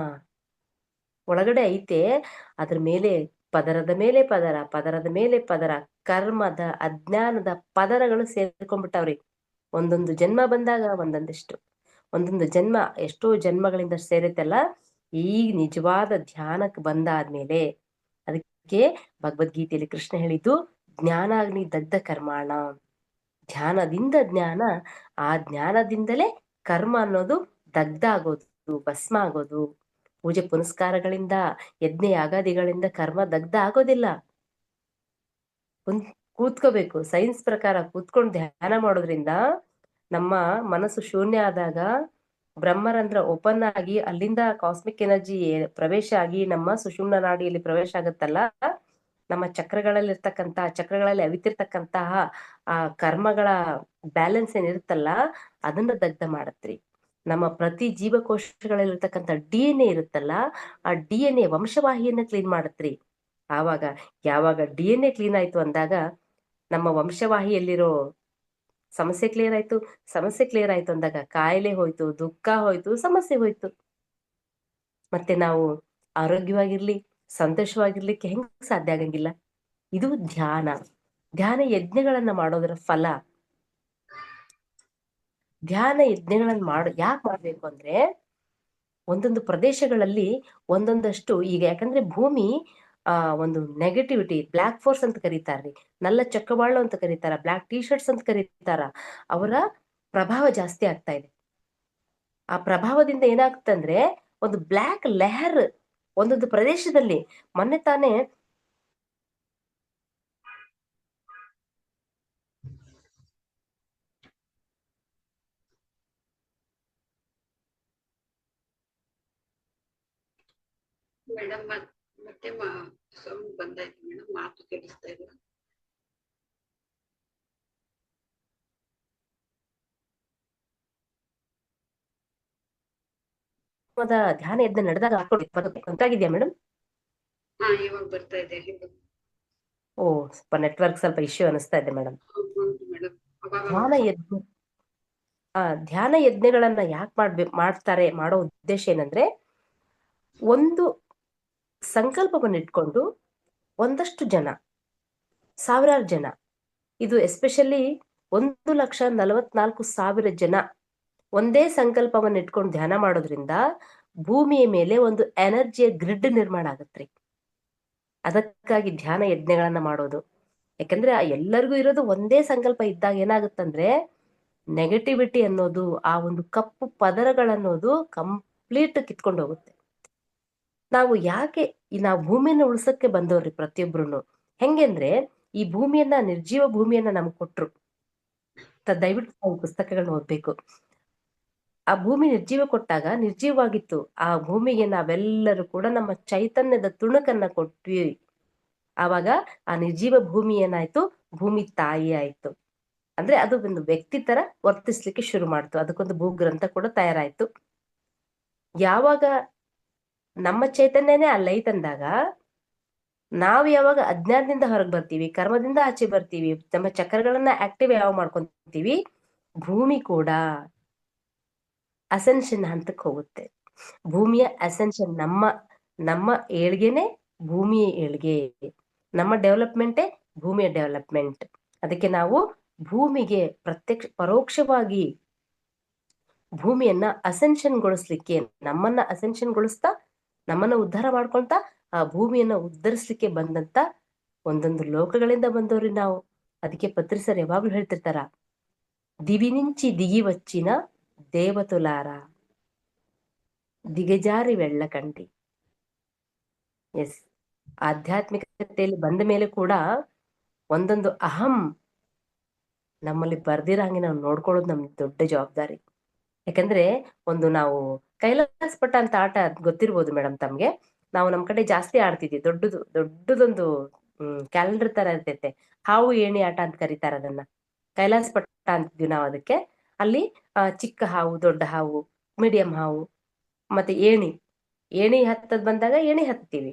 Speaker 2: ಒಳಗಡೆ ಐತೆ, ಅದ್ರ ಮೇಲೆ ಪದರದ ಮೇಲೆ ಪದರ, ಪದರದ ಮೇಲೆ ಪದರ, ಕರ್ಮದ ಅಜ್ಞಾನದ ಪದರಗಳು ಸೇರ್ಕೊಂಡ್ಬಿಟ್ಟವ್ರಿ. ಒಂದೊಂದು ಜನ್ಮ ಬಂದಾಗ ಒಂದೊಂದು ಜನ್ಮ ಎಷ್ಟೋ ಜನ್ಮಗಳಿಂದ ಸೇರುತ್ತಲ್ಲ. ಈಗ ನಿಜವಾದ ಧ್ಯಾನಕ್ಕೆ ಬಂದಾದ್ಮೇಲೆ, ಅದಕ್ಕೆ ಭಗವದ್ಗೀತೆಯಲ್ಲಿ ಕೃಷ್ಣ ಹೇಳಿದ್ದು ಜ್ಞಾನಾಗ್ನಿ ದಗ್ಧ ಕರ್ಮಾಣ. ಧ್ಯಾನದಿಂದ ಜ್ಞಾನ, ಆ ಜ್ಞಾನದಿಂದಲೇ ಕರ್ಮ ಅನ್ನೋದು ದಗ್ಧ ಆಗೋದು, ಭಸ್ಮ ಆಗೋದು. ಪೂಜೆ ಪುನಸ್ಕಾರಗಳಿಂದ, ಯಜ್ಞ ಯಾಗಾದಿಗಳಿಂದ ಕರ್ಮ ದಗ್ಧ ಆಗೋದಿಲ್ಲ. ಕೂತ್ಕೋಬೇಕು, ಸೈನ್ಸ್ ಪ್ರಕಾರ ಕೂತ್ಕೊಂಡು ಧ್ಯಾನ ಮಾಡೋದ್ರಿಂದ ನಮ್ಮ ಮನಸ್ಸು ಶೂನ್ಯ ಆದಾಗ ಬ್ರಹ್ಮರಂಧ್ರ ಓಪನ್ ಆಗಿ ಅಲ್ಲಿಂದ ಕಾಸ್ಮಿಕ್ ಎನರ್ಜಿ ಪ್ರವೇಶ ಆಗಿ ನಮ್ಮ ಸುಷುಮ್ನ ನಾಡಿಯಲ್ಲಿ ಪ್ರವೇಶ ಆಗುತ್ತಲ್ಲ, ನಮ್ಮ ಚಕ್ರಗಳಲ್ಲಿ ಅವಿತಿರ್ತಕ್ಕಂತಹ ಆ ಕರ್ಮಗಳ ಬ್ಯಾಲೆನ್ಸ್ ಏನಿರುತ್ತಲ್ಲ ಅದನ್ನ ದಗ್ಧ ಮಾಡತ್ರಿ. ನಮ್ಮ ಪ್ರತಿ ಜೀವಕೋಶಗಳಲ್ಲಿರ್ತಕ್ಕಂಥ DNA ಇರುತ್ತಲ್ಲ, ಆ DNA ವಂಶವಾಹಿಯನ್ನ ಕ್ಲೀನ್ ಮಾಡತ್ರಿ. ಯಾವಾಗ DNA ಕ್ಲೀನ್ ಆಯ್ತು ಅಂದಾಗ ನಮ್ಮ ವಂಶವಾಹಿಯಲ್ಲಿರೋ ಸಮಸ್ಯೆ ಕ್ಲಿಯರ್ ಆಯ್ತು ಅಂದಾಗ ಕಾಯಿಲೆ ಹೋಯ್ತು, ದುಃಖ ಹೋಯ್ತು, ಸಮಸ್ಯೆ ಹೋಯ್ತು. ಮತ್ತೆ ನಾವು ಆರೋಗ್ಯವಾಗಿರ್ಲಿ, ಸಂತೋಷವಾಗಿರ್ಲಿಕ್ಕೆ ಹೆಂಗ್ ಸಾಧ್ಯ ಆಗಂಗಿಲ್ಲ? ಇದು ಧ್ಯಾನ ಯಜ್ಞಗಳನ್ನ ಮಾಡೋದರ ಫಲ. ಧ್ಯಾನ ಯಜ್ಞಗಳನ್ನ ಯಾಕೆ ಮಾಡ್ಬೇಕು ಅಂದ್ರೆ, ಒಂದೊಂದು ಪ್ರದೇಶಗಳಲ್ಲಿ ಒಂದೊಂದಷ್ಟು ಈಗ ಯಾಕಂದ್ರೆ ಭೂಮಿ ಒಂದು ನೆಗೆಟಿವಿಟಿ, ಬ್ಲ್ಯಾಕ್ ಫೋರ್ಸ್ ಅಂತ ಕರೀತಾರ್ರಿ, ನಲ್ಲ ಚಕ್ರವಾಳು ಅಂತ ಕರೀತಾರ, ಬ್ಲ್ಯಾಕ್ ಟೀ ಶರ್ಟ್ಸ್ ಅಂತ ಕರೀತಾರ. ಅವರ ಪ್ರಭಾವ ಜಾಸ್ತಿ ಆಗ್ತಾ ಇದೆ. ಆ ಪ್ರಭಾವದಿಂದ ಏನಾಗ್ತಂದ್ರೆ ಒಂದು ಬ್ಲ್ಯಾಕ್ ಲೆಹರ್ ಒಂದೊಂದು ಪ್ರದೇಶದಲ್ಲಿ. ಮೊನ್ನೆ ತಾನೇ
Speaker 1: ಮೇಡಮ್ ಮತ್ತೆ ಸೌಂಡ್ ಬಂದಾಯ್ತು ಮೇಡಮ್, ಮಾತು ಕೇಳಿಸ್ತಾ ಇಲ್ಲ.
Speaker 2: ಧ್ಯಾನ ಯಜ್ಞ ನಡೆದಾಗ ಗೊತ್ತಾಗಿದ್ಯಾ ಮೇಡಮ್?
Speaker 1: ಇವಾಗ ಬರ್ತಾ ಇದೆ.
Speaker 2: ಓ, ಸ್ವಲ್ಪ ನೆಟ್ವರ್ಕ್ ಸ್ವಲ್ಪ ಇಶ್ಯೂ ಅನಿಸ್ತಾ ಇದೆ ಮೇಡಮ್. ಧ್ಯಾನ ಯಜ್ಞಗಳನ್ನ ಯಾಕೆ ಮಾಡೋ ಉದ್ದೇಶ ಏನಂದ್ರೆ, ಒಂದು ಸಂಕಲ್ಪವನ್ನು ಇಟ್ಕೊಂಡು ಒಂದಷ್ಟು ಜನ, ಸಾವಿರಾರು ಜನ, ಇದು ಎಸ್ಪೆಷಲಿ 1,44,000 ಜನ ಒಂದೇ ಸಂಕಲ್ಪವನ್ನು ಇಟ್ಕೊಂಡು ಧ್ಯಾನ ಮಾಡೋದ್ರಿಂದ ಭೂಮಿಯ ಮೇಲೆ ಒಂದು ಎನರ್ಜಿಯ ಗ್ರಿಡ್ ನಿರ್ಮಾಣ ಆಗತ್ರಿ. ಅದಕ್ಕಾಗಿ ಧ್ಯಾನ ಯಜ್ಞಗಳನ್ನ ಮಾಡೋದು. ಯಾಕಂದ್ರೆ ಎಲ್ಲರಿಗೂ ಇರೋದು ಒಂದೇ ಸಂಕಲ್ಪ ಇದ್ದಾಗ ಏನಾಗುತ್ತಂದ್ರೆ, ನೆಗೆಟಿವಿಟಿ ಅನ್ನೋದು, ಆ ಒಂದು ಕಪ್ಪು ಪದರಗಳನ್ನೋದು ಕಂಪ್ಲೀಟ್ ಕಿತ್ಕೊಂಡು ಹೋಗುತ್ತೆ. ನಾವು ಭೂಮಿಯನ್ನ ಉಳ್ಸಕ್ಕೆ ಬಂದವ್ರಿ ಪ್ರತಿಯೊಬ್ರು. ಹೆಂಗೆಂದ್ರೆ, ಈ ಭೂಮಿಯನ್ನ, ನಿರ್ಜೀವ ಭೂಮಿಯನ್ನ ನಮ್ಗೆ ಕೊಟ್ರು. ದಯವಿಟ್ಟು ಪುಸ್ತಕಗಳನ್ನ ಓದ್ಬೇಕು. ಆ ಭೂಮಿ ನಿರ್ಜೀವ ಕೊಟ್ಟಾಗ ನಿರ್ಜೀವವಾಗಿತ್ತು. ಆ ಭೂಮಿಗೆ ನಾವೆಲ್ಲರೂ ಕೂಡ ನಮ್ಮ ಚೈತನ್ಯದ ತುಣುಕನ್ನ ಕೊಟ್ವಿ. ಆವಾಗ ಆ ನಿರ್ಜೀವ ಭೂಮಿ ಏನಾಯ್ತು, ಭೂಮಿ ತಾಯಿ ಆಯ್ತು. ಅಂದ್ರೆ ಅದು ಒಂದು ವ್ಯಕ್ತಿ ತರ ವರ್ತಿಸ್ಲಿಕ್ಕೆ ಶುರು ಮಾಡ್ತು. ಅದಕ್ಕೊಂದು ಭೂಗ್ರಂಥ ಕೂಡ ತಯಾರಾಯ್ತು. ಯಾವಾಗ ನಮ್ಮ ಚೈತನ್ಯನೇ ಅಲ್ಲೈತಂದಾಗ, ನಾವು ಯಾವಾಗ ಅಜ್ಞಾನದಿಂದ ಹೊರಗೆ ಬರ್ತೀವಿ, ಕರ್ಮದಿಂದ ಆಚೆ ಬರ್ತೀವಿ, ನಮ್ಮ ಚಕ್ರಗಳನ್ನ ಆಕ್ಟಿವ್ ಮಾಡ್ಕೊಂತೀವಿ, ಭೂಮಿ ಕೂಡ ಅಸೆನ್ಷನ್ ಹಂತಕ್ಕೆ ಹೋಗುತ್ತೆ. ಭೂಮಿಯ ಅಸೆನ್ಷನ್, ನಮ್ಮ ಏಳ್ಗೆನೆ ಭೂಮಿಯ ಏಳ್ಗೆ, ನಮ್ಮ ಡೆವಲಪ್ಮೆಂಟೇ ಭೂಮಿಯ ಡೆವಲಪ್ಮೆಂಟ್. ಅದಕ್ಕೆ ನಾವು ಭೂಮಿಗೆ ಪರೋಕ್ಷವಾಗಿ ಭೂಮಿಯನ್ನ ಅಸೆನ್ಷನ್ಗೊಳಿಸ್ಲಿಕ್ಕೆ, ನಮ್ಮನ್ನ ಅಸೆನ್ಷನ್ಗೊಳಿಸ್ತಾ, ನಮ್ಮನ್ನ ಉದ್ಧಾರ ಮಾಡ್ಕೊಳ್ತಾ, ಆ ಭೂಮಿಯನ್ನ ಉದ್ಧರಿಸ್ಲಿಕ್ಕೆ ಬಂದಂತ ಒಂದೊಂದು ಲೋಕಗಳಿಂದ ಬಂದವ್ರಿ ನಾವು. ಅದಕ್ಕೆ ಪತ್ರಿಸರ್ ಯಾವಾಗ್ಲೂ ಹೇಳ್ತಿರ್ತಾರ, ದಿವಿ ನಿಂಚಿ ದಿಗಿ ವಚ್ಚಿನ ದೇವತುಲಾರ ದಿಗಜಾರಿ ವೆಳ್ಳಕಂಡಿ. ಎಸ್, ಆಧ್ಯಾತ್ಮಿಕತೆಯಲ್ಲಿ ಬಂದ ಮೇಲೆ ಕೂಡ ಒಂದೊಂದು ಅಹಂ ನಮ್ಮಲ್ಲಿ ಬರ್ದಿರಂಗೆ ನಾವು ನೋಡ್ಕೊಳ್ಳೋದು ನಮ್ ದೊಡ್ಡ ಜವಾಬ್ದಾರಿ. ಯಾಕಂದ್ರೆ ಒಂದು ನಾವು ಕೈಲಾಸ ಪಟ್ಟ ಅಂತ ಆಟ ಗೊತ್ತಿರ್ಬೋದು ಮೇಡಮ್ ತಮ್ಗೆ. ನಾವು ನಮ್ ಕಡೆ ಜಾಸ್ತಿ ಆಡ್ತಿದ್ವಿ. ದೊಡ್ಡದೊಂದು ಕ್ಯಾಲೆಂಡರ್ ತರ ಇರ್ತೈತೆ. ಹಾವು ಏಣಿ ಆಟ ಅಂತ ಕರೀತಾರ ಅದನ್ನ. ಕೈಲಾಸ ಪಟ್ಟ ಅಂತಿದ್ವಿ ನಾವು ಅದಕ್ಕೆ. ಅಲ್ಲಿ ಚಿಕ್ಕ ಹಾವು, ದೊಡ್ಡ ಹಾವು, ಮೀಡಿಯಂ ಹಾವು, ಮತ್ತೆ ಏಣಿ ಹತ್ತದ್ ಬಂದಾಗ ಏಣಿ ಹತ್ತೀವಿ,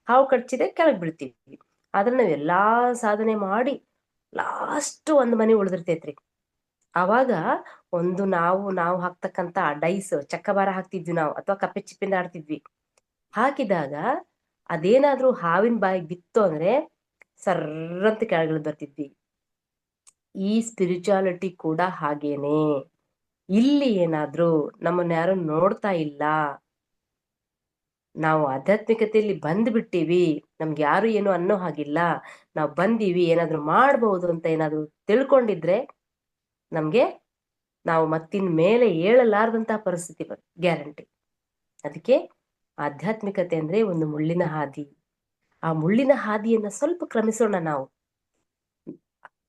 Speaker 2: ಹಾವು ಕಡ್ಚಿದೆ ಕೆಳಗ್ ಬೀಳ್ತೀವಿ. ಆದ್ರೆ ನಾವ್ ಎಲ್ಲಾ ಸಾಧನೆ ಮಾಡಿ ಲಾಸ್ಟ್ ಒಂದ್ ಮನೆ ಉಳಿದಿರ್ತೈತ್ರಿ. ಅವಾಗ ಒಂದು ನಾವು ಹಾಕ್ತಕ್ಕಂತ ಡೈಸ್ ಚಕ್ಕಬಾರ ಹಾಕ್ತಿದ್ವಿ ನಾವು, ಅಥವಾ ಕಪ್ಪೆ ಚಿಪ್ಪಿಂದ ಆಡ್ತಿದ್ವಿ. ಹಾಕಿದಾಗ ಅದೇನಾದ್ರೂ ಹಾವಿನ ಬಾಯಿಗೆ ಬಿತ್ತು ಅಂದ್ರೆ ಸರ್ರಂತ ಕೆಳಗಿಳಿದ್ ಬರ್ತಿದ್ವಿ. ಈ ಸ್ಪಿರಿಚುಯಾಲಿಟಿ ಕೂಡ ಹಾಗೇನೆ. ಇಲ್ಲಿ ಏನಾದ್ರೂ ನಮ್ಮನ್ನ ಯಾರು ನೋಡ್ತಾ ಇಲ್ಲ, ನಾವು ಆಧ್ಯಾತ್ಮಿಕತೆಯಲ್ಲಿ ಬಂದ್ಬಿಟ್ಟಿವಿ, ನಮ್ಗೆ ಯಾರು ಏನು ಅನ್ನೋ ಹಾಗಿಲ್ಲ, ನಾವು ಬಂದೀವಿ ಏನಾದ್ರು ಮಾಡ್ಬಹುದು ಅಂತ ಏನಾದ್ರು ತಿಳ್ಕೊಂಡಿದ್ರೆ ನಮ್ಗೆ ನಾವು ಮತ್ತಿನ್ ಮೇಲೆ ಏಳಲಾರದಂತಹ ಪರಿಸ್ಥಿತಿ ಗ್ಯಾರಂಟಿ. ಅದಕ್ಕೆ ಆಧ್ಯಾತ್ಮಿಕತೆ ಅಂದ್ರೆ ಒಂದು ಮುಳ್ಳಿನ ಹಾದಿ. ಆ ಮುಳ್ಳಿನ ಹಾದಿಯನ್ನ ಸ್ವಲ್ಪ ಕ್ರಮಿಸೋಣ ನಾವು.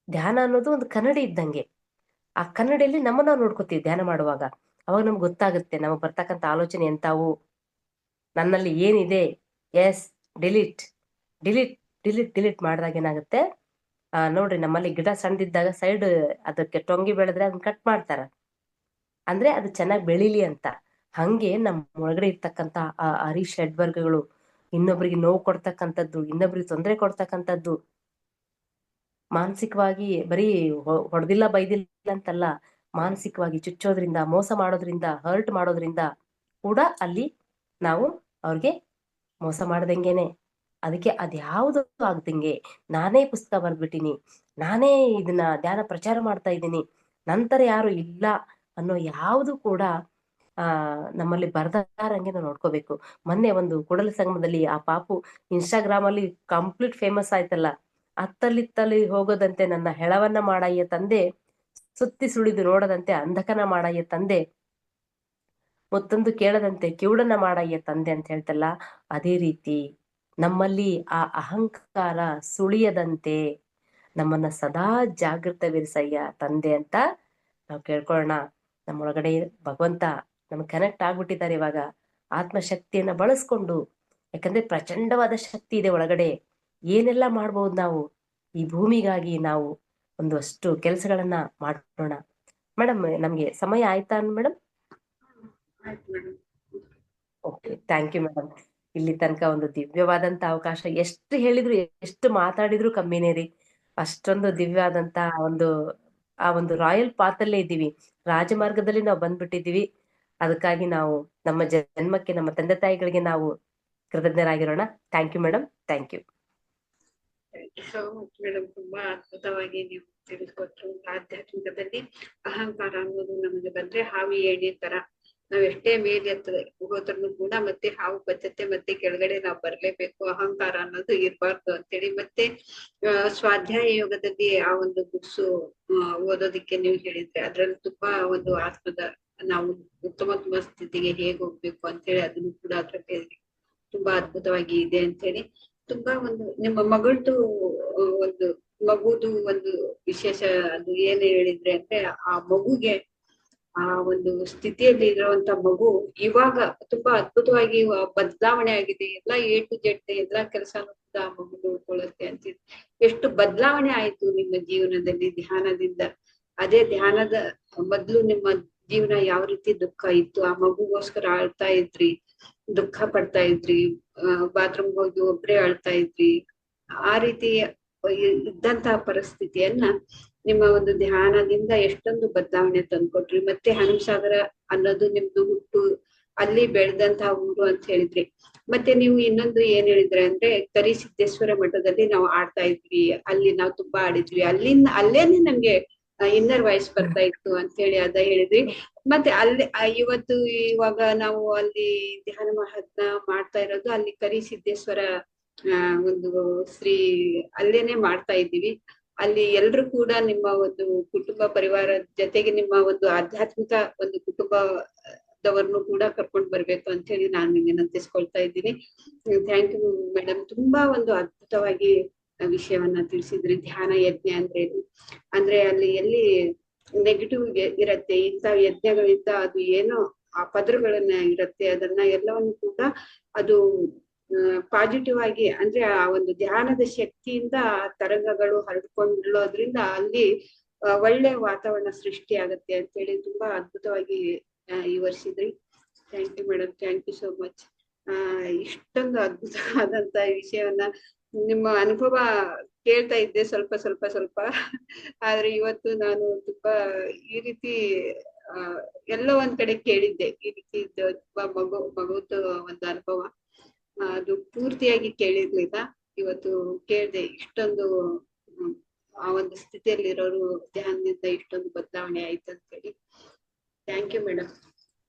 Speaker 2: ಧ್ಯಾನ ಅನ್ನೋದು ಒಂದು ಕನ್ನಡಿ ಇದ್ದಂಗೆ. ಆ ಕನ್ನಡಿಯಲ್ಲಿ ನಮ್ಮನ್ನ ನಾವು ನೋಡ್ಕೋತೀವಿ ಧ್ಯಾನ ಮಾಡುವಾಗ. ಅವಾಗ ನಮ್ಗೆ ಗೊತ್ತಾಗುತ್ತೆ ನಮಗ್ ಬರ್ತಕ್ಕಂಥ ಆಲೋಚನೆ ಎಂತಾವು, ನನ್ನಲ್ಲಿ ಏನಿದೆ, yes delete delete delete delete ಮಾಡಿದಾಗ ಏನಾಗುತ್ತೆ, ನೋಡ್ರಿ ನಮ್ಮಲ್ಲಿ ಗಿಡ ಸಣ್ಣದಿದ್ದಾಗ ಸೈಡ್ ಅದಕ್ಕೆ ಟೊಂಗಿ ಬೆಳೆದ್ರೆ ಅದನ್ನ ಕಟ್ ಮಾಡ್ತಾರ, ಅಂದ್ರೆ ಅದು ಚೆನ್ನಾಗಿ ಬೆಳಿಲಿ ಅಂತ. ಹಂಗೆ ನಮ್ಮ ಒಳಗಡೆ ಇರ್ತಕ್ಕಂಥ ಆ ಷಡ್ವರ್ಗಗಳು, ಇನ್ನೊಬ್ರಿಗೆ ನೋವು ಕೊಡ್ತಕ್ಕಂಥದ್ದು, ಇನ್ನೊಬ್ರಿಗೆ ತೊಂದರೆ ಕೊಡ್ತಕ್ಕಂಥದ್ದು, ಮಾನಸಿಕವಾಗಿ ಬರೀ ಹೊಡೆದಿಲ್ಲ ಬೈದಿಲ್ಲ ಅಂತಲ್ಲ, ಮಾನಸಿಕವಾಗಿ ಚುಚ್ಚೋದ್ರಿಂದ, ಮೋಸ ಮಾಡೋದ್ರಿಂದ, ಹರ್ಟ್ ಮಾಡೋದ್ರಿಂದ ಕೂಡ ಅಲ್ಲಿ ನಾವು ಅವ್ರಿಗೆ ಮೋಸ ಮಾಡ್ದಂಗೆನೆ. ಅದಕ್ಕೆ ಅದ್ಯಾವುದು ಆಗ್ದಂಗೆ ನಾನೇ ಪುಸ್ತಕ ಬರ್ದ್ಬಿಟ್ಟಿನಿ, ನಾನೇ ಇದನ್ನ ಧ್ಯಾನ ಪ್ರಚಾರ ಮಾಡ್ತಾ ಇದ್ದೀನಿ, ನಂತರ ಯಾರು ಇಲ್ಲ ಅನ್ನೋ ಯಾವುದು ಕೂಡ ನಮ್ಮಲ್ಲಿ ಬರ್ದಾರಂಗೆ ನಾವು ನೋಡ್ಕೋಬೇಕು. ಮೊನ್ನೆ ಒಂದು ಕೂಡಲ ಸಂಗಮದಲ್ಲಿ ಆ ಪಾಪು ಇನ್ಸ್ಟಾಗ್ರಾಮ್ ಅಲ್ಲಿ ಕಂಪ್ಲೀಟ್ ಫೇಮಸ್ ಆಯ್ತಲ್ಲ, ಅತ್ತಲಿತ್ತಲಿ ಹೋಗೋದಂತೆ ನನ್ನ ಹೆಳವನ್ನ ಮಾಡಯ್ಯ ತಂದೆ, ಸುತ್ತಿ ಸುಳಿದು ನೋಡದಂತೆ ಅಂಧಕನ ಮಾಡಯ್ಯ ತಂದೆ, ಮತ್ತೊಂದು ಕೇಳದಂತೆ ಕಿವುಡನ ಮಾಡಯ್ಯ ತಂದೆ ಅಂತ ಹೇಳ್ತಲ್ಲ, ಅದೇ ರೀತಿ ನಮ್ಮಲ್ಲಿ ಆ ಅಹಂಕಾರ ಸುಳಿಯದಂತೆ ನಮ್ಮನ್ನ ಸದಾ ಜಾಗೃತವಿರಿಸಯ್ಯ ತಂದೆ ಅಂತ ನಾವು ಕೇಳ್ಕೊಳ್ಳೋಣ. ನಮ್ಮೊಳಗಡೆ ಭಗವಂತ ನಮ್ಗೆ ಕನೆಕ್ಟ್ ಆಗ್ಬಿಟ್ಟಿದ್ದಾರೆ ಇವಾಗ. ಆತ್ಮಶಕ್ತಿಯನ್ನ ಬಳಸ್ಕೊಂಡು, ಯಾಕಂದ್ರೆ ಪ್ರಚಂಡವಾದ ಶಕ್ತಿ ಇದೆ ಒಳಗಡೆ, ಏನೆಲ್ಲ ಮಾಡ್ಬೋದು ನಾವು ಈ ಭೂಮಿಗಾಗಿ. ನಾವು ಒಂದಷ್ಟು ಕೆಲಸಗಳನ್ನ ಮಾಡೋಣ. ಮೇಡಮ್ ನಮ್ಗೆ ಸಮಯ ಆಯ್ತಾ madam? Okay, thank you madam. ಇಲ್ಲಿ ತನಕ ಒಂದು ದಿವ್ಯವಾದಂತ ಅವಕಾಶ. ಎಷ್ಟು ಹೇಳಿದ್ರು ಎಷ್ಟು ಮಾತಾಡಿದ್ರು ಕಮ್ಮಿನೇ ರೀ. ಅಷ್ಟೊಂದು ದಿವ್ಯವಾದಂತ ಆ ಒಂದು ರಾಯಲ್ ಪಾತಲ್ಲೇ ಇದ್ದೀವಿ, ರಾಜಮಾರ್ಗದಲ್ಲಿ ನಾವು ಬಂದ್ಬಿಟ್ಟಿದೀವಿ. ಅದಕ್ಕಾಗಿ ನಾವು ನಮ್ಮ ಜನ್ಮಕ್ಕೆ, ನಮ್ಮ ತಂದೆ ತಾಯಿಗಳಿಗೆ ನಾವು ಕೃತಜ್ಞರಾಗಿರೋಣ. Thank you madam, thank you.
Speaker 1: So much madam, ತುಂಬಾ ಅದ್ಭುತವಾಗಿ ನೀವು ತಿಳಿಸ್ಕೊಟ್ರು. ಆಧ್ಯಾತ್ಮಿಕದಲ್ಲಿ ಅಹಂಕಾರ ಅನ್ನೋದು ನಮಗೆ ಬಂದ್ರೆ ಹಾವಿ ಏಣಿ ತರ, ನಾವ್ ಎಷ್ಟೇ ಮೇಲೆ ಹೋದ್ರೂ ಕೂಡ ಮತ್ತೆ ಹಾವು ಬಚ್ಚತ್ತೆ, ಮತ್ತೆ ಕೆಳಗಡೆ ನಾವು ಬರ್ಲೇಬೇಕು. ಅಹಂಕಾರ ಅನ್ನೋದು ಇರ್ಬಾರ್ದು ಅಂತೇಳಿ, ಮತ್ತೆ ಸ್ವಾಧ್ಯಾಯ ಯೋಗದಲ್ಲಿ ಆ ಒಂದು ಬುಕ್ಸ್ ಓದೋದಿಕ್ಕೆ ನೀವು ಹೇಳಿದ್ರೆ, ಅದ್ರಲ್ಲಿ ತುಂಬಾ ಒಂದು ಆತ್ಮದ ನಾವು ಉತ್ತಮ ಸ್ಥಿತಿಗೆ ಹೇಗೆ ಹೋಗ್ಬೇಕು ಅಂತ ಹೇಳಿ ಅದನ್ನು ಕೂಡ ಅದ್ರಲ್ಲಿ ತುಂಬಾ ಅದ್ಭುತವಾಗಿ ಇದೆ ಅಂತ ಹೇಳಿ, ತುಂಬಾ ಒಂದು ನಿಮ್ಮ ಮಗಳದು ಒಂದು ಮಗುದು ಒಂದು ವಿಶೇಷ ಅದು ಏನು ಹೇಳಿದ್ರೆ ಅಂದ್ರೆ, ಆ ಮಗುಗೆ ಆ ಒಂದು ಸ್ಥಿತಿಯಲ್ಲಿ ಇರುವಂತ ಮಗು ಇವಾಗ ತುಂಬಾ ಅದ್ಭುತವಾಗಿ ಬದಲಾವಣೆ ಆಗಿದೆ. ಎಲ್ಲಾ A to Z ಎಲ್ಲಾ ಕೆಲಸನೂ ಕೂಡ ಆ ಮಗು ನೋಡ್ಕೊಳ್ಳುತ್ತೆ ಅಂತ. ಎಷ್ಟು ಬದಲಾವಣೆ ಆಯ್ತು ನಿಮ್ಮ ಜೀವನದಲ್ಲಿ ಧ್ಯಾನದಿಂದ. ಅದೇ ಧ್ಯಾನದ ಮೊದ್ಲು ನಿಮ್ಮ ಜೀವನ ಯಾವ ರೀತಿ ದುಃಖ ಇತ್ತು, ಆ ಮಗುಗೋಸ್ಕರ ಅಳ್ತಾ ಇದ್ರಿ, ದುಃಖ ಪಡ್ತಾ ಇದ್ರಿ, ಬಾತ್ರೂಮ್ ಹೋಗಿ ಒಬ್ರೇ ಅಳ್ತಾ ಇದ್ರಿ, ಆ ರೀತಿ ಇದ್ದಂತಹ ಪರಿಸ್ಥಿತಿಯನ್ನ ನಿಮ್ಮ ಒಂದು ಧ್ಯಾನದಿಂದ ಎಷ್ಟೊಂದು ಬದಲಾವಣೆ ತಂದ್ಕೊಟ್ರಿ. ಮತ್ತೆ ಹನುಮಸಾಗರ ಅನ್ನೋದು ನಿಮ್ದು ಹುಟ್ಟು, ಅಲ್ಲಿ ಬೆಳೆದಂತಹ ಊರು ಅಂತ ಹೇಳಿದ್ರಿ. ಮತ್ತೆ ನೀವು ಇನ್ನೊಂದು ಏನ್ ಹೇಳಿದ್ರೆ ಅಂದ್ರೆ, ಕರಿಸಿದ್ದೇಶ್ವರ ಮಠದಲ್ಲಿ ನಾವು ಆಡ್ತಾ ಇದ್ವಿ, ಅಲ್ಲಿ ನಾವು ತುಂಬಾ ಆಡಿದ್ವಿ, ಅಲ್ಲೇನೆ ನಮ್ಗೆ ಇನ್ನರ್ ವಾಯ್ಸ್ ಬರ್ತಾ ಇತ್ತು ಅಂತ ಹೇಳಿ ಅದ ಹೇಳಿದ್ವಿ. ಮತ್ತೆ ಅಲ್ಲಿ ಇವಾಗ ನಾವು ಅಲ್ಲಿ ಧ್ಯಾನ ಮಾಡ್ತಾ ಇರೋದು ಅಲ್ಲಿ ಕರಿಸಿದ್ದೇಶ್ವರ ಒಂದು ಅಲ್ಲೇನೆ ಮಾಡ್ತಾ ಇದ್ದೀವಿ. ಅಲ್ಲಿ ಎಲ್ರು ಕೂಡ ನಿಮ್ಮ ಒಂದು ಕುಟುಂಬ ಪರಿವಾರ ಜೊತೆಗೆ ನಿಮ್ಮ ಒಂದು ಆಧ್ಯಾತ್ಮಿಕ ಒಂದು ಕುಟುಂಬದವರನ್ನು ಕೂಡ ಕರ್ಕೊಂಡು ಬರ್ಬೇಕು ಅಂತ ಹೇಳಿ ನಾನು ವಿನಂತಿಸ್ಕೊಳ್ತಾ ಇದ್ದೀನಿ. ಥ್ಯಾಂಕ್ ಯು ಮೇಡಮ್, ತುಂಬಾ ಒಂದು ಅದ್ಭುತವಾಗಿ ವಿಷಯವನ್ನ ತಿಳಿಸಿದ್ರಿ. ಧ್ಯಾನ ಯಜ್ಞ ಅಂದ್ರೆ ಏನು, ಅಂದ್ರೆ ಅಲ್ಲಿ ಎಲ್ಲಿ ನೆಗೆಟಿವ್ ಇರತ್ತೆ, ಇಂಥ ಯಜ್ಞಗಳಿಂದ ಅದು ಏನೋ ಆ ಪದರುಗಳನ್ನ ಇರತ್ತೆ, ಅದನ್ನ ಎಲ್ಲವನ್ನು ಕೂಡ ಅದು ಪಾಸಿಟಿವ್ ಆಗಿ, ಅಂದ್ರೆ ಆ ಒಂದು ಧ್ಯಾನದ ಶಕ್ತಿಯಿಂದ ಆ ತರಂಗಗಳು ಹರಡ್ಕೊಳ್ಳೋದ್ರಿಂದ ಅಲ್ಲಿ ಒಳ್ಳೆ ವಾತಾವರಣ ಸೃಷ್ಟಿ ಆಗತ್ತೆ ಅಂತೇಳಿ ತುಂಬಾ ಅದ್ಭುತವಾಗಿ ವಿವರಿಸಿದ್ರಿ. Thank you madam, thank you so much. ಇಷ್ಟೊಂದು ಅದ್ಭುತವಾದಂತ ವಿಷಯವನ್ನ ನಿಮ್ಮ ಅನುಭವ ಕೇಳ್ತಾ ಇದ್ದೆ ಸ್ವಲ್ಪ ಸ್ವಲ್ಪ ಸ್ವಲ್ಪ, ಆದ್ರೆ ಇವತ್ತು ನಾನು ತುಂಬಾ ಈ ರೀತಿ ಎಲ್ಲೋ ಒಂದ್ ಕಡೆ ಕೇಳಿದ್ದೆ ಈ ರೀತಿ ತುಂಬಾ ಮಗುದು ಒಂದು ಅನುಭವ, ಅದು ಪೂರ್ತಿಯಾಗಿ ಕೇಳಿರ್ಲಿಲ್ಲ. ಇವತ್ತು ಕೇಳ್ದೆ ಇಷ್ಟೊಂದು ಆ ಒಂದು ಸ್ಥಿತಿಯಲ್ಲಿ ಇರೋರು ಧ್ಯಾನದಿಂದ ಇಷ್ಟೊಂದು ಬದಲಾವಣೆ ಆಯ್ತು ಅಂತ ಹೇಳಿ. Thank you madam.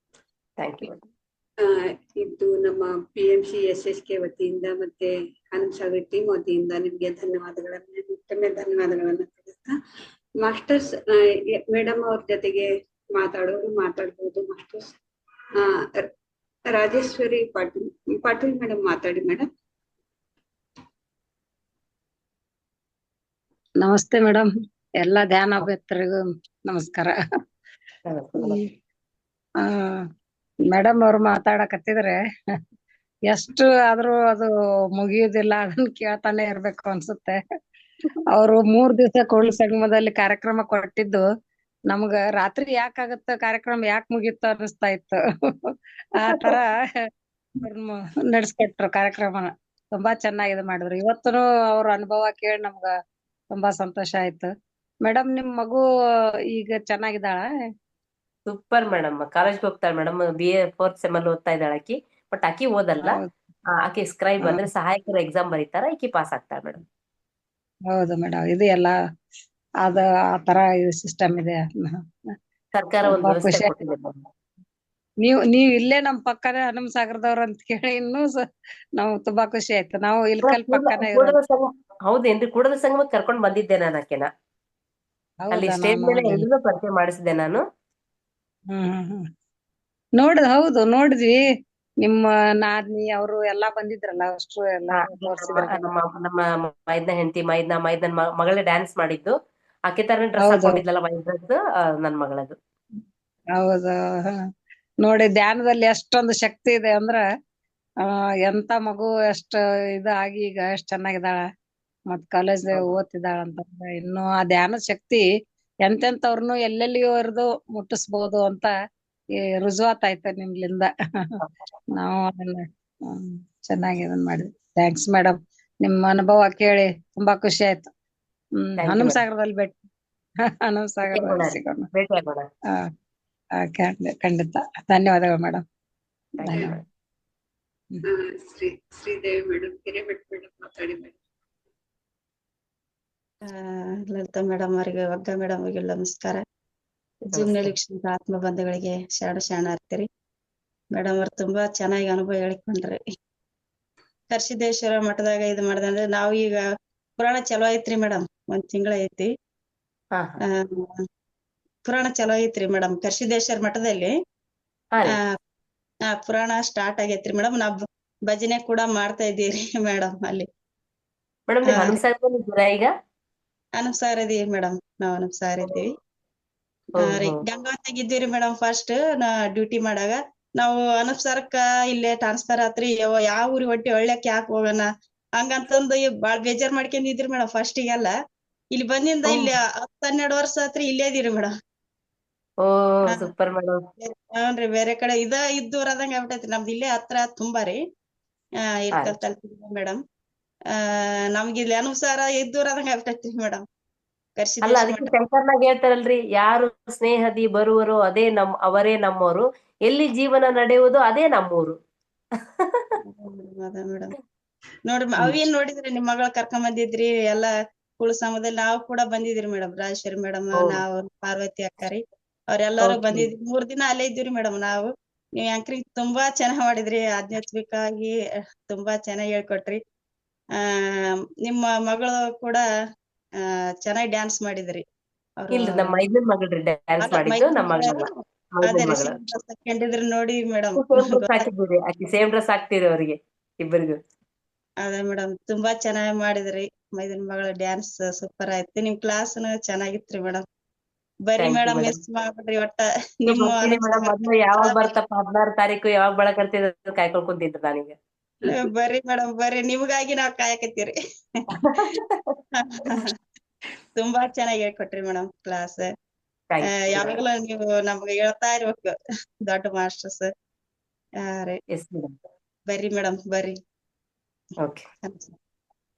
Speaker 2: Thank you.
Speaker 1: ಇದು ನಮ್ಮ PMC-SSK ವತಿಯಿಂದ ಮತ್ತೆ ಆನಂದಸಾಗರ್ ಟೀಮ್ ವತಿಯಿಂದ ನಿಮ್ಗೆ ಧನ್ಯವಾದಗಳನ್ನ ತಿಳಿಸ್ತಾ, ಮಾಸ್ಟರ್ಸ್ ಮೇಡಮ್ ಅವ್ರ ಜೊತೆಗೆ ಮಾತಾಡ್ಬೋದು. ಮಾಸ್ಟರ್ಸ್ ರಾಜೇಶ್ವರಿ ಪಾಟೀಲ್ ಮೇಡಮ್ ಮಾತಾಡಿ ಮೇಡಮ್.
Speaker 3: ನಮಸ್ತೆ ಮೇಡಮ್, ಎಲ್ಲಾ ಧ್ಯಾನ ಅಭ್ಯರ್ಥರಿಗೂ ನಮಸ್ಕಾರ. ಮೇಡಮ್ ಅವ್ರು ಮಾತಾಡಕತ್ತಿದ್ರೆ ಎಷ್ಟು ಆದ್ರೂ ಅದು ಮುಗಿಯುದಿಲ್ಲ, ಅದನ್ನ ಕೇಳ್ತಾನೆ ಇರ್ಬೇಕು ಅನ್ಸುತ್ತೆ. ಅವ್ರು 3 ದಿವಸ ಕೂಡಲ ಸಂಗಮದಲ್ಲಿ ಕಾರ್ಯಕ್ರಮ ಕೊಟ್ಟಿದ್ದು ನಮ್ಗ ರಾತ್ರಿ ಯಾಕಾಗತ್ತ ಕಾರ್ಯಕ್ರಮ ಯಾಕೆ ಮುಗೀತು ಅನಿಸ್ತಾ ಇತ್ತು. ಆ ತರ ನಡ್ಸ್ಕೊಟ್ರು ಕಾರ್ಯಕ್ರಮನ, ತುಂಬಾ ಚೆನ್ನಾಗಿದೆ ಮಾಡಿದ್ರು. ಇವತ್ತನು ಅವ್ರ ಅನುಭವ ಕೇಳಿ ನಮ್ಗ ತುಂಬಾ ಸಂತೋಷ ಆಯ್ತು. ಮೇಡಮ್ ನಿಮ್ ಮಗು ಈಗ ಚೆನ್ನಾಗಿದ್ದಾಳ?
Speaker 2: ಸೂಪರ್ ಮೇಡಮ್, ಕಾಲೇಜ್ಗೆ ಹೋಗ್ತಾಳೆ ಮೇಡಮ್. BA 4th ಸೆಮ್ ಅಲ್ಲಿ ಓದ್ತಾ ಇದ್ದಾಳೆ ಆಕಿ. ಬಟ್ ಆಕಿ ಓದಲ್ಲ, ಆಕಿ ಸ್ಕ್ರೈಬ್ ಅಂದ್ರೆ ಸಹಾಯಕರ ಎಕ್ಸಾಮ್ ಬರೀತಾರ, ಆಕಿ ಪಾಸ್ ಆಗ್ತಾಳೆ ಮೇಡಮ್.
Speaker 3: ಹೌದು ಮೇಡಮ್, ಇದು ಎಲ್ಲ ಅದ ಆ ತರ ಸಿಸ್ಟಮ್ ಇದೆ.
Speaker 2: ಸರ್ಕಾರ ಒಂದು ವ್ಯವಸ್ಥೆ ಕೊಟ್ಟಿದೆ.
Speaker 3: ನೀವ್ ಇಲ್ಲೇ ನಮ್ ಪಕ್ಕನೇ ಹನುಮಸಾಗರದವ್ರ ಅಂತ ಕೇಳಿ ಇನ್ನೂ ನಾವು ತುಂಬಾ ಖುಷಿ ಆಯ್ತು. ನಾವು ಇಲ್ಕಲ್ ಪಕ್ಕನೇ
Speaker 2: ಹೌದೇನ್ರಿ? ಕೂಡಲ ಸಂಗಮಕ್ಕೆ ಕರ್ಕೊಂಡ್ ಬಂದಿದ್ದೆ ನಾನು ಆಕೆನ, ಅಲ್ಲಿ ಸ್ಟೇಜ್ ಮೇಲೆ ಎಲ್ಲರೂ ಪರಿಚಯ ಮಾಡಿಸಿದೆ ನಾನು.
Speaker 3: ಹೌದು ನೋಡಿದ್ವಿ, ನಿಮ್ಮ ನಾದ್ನಿ ಅವರು ಎಲ್ಲಾ ಬಂದಿದ್ರಲ್ಲ, ಅಷ್ಟು ಎಲ್ಲ
Speaker 2: ನಮ್ಮ ಮೈದ್ನ ಹೆಂಡತಿ ಮೈದ್ನನ್ ಮಗಳೇ ಡ್ಯಾನ್ಸ್ ಮಾಡಿದ್ದು, ಆಕೆ ತರ ಡ್ರೆಸ್ ಹಾಕೊಂಡಿದ್ಲಲ್ಲ ವೈಟ್ ಡ್ರೆಸ್, ನನ್ ಮಗಳದು.
Speaker 3: ಹೌದು ನೋಡಿ, ಧ್ಯಾನದಲ್ಲಿ ಎಷ್ಟೊಂದು ಶಕ್ತಿ ಇದೆ ಅಂದ್ರ ಎಂತ ಮಗು ಎಷ್ಟ ಆಗಿ ಈಗ ಎಷ್ಟ್ ಚೆನ್ನಾಗಿದ್ದಾಳ, ಮತ್ ಕಾಲೇಜ್ ಓದ್ತಿದ್ದಾಳ ಅಂತಂದ್ರೆ ಇನ್ನು ಆ ಧ್ಯಾನದ ಶಕ್ತಿ ಎಂತೆಂತವ್ರನ್ನು ಎಲ್ಲೆಲ್ಲಿವರೆದು ಮುಟ್ಟಿಸ್ಬೋದು ಅಂತ ರುಜುವಾತಾಯ್ತು ನಿಮ್ಲಿಂದ. ನಾವು ಅದನ್ನ ಚೆನ್ನಾಗಿ ಇದನ್ ಮಾಡಿದ್ವಿ. ಥ್ಯಾಂಕ್ಸ್ ಮೇಡಮ್, ನಿಮ್ಮ ಅನುಭವ ಕೇಳಿ ತುಂಬಾ ಖುಷಿ ಆಯ್ತು. ಹನುಮಸಾಗರದಲ್ಲಿ ಹನುಮಸಾಗರದಲ್ಲಿ ಸಿಗೋಣ. ಖಂಡಿತ. ಧನ್ಯವಾದಗಳು madam.
Speaker 1: Sridevi madam, Hiremath madam ಮಾತಾಡಿ ಮೇಡಮ್.
Speaker 4: ಲಲಿತಾ ಮೇಡಮ್ ಅವರಿಗೆ, ಒಗ್ಗ ಮೇಡಮ್ ಅವರಿಗೆ ನಮಸ್ಕಾರ. ಜೀವನದಲ್ಲಿ ಆತ್ಮ ಬಂಧುಗಳಿಗೆ ಶರಣಾರ್ಥಿ. ಮೇಡಮ್ ಅವ್ರು ತುಂಬಾ ಚೆನ್ನಾಗಿ ಅನುಭವ ಹೇಳಿಕೊಂಡ್ರಿ. ಕರ್ಸಿದ್ದೇಶ್ವರ ಮಠದಾಗ ಇದು ಮಾಡ್ದಂದ್ರೆ ನಾವು ಈಗ ಪುರಾಣ ಚಲೋ ಐತ್ರಿ ಮೇಡಮ್, 1 ತಿಂಗಳ ಐತಿ. ಪುರಾಣ ಚಲೋ ಐತ್ರಿ ಮೇಡಮ್. ಕರ್ಸಿದ್ದೇಶ್ವರ ಮಠದಲ್ಲಿ ಪುರಾಣ ಸ್ಟಾರ್ಟ್ ಆಗೈತ್ರಿ ಮೇಡಮ್. ನಾವ್ ಭಜನೆ ಕೂಡ ಮಾಡ್ತಾ ಇದ್ದೀವಿ ಮೇಡಮ್ ಅಲ್ಲಿ. ಹನುಮಸಾಗರ ಇದೀವಿ ಮೇಡಮ್, ನಾವ್ ಹನುಮಸಾಗರ ಇದ್ದೀವಿ. ಗಂಗಾವತಿಯಾಗ ಇದ್ದೀವ್ರಿ ಮೇಡಮ್. ಫಸ್ಟ್ ನಾ ಡ್ಯೂಟಿ ಮಾಡಾಗ ನಾವು ಹನುಮಸಾಗರಕ್ಕ ಇಲ್ಲೇ ಟ್ರಾನ್ಸ್ಫರ್ ಆತ್ರಿ, ಯಾವ ಊರಿಗೆ ಹೊಟ್ಟಿ ಒಳ್ಳೆಕ್ ಯಾಕೆ ಹೋಗೋಣ ಹಂಗಂತಂದು ಬಾಳ್ ಬೇಜಾರ್ ಮಾಡ್ಕೊಂಡಿದ್ರಿ ಮೇಡಮ್ ಫಸ್ಟಿಗೆಲ್ಲ. ಇಲ್ಲಿ ಬಂದಿಂದ ಇಲ್ಲಿ 10-12 ವರ್ಷ ಆತ್ರಿ ಇಲ್ಲೇ ಇದೀರಿ ಮೇಡಮ್. ಹ್ಞೂನ್ರಿ, ಬೇರೆ ಕಡೆ ಇದ್ದೂರದಂಗ ಆಗ್ಬಿಟ್ಟೈತ್ರಿ. ನಮ್ದು ಇಲ್ಲೇ ಹತ್ರ ತುಂಬಾ ರೀ, ಇರ್ಕಲ್ ತಲ್ಪಿದ್ವಿ ಮೇಡಮ್. ನಮ್ಗ ಇಲ್ಲಿ ಹನುಮಸಾಗರ ಇದ್ದೂರದಂಗ ಆಗ್ಬಿಟ್ಟೈತ್ರಿ ಮೇಡಮ್.
Speaker 2: ಅಲ್ಲ, ಅದಕ್ಕೆ ಶಂಕರ್ನಾಗ ಹೇಳ್ತಾರಲ್ರಿ, ಯಾರು ಸ್ನೇಹದಿ ಬರುವರೋ ಅವರೇ ನಮ್ಮವರು, ಎಲ್ಲಿ ಜೀವನ ನಡೆಯುವುದು ಅದೇ ನಮ್ಮೂರು.
Speaker 4: ಅದ ಮೇಡಮ್ ನೋಡ್ರಿ, ಅವೇನ್ ನೋಡಿದ್ರಿ ನಿಮ್ ಮಗಳ ಕರ್ಕೊಂಡ್ ಬಂದಿದ್ರಿ ಎಲ್ಲಾ ಕುಳ ಸಮಯದಲ್ಲಿ. ನಾವು ಕೂಡ ಬಂದಿದ್ರಿ ಮೇಡಮ್, ರಾಜೇಶ್ವರಿ ಮೇಡಮ್, ನಾವು ಪಾರ್ವತಿ ಅಕ್ಕಾರಿ ಅವ್ರೆಲ್ಲಾರು ಬಂದಿದ್ರಿ. 3 ದಿನ ಅಲ್ಲೇ ಇದ್ದೀವ್ರಿ ಮೇಡಮ್. ನಾವು ನೀವ್ ಆಂಕರಿಂಗ್ ತುಂಬಾ ಚೆನ್ನಾಗ್ ಮಾಡಿದ್ರಿ, ಆಧ್ಯಾತ್ಮಿಕವಾಗಿ ತುಂಬಾ ಚೆನ್ನಾಗಿ ಹೇಳ್ಕೊಟ್ರಿ. ನಿಮ್ಮ ಮಗಳು ಕೂಡ ಚೆನ್ನಾಗಿ ಡ್ಯಾನ್ಸ್ ಮಾಡಿದ್ರಿ. ಕಂಡಿದ್ರಿ ನೋಡಿ ಮೇಡಮ್.
Speaker 2: ಸೇಮ್ ಡ್ರೆಸ್ ಹಾಕ್ತಿರಿ ಅವ್ರಿಗೆ ಇಬ್ಬರಿಗೂ.
Speaker 4: ಅದೇ ಮೇಡಮ್ ತುಂಬಾ ಚೆನ್ನಾಗಿ ಮಾಡಿದ್ರಿ. ಮೈದನ್ ಮಗಳ ಡ್ಯಾನ್ಸ್ ಸೂಪರ್ ಆಯ್ತು. ನಿಮ್ ಕ್ಲಾಸ್ನು ಚೆನ್ನಾಗಿತ್ರಿ ಮೇಡಮ್. ಬರ್ರಿ
Speaker 2: thank you
Speaker 4: madam
Speaker 2: madam.
Speaker 4: Miss ಮಾಡ್ಬಿಡ್ರಿ ಒಟ್ಟ ನಿಮ್ಮ
Speaker 2: ಬರ್ತೀನಿ ಮೇಡಮ್. ಮೊದ್ಲು ಯಾವಾಗ ಬರ್ತಪ್ಪ 16 ತಾರೀಕು ಯಾವಾಗ ಬಳಕರ್ತಿದ ಕಾಯ್ಕೊಂಡ್ ಕುಂತಿದ್ದೆ ನಾನೀಗ.
Speaker 4: ಬರ್ರಿ ಮೇಡಮ್ ಬರ್ರಿ, ನಿಮ್ಗಾಗಿ ನಾವ್ ಕಾಯಕತ್ತೀವ್ರಿ. ತುಂಬಾ ಚೆನ್ನಾಗಿ ಹೇಳ್ಕೊಟ್ರಿ ಮೇಡಮ್ ಕ್ಲಾಸ್.
Speaker 2: Thank you.
Speaker 4: ಯಾವಾಗ್ಲೂ ನೀವು ನಮ್ಗೆ ಹೇಳ್ತಾ ಇರ್ಬೇಕು ದೊಡ್ಡ ಮಾಸ್ಟರ್ಸ್. ರೀ
Speaker 2: ಎಸ್ ಮೇಡಮ್.
Speaker 4: ಬರ್ರಿ ಮೇಡಮ್ ಬರ್ರಿ
Speaker 2: okay.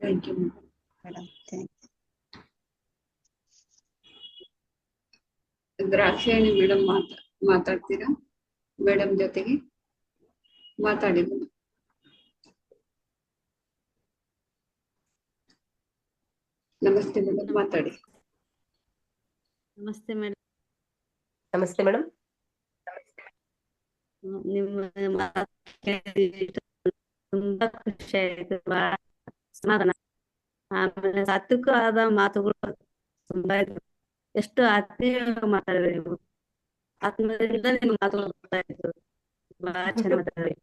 Speaker 1: Thank you
Speaker 4: madam. Thank
Speaker 1: Drakshayani madam ಮಾತಾಡ್ತೀರಾ ಮೇಡಮ್ ಜೊತೆಗೆ? ಮಾತಾಡಿ ಮೇಡಮ್. ನಮಸ್ತೆ ಮೇಡಮ್, ಮಾತಾಡಿ.
Speaker 5: ನಮಸ್ತೆ ಮೇಡಮ್.
Speaker 2: ನಮಸ್ತೆ ಮೇಡಮ್.
Speaker 5: ನಿಮ್ಮ ಮಾತು ಕೇಳಿ ತುಂಬಾ ಖುಷಿ ಆಯ್ತು, ಬಹಳ ಸಮಾಧಾನ. ಆಮೇಲೆ ಸಾತ್ವಿಕ ಆದ ಮಾತುಗಳು ತುಂಬಾ ಇದ್ವು. ಎಷ್ಟು ಆತ್ಮೀಯವಾಗಿ ಮಾತಾಡಿದ್ರಿ ನೀವು. ಆತ್ಮೀಯದಿಂದ ನಿಮ್ಮ ಮಾತುಗಳು ಗೊತ್ತಾಯ್ತು. ಬಹಳ ಚೆನ್ನಾಗಿ ಮಾತಾಡಿದ್ರಿ.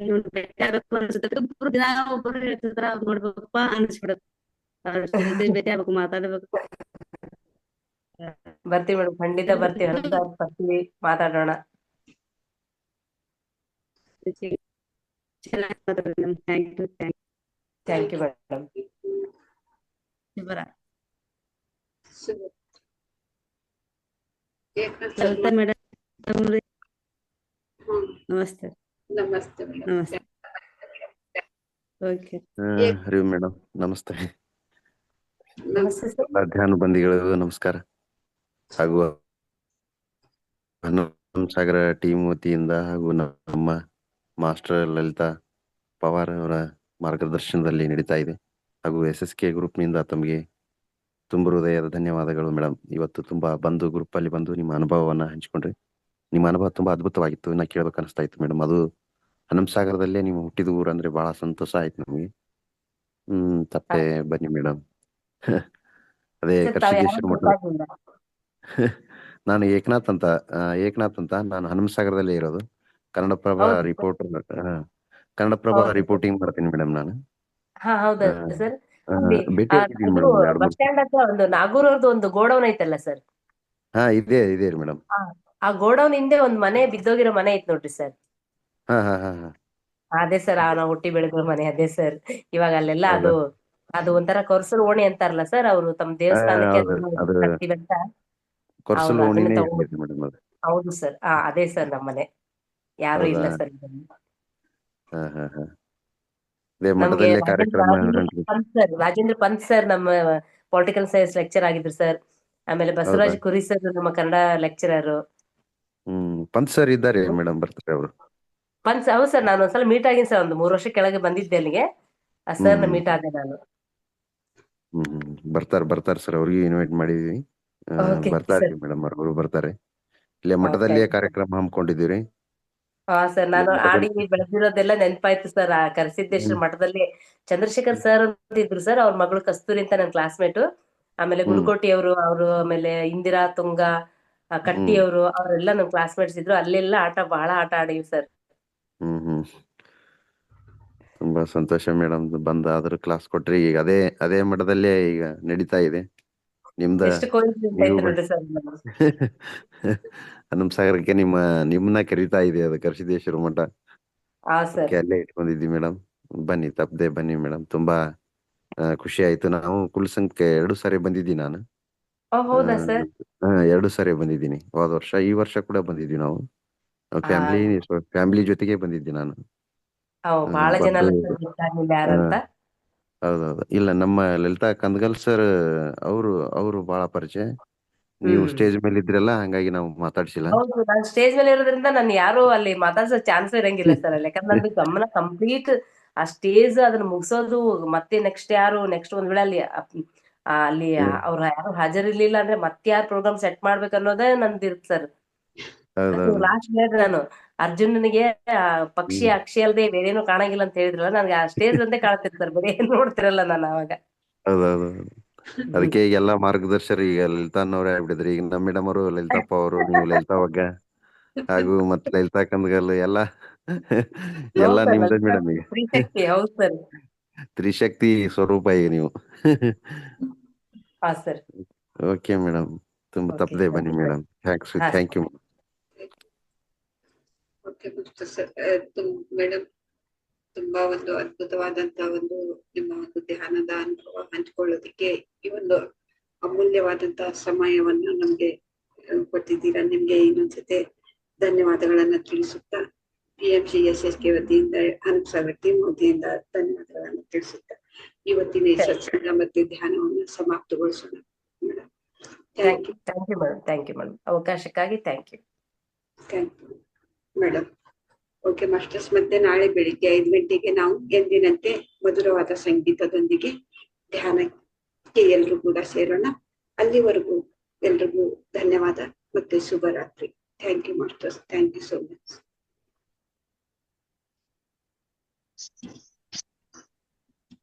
Speaker 5: ನೀವು ಭೇಟಿ ಆಗ್ಬೇಕು ಅನ್ಸುತ್ತೆ. ಒಬ್ರು ದಿನ ಒಬ್ಬರು ಹೇಳ್ತಿದ್ರ ಅವ್ರು ನೋಡ್ಬೇಕಪ್ಪ ಅನ್ಸ್ಬಿಡುತ್ತೆ. ಅವ್ರ ಜೊತೆ ಭೇಟಿ ಆಗ್ಬೇಕು, ಮಾತಾಡ್ಬೇಕು.
Speaker 2: ಬರ್ತೀವಿ ಮೇಡಮ್, ಖಂಡಿತ ಬರ್ತೀವಿ. ಬರ್ತೀವಿ, ಮಾತಾಡೋಣ.
Speaker 5: ಚೆನ್ನಾಗಿ ಮಾತಾಡಿದ್ರಿ madam. Thank you.
Speaker 2: Thank you madam.
Speaker 5: Lalitha madam ನಮಸ್ತೆ.
Speaker 1: ನಮಸ್ತೆ ಮೇಡಮ್.
Speaker 5: ನಮಸ್ತೆ. ಓಕೆ.
Speaker 6: ಹರಿ ಮೇಡಮ್ ನಮಸ್ತೆ.
Speaker 2: ನಮಸ್ತೆ ಸರ್.
Speaker 6: ಎಲ್ಲ ಧ್ಯಾನಬಂದಿಗಳಿಗೂ ನಮಸ್ಕಾರ. ಹಾಗೂ ಸಾಗರ ಟೀಮ್ ವತಿಯಿಂದ ಹಾಗೂ ನಮ್ಮ ಮಾಸ್ಟರ್ ಲಲಿತಾ ಪವಾರ್ ಅವರ ಮಾರ್ಗದರ್ಶನದಲ್ಲಿ ನಡೀತಾ ಇದೆ. ಹಾಗೂ SSK ಗ್ರೂಪ್ನಿಂದ ತಮಗೆ ತುಂಬ ಹೃದಯದ ಧನ್ಯವಾದಗಳು ಮೇಡಮ್. ಇವತ್ತು ತುಂಬಾ ಗ್ರೂಪ್ ಅಲ್ಲಿ ಬಂದು ನಿಮ್ಮ ಅನುಭವವನ್ನ ಹಂಚಿಕೊಂಡ್ರಿ. ನಿಮ್ಮ ಅನುಭವ ತುಂಬಾ ಅದ್ಭುತವಾಗಿತ್ತು. ನಾ ಕೇಳ್ಬೇಕು ಅನಿಸ್ತಾ ಇತ್ತು ಮೇಡಮ್. ಅದು ಹನಮಸಾಗರದಲ್ಲೇ ನೀವು ಹುಟ್ಟಿದ ಊರು ಅಂದ್ರೆ ಬಹಳ ಸಂತೋಷ ಆಯ್ತು ನಮಗೆ. ತಪ್ಪೆ ಬನ್ನಿ ಮೇಡಮ್. ಅದೇ ಕರ್ಸಿದ್ದೇಶ್ವರ ಮಠದ ನಾನು ಏಕನಾಥ್ ಅಂತ ನಾನು ಹನುಮಸಾಗರದಲ್ಲೇ ಇರೋದು. ಕನ್ನಡಪ್ರಭ ರಿಪೋರ್ಟಿಂಗ್ ಮಾಡ್ತೀನಿ ಮೇಡಮ್ ನಾನು.
Speaker 2: ಹೌದಾ ಸರ್?
Speaker 6: ಭೇಟಿ ಆಗಿದ್ದೀನಿ ಮೇಡಮ್.
Speaker 2: ಬಸ್ ಸ್ಟ್ಯಾಂಡ್ ಹತ್ರ ಒಂದು ನಾಗೂರ್ ಅವ್ರದ್ದು ಒಂದು ಗೋಡೌನ್ ಐತಲ್ಲ ಸರ್?
Speaker 6: ಇದೆ ರೀ ಮೇಡಮ್.
Speaker 2: ಆ ಗೋಡೌನ್ ಹಿಂದೆ ಒಂದ್ ಮನೆ ಬಿದ್ದೋಗಿರೋ ಮನೆ ಐತ್ ನೋಡ್ರಿ ಸರ್.
Speaker 6: ಹಾ
Speaker 2: ಅದೇ ಸರ್, ನಾವು ಹುಟ್ಟಿ ಬೆಳೆದಿರೋ ಮನೆ ಅದೇ ಸರ್. ಇವಾಗ ಅಲ್ಲೆಲ್ಲ ಅದು ಒಂಥರ ಕೊರ್ಸಲ್ ಓಣಿ ಅಂತಾರಲ್ಲ ಸರ್, ಅವರು ತಮ್ಮ ದೇವಸ್ಥಾನಕ್ಕೆ ಕಟ್ತೀವಂತ.
Speaker 6: ಕೊರ್ಸಲ್
Speaker 2: ಹೌದು,
Speaker 6: ಓಣಿನೇ
Speaker 2: ಅದನ್ನ
Speaker 6: ಇದೆ ಮೇಡಮ್ ಅದು.
Speaker 2: ಹೌದು ಸರ್. ಅದೇ ಸರ್ ನಮ್ಮ ಮನೆ. ಯಾರು ಇಲ್ಲ ಸರ್.
Speaker 6: ಅದೇ ಮಠದಲ್ಲೇ ಕಾರ್ಯಕ್ರಮ.
Speaker 2: ರಾಜೇಂದ್ರ ಪಂತ್ ಸರ್ ನಮ್ಮ ಪೊಲಿಟಿಕಲ್ ಸೈನ್ಸ್ ಲೆಕ್ಚರ್ ಆಗಿದ್ರು ಸರ್. ಆಮೇಲೆ ಬಸವರಾಜ್ ಕುರಿ ಸರ್ ನಮ್ಮ ಕನ್ನಡ ಲೆಕ್ಚರರ್.
Speaker 6: ಪಂತ್ ಸರ್ ಇದ್ದಾರೆ ಮೇಡಮ್, ಬರ್ತಾರೆ ಅವರು.
Speaker 2: ಪಂತ್ ಹೌದು ಸರ್, ನಾನು ಒಂದ್ಸಲ ಮೀಟ್ ಆಗಿನಿ ಸರ್. ಒಂದು 3 ವರ್ಷ ಕೆಳಗೆ ಬಂದಿದ್ದೆ ಅಲ್ಲಿಗೆ. ಆ ಸರ್ ನ ಮೀಟ್ ಆದೆ ನಾನು.
Speaker 6: ಬರ್ತಾರೆ ಸರ್. ಅವ್ರಿಗೆ ಇನ್ವೈಟ್ ಮಾಡಿದೀವಿ. ಬರ್ತಾರೆ ಮೇಡಮ್, ಅವರು ಬರ್ತಾರೆ. ಇಲ್ಲೇ ಮಠದಲ್ಲಿಯೇ ಕಾರ್ಯಕ್ರಮ ಹಮ್ಮಿಕೊಂಡಿದ್ದೀರಿ.
Speaker 2: ಹಾ ಸರ್, ನಾನು ಆಡಿ ಬೆಳೆದಿರೋದೆಲ್ಲ ನೆನಪಾಯ್ತು ಸರ್. ಆ ಕರಸಿದ್ದೇಶ್ವರ ಮಠದಲ್ಲಿ ಚಂದ್ರಶೇಖರ್ ಸರ್ ಅಂತ ಇದ್ರು ಸರ್. ಅವ್ರ ಮಗಳು ಕಸ್ತೂರಿ ಅಂತ ನನ್ನ ಕ್ಲಾಸ್ಮೇಟ್. ಆಮೇಲೆ ಗುರುಕೋಟಿ ಅವರು, ಆಮೇಲೆ ಇಂದಿರಾ ತುಂಗ, ಕಟ್ಟಿ ಅವರು, ಅವರೆಲ್ಲ ನಮ್ ಕ್ಲಾಸ್ಮೇಟ್ಸ್ ಇದ್ರು. ಅಲ್ಲೆಲ್ಲ ಬಹಳ ಆಟ ಆಡಿವಿ ಸರ್.
Speaker 6: ತುಂಬಾ ಸಂತೋಷ ಮೇಡಮ್. ಆದ್ರೂ ಕ್ಲಾಸ್ ಕೊಟ್ರಿ. ಈಗ ಅದೇ ಮಠದಲ್ಲೇ ಈಗ ನಡೀತಾ ಇದೆ ನಿಮ್ದ.
Speaker 2: ಎಷ್ಟು ಕೋಇನ್ಸಿಡೆಂಟ್ ಐತೆ ನೋಡ್ರಿ ಸರ್.
Speaker 6: ಹನುಮಸಾಗರಕ್ಕೆ ನಿಮ್ಮನ್ನ ಕರೀತಾ ಇದೆ ಅದು ಕರಸಿದ್ದೇಶ್ವರ ಮಠ. ಅಲ್ಲೇ ಇಟ್ಕೊಂಡಿದ್ವಿ ಮೇಡಮ್. ಬನ್ನಿ, ತಪ್ಪದೆ ಬನ್ನಿ ಮೇಡಮ್. ತುಂಬಾ ಖುಷಿ ಆಯ್ತು. ನಾವು ಕುಲ್ಸಂಖ್ಯೆ 2 ಸಾರಿ ಬಂದಿದ್ದೀನಿ ನಾನು.
Speaker 2: ಹೌದಾ ಸರ್?
Speaker 6: 2 ಸಾರಿ ಬಂದಿದ್ದೀನಿ. ಹೋದ ವರ್ಷ, ಈ ವರ್ಷ ಕೂಡ ಬಂದಿದ್ವಿ ನಾವು. ಫ್ಯಾಮಿಲಿ ಜೊತೆಗೆ ಬಂದಿದ್ದೆ ನಾನು.
Speaker 2: ಬಹಳ ಜನ ಯಾರಂತ.
Speaker 6: ಹೌದೌದು. ಇಲ್ಲ, ನಮ್ಮ ಲಲಿತಾ ಕಂದಗಲ್ ಸರ್ ಅವರು ಬಹಳ ಪರಿಚಯ. ನೀವು ಸ್ಟೇಜ್ ಮೇಲೆ ಇದ್ರಲ್ಲ, ಹಂಗಾಗಿ ನಾವು ಮಾತಾಡ್ಸಿಲ್ಲ.
Speaker 2: ಹೌದು, ನಾನು ಸ್ಟೇಜ್ ಮೇಲೆ ಇರೋದ್ರಿಂದ ನಾನು ಯಾರು ಅಲ್ಲಿ ಮಾತಾಡ್ಸೋ ಚಾನ್ಸ್ ಇರಂಗಿಲ್ಲ ಸರ್ ಅಲ್ಲಿ. ಯಾಕಂದ್ರೆ ನಮ್ದು ಗಮನ ಕಂಪ್ಲೀಟ್ ಆ ಸ್ಟೇಜ್ ಅದನ್ನ ಮುಗಿಸೋದು. ಮತ್ತೆ ನೆಕ್ಸ್ಟ್ ಒಂದ್ ವೇಳೆ ಅಲ್ಲಿ ಅವ್ರ ಯಾರು ಹಾಜರಿರ್ಲಿಲ್ಲ ಅಂದ್ರೆ ಮತ್ತೆ ಯಾರು ಪ್ರೋಗ್ರಾಮ್ ಸೆಟ್ ಮಾಡ್ಬೇಕು ಅನ್ನೋದೇ ನಂದು ಇರುತ್ತೆ ಸರ್. ಲಾಸ್ಟ್ ಹೇಳಿದ್ರೆ ನಾನು ಅರ್ಜುನನಿಗೆ ಪಕ್ಷಿ ಅಕ್ಷಿ ಅಲ್ದೆ ಬೇರೇನು ಕಾಣಂಗಿಲ್ಲ ಅಂತ ಹೇಳಿದ್ರಲ್ಲ, ನನ್ಗೆ ಆ ಸ್ಟೇಜ್ ಒಂದೇ ಕಾಣ್ತಿರ್ತಾರೆ, ಬೇರೆ ಏನ್ ನೋಡ್ತಿರಲ್ಲ ನಾನು ಅವಾಗ.
Speaker 6: ಹೌದೌದು. ಅದಕ್ಕೆ ಈಗೆಲ್ಲ ಮಾರ್ಗದರ್ಶರ ಈಗ ಲಲಿತಾನವ್ರೆ ಆಗ್ಬಿಟ್ಟಿದ್ರಿ. ಈಗ ನಮ್ಮ ಮೇಡಮ್ ಅವರು ಲಲಿತಪ್ಪ ಅವರು, ನೀವು ಲಲಿತಾ ಒಗ್ಗ ಹಾಗೂ ಮತ್ತೆ ಲಲಿತಾ ಕಂದಗಲ್ ಎಲ್ಲ ಎಲ್ಲ
Speaker 2: ಹೌದು
Speaker 6: ನಿಮ್ದೇ
Speaker 2: sir,
Speaker 6: ಮೇಡಮ್ ಈಗ.
Speaker 2: ಸ್ತ್ರೀ ಶಕ್ತಿ ಹೌದು ಸರ್.
Speaker 6: ತ್ರಿಶಕ್ತಿ ಸ್ವರೂಪ ಈಗ ನೀವು.
Speaker 2: ಹಾ ಸರ್.
Speaker 6: ಓಕೆ ಮೇಡಮ್, ತುಂಬಾ
Speaker 2: ಓಕೆ
Speaker 6: ತಪ್ಪದೆ ಬನ್ನಿ ಮೇಡಮ್. ಥ್ಯಾಂಕ್ಸ್,
Speaker 2: ಹಾ
Speaker 6: thank you.
Speaker 1: Okay sir. Madam, ತುಂಬಾ ಒಂದು ಅದ್ಭುತವಾದಂತ ಒಂದು ನಿಮ್ಮ ಒಂದು ಧ್ಯಾನದ ಅನುಭವ ಹಂಚ್ಕೊಳ್ಳೋದಿಕ್ಕೆ ಈ ಒಂದು ಅಮೂಲ್ಯವಾದಂತಹ ಸಮಯವನ್ನ ನಮ್ಗೆ ಕೊಟ್ಟಿದ್ದೀರಾ. ನಿಮ್ಗೆ ಇನ್ನೊಂದ್ಸತಿ ಧನ್ಯವಾದಗಳನ್ನ ತಿಳಿಸುತ್ತಾ, PMCSSK ವತಿಯಿಂದ ಅನುಸಾರ ಟೀಮ್ ವತಿಯಿಂದ ಧನ್ಯವಾದಗಳನ್ನ ತಿಳಿಸುತ್ತಾ ಇವತ್ತಿನ ಈ ಸತ್ಸಂಗ ಮತ್ತು ಧ್ಯಾನವನ್ನು ಸಮಾಪ್ತಗೊಳಿಸೋಣ madam. Thank you.
Speaker 2: Thank you madam. Thank you madam. ಅವಕಾಶಕ್ಕಾಗಿ thank you.
Speaker 1: Thank you madam. Okay masters, ಮತ್ತೆ ನಾಳೆ ಬೆಳಿಗ್ಗೆ 5 ಗಂಟೆಗೆ ನಾವು ಎಂದಿನಂತೆ ಮಧುರವಾದ ಸಂಗೀತದೊಂದಿಗೆ ಧ್ಯಾನಕ್ಕೆ ಎಲ್ರು ಕೂಡ ಸೇರೋಣ. ಅಲ್ಲಿವರೆಗೂ ಎಲ್ರಿಗೂ ಧನ್ಯವಾದ ಮತ್ತೆ ಶುಭರಾತ್ರಿ. Thank you masters. Thank you so much.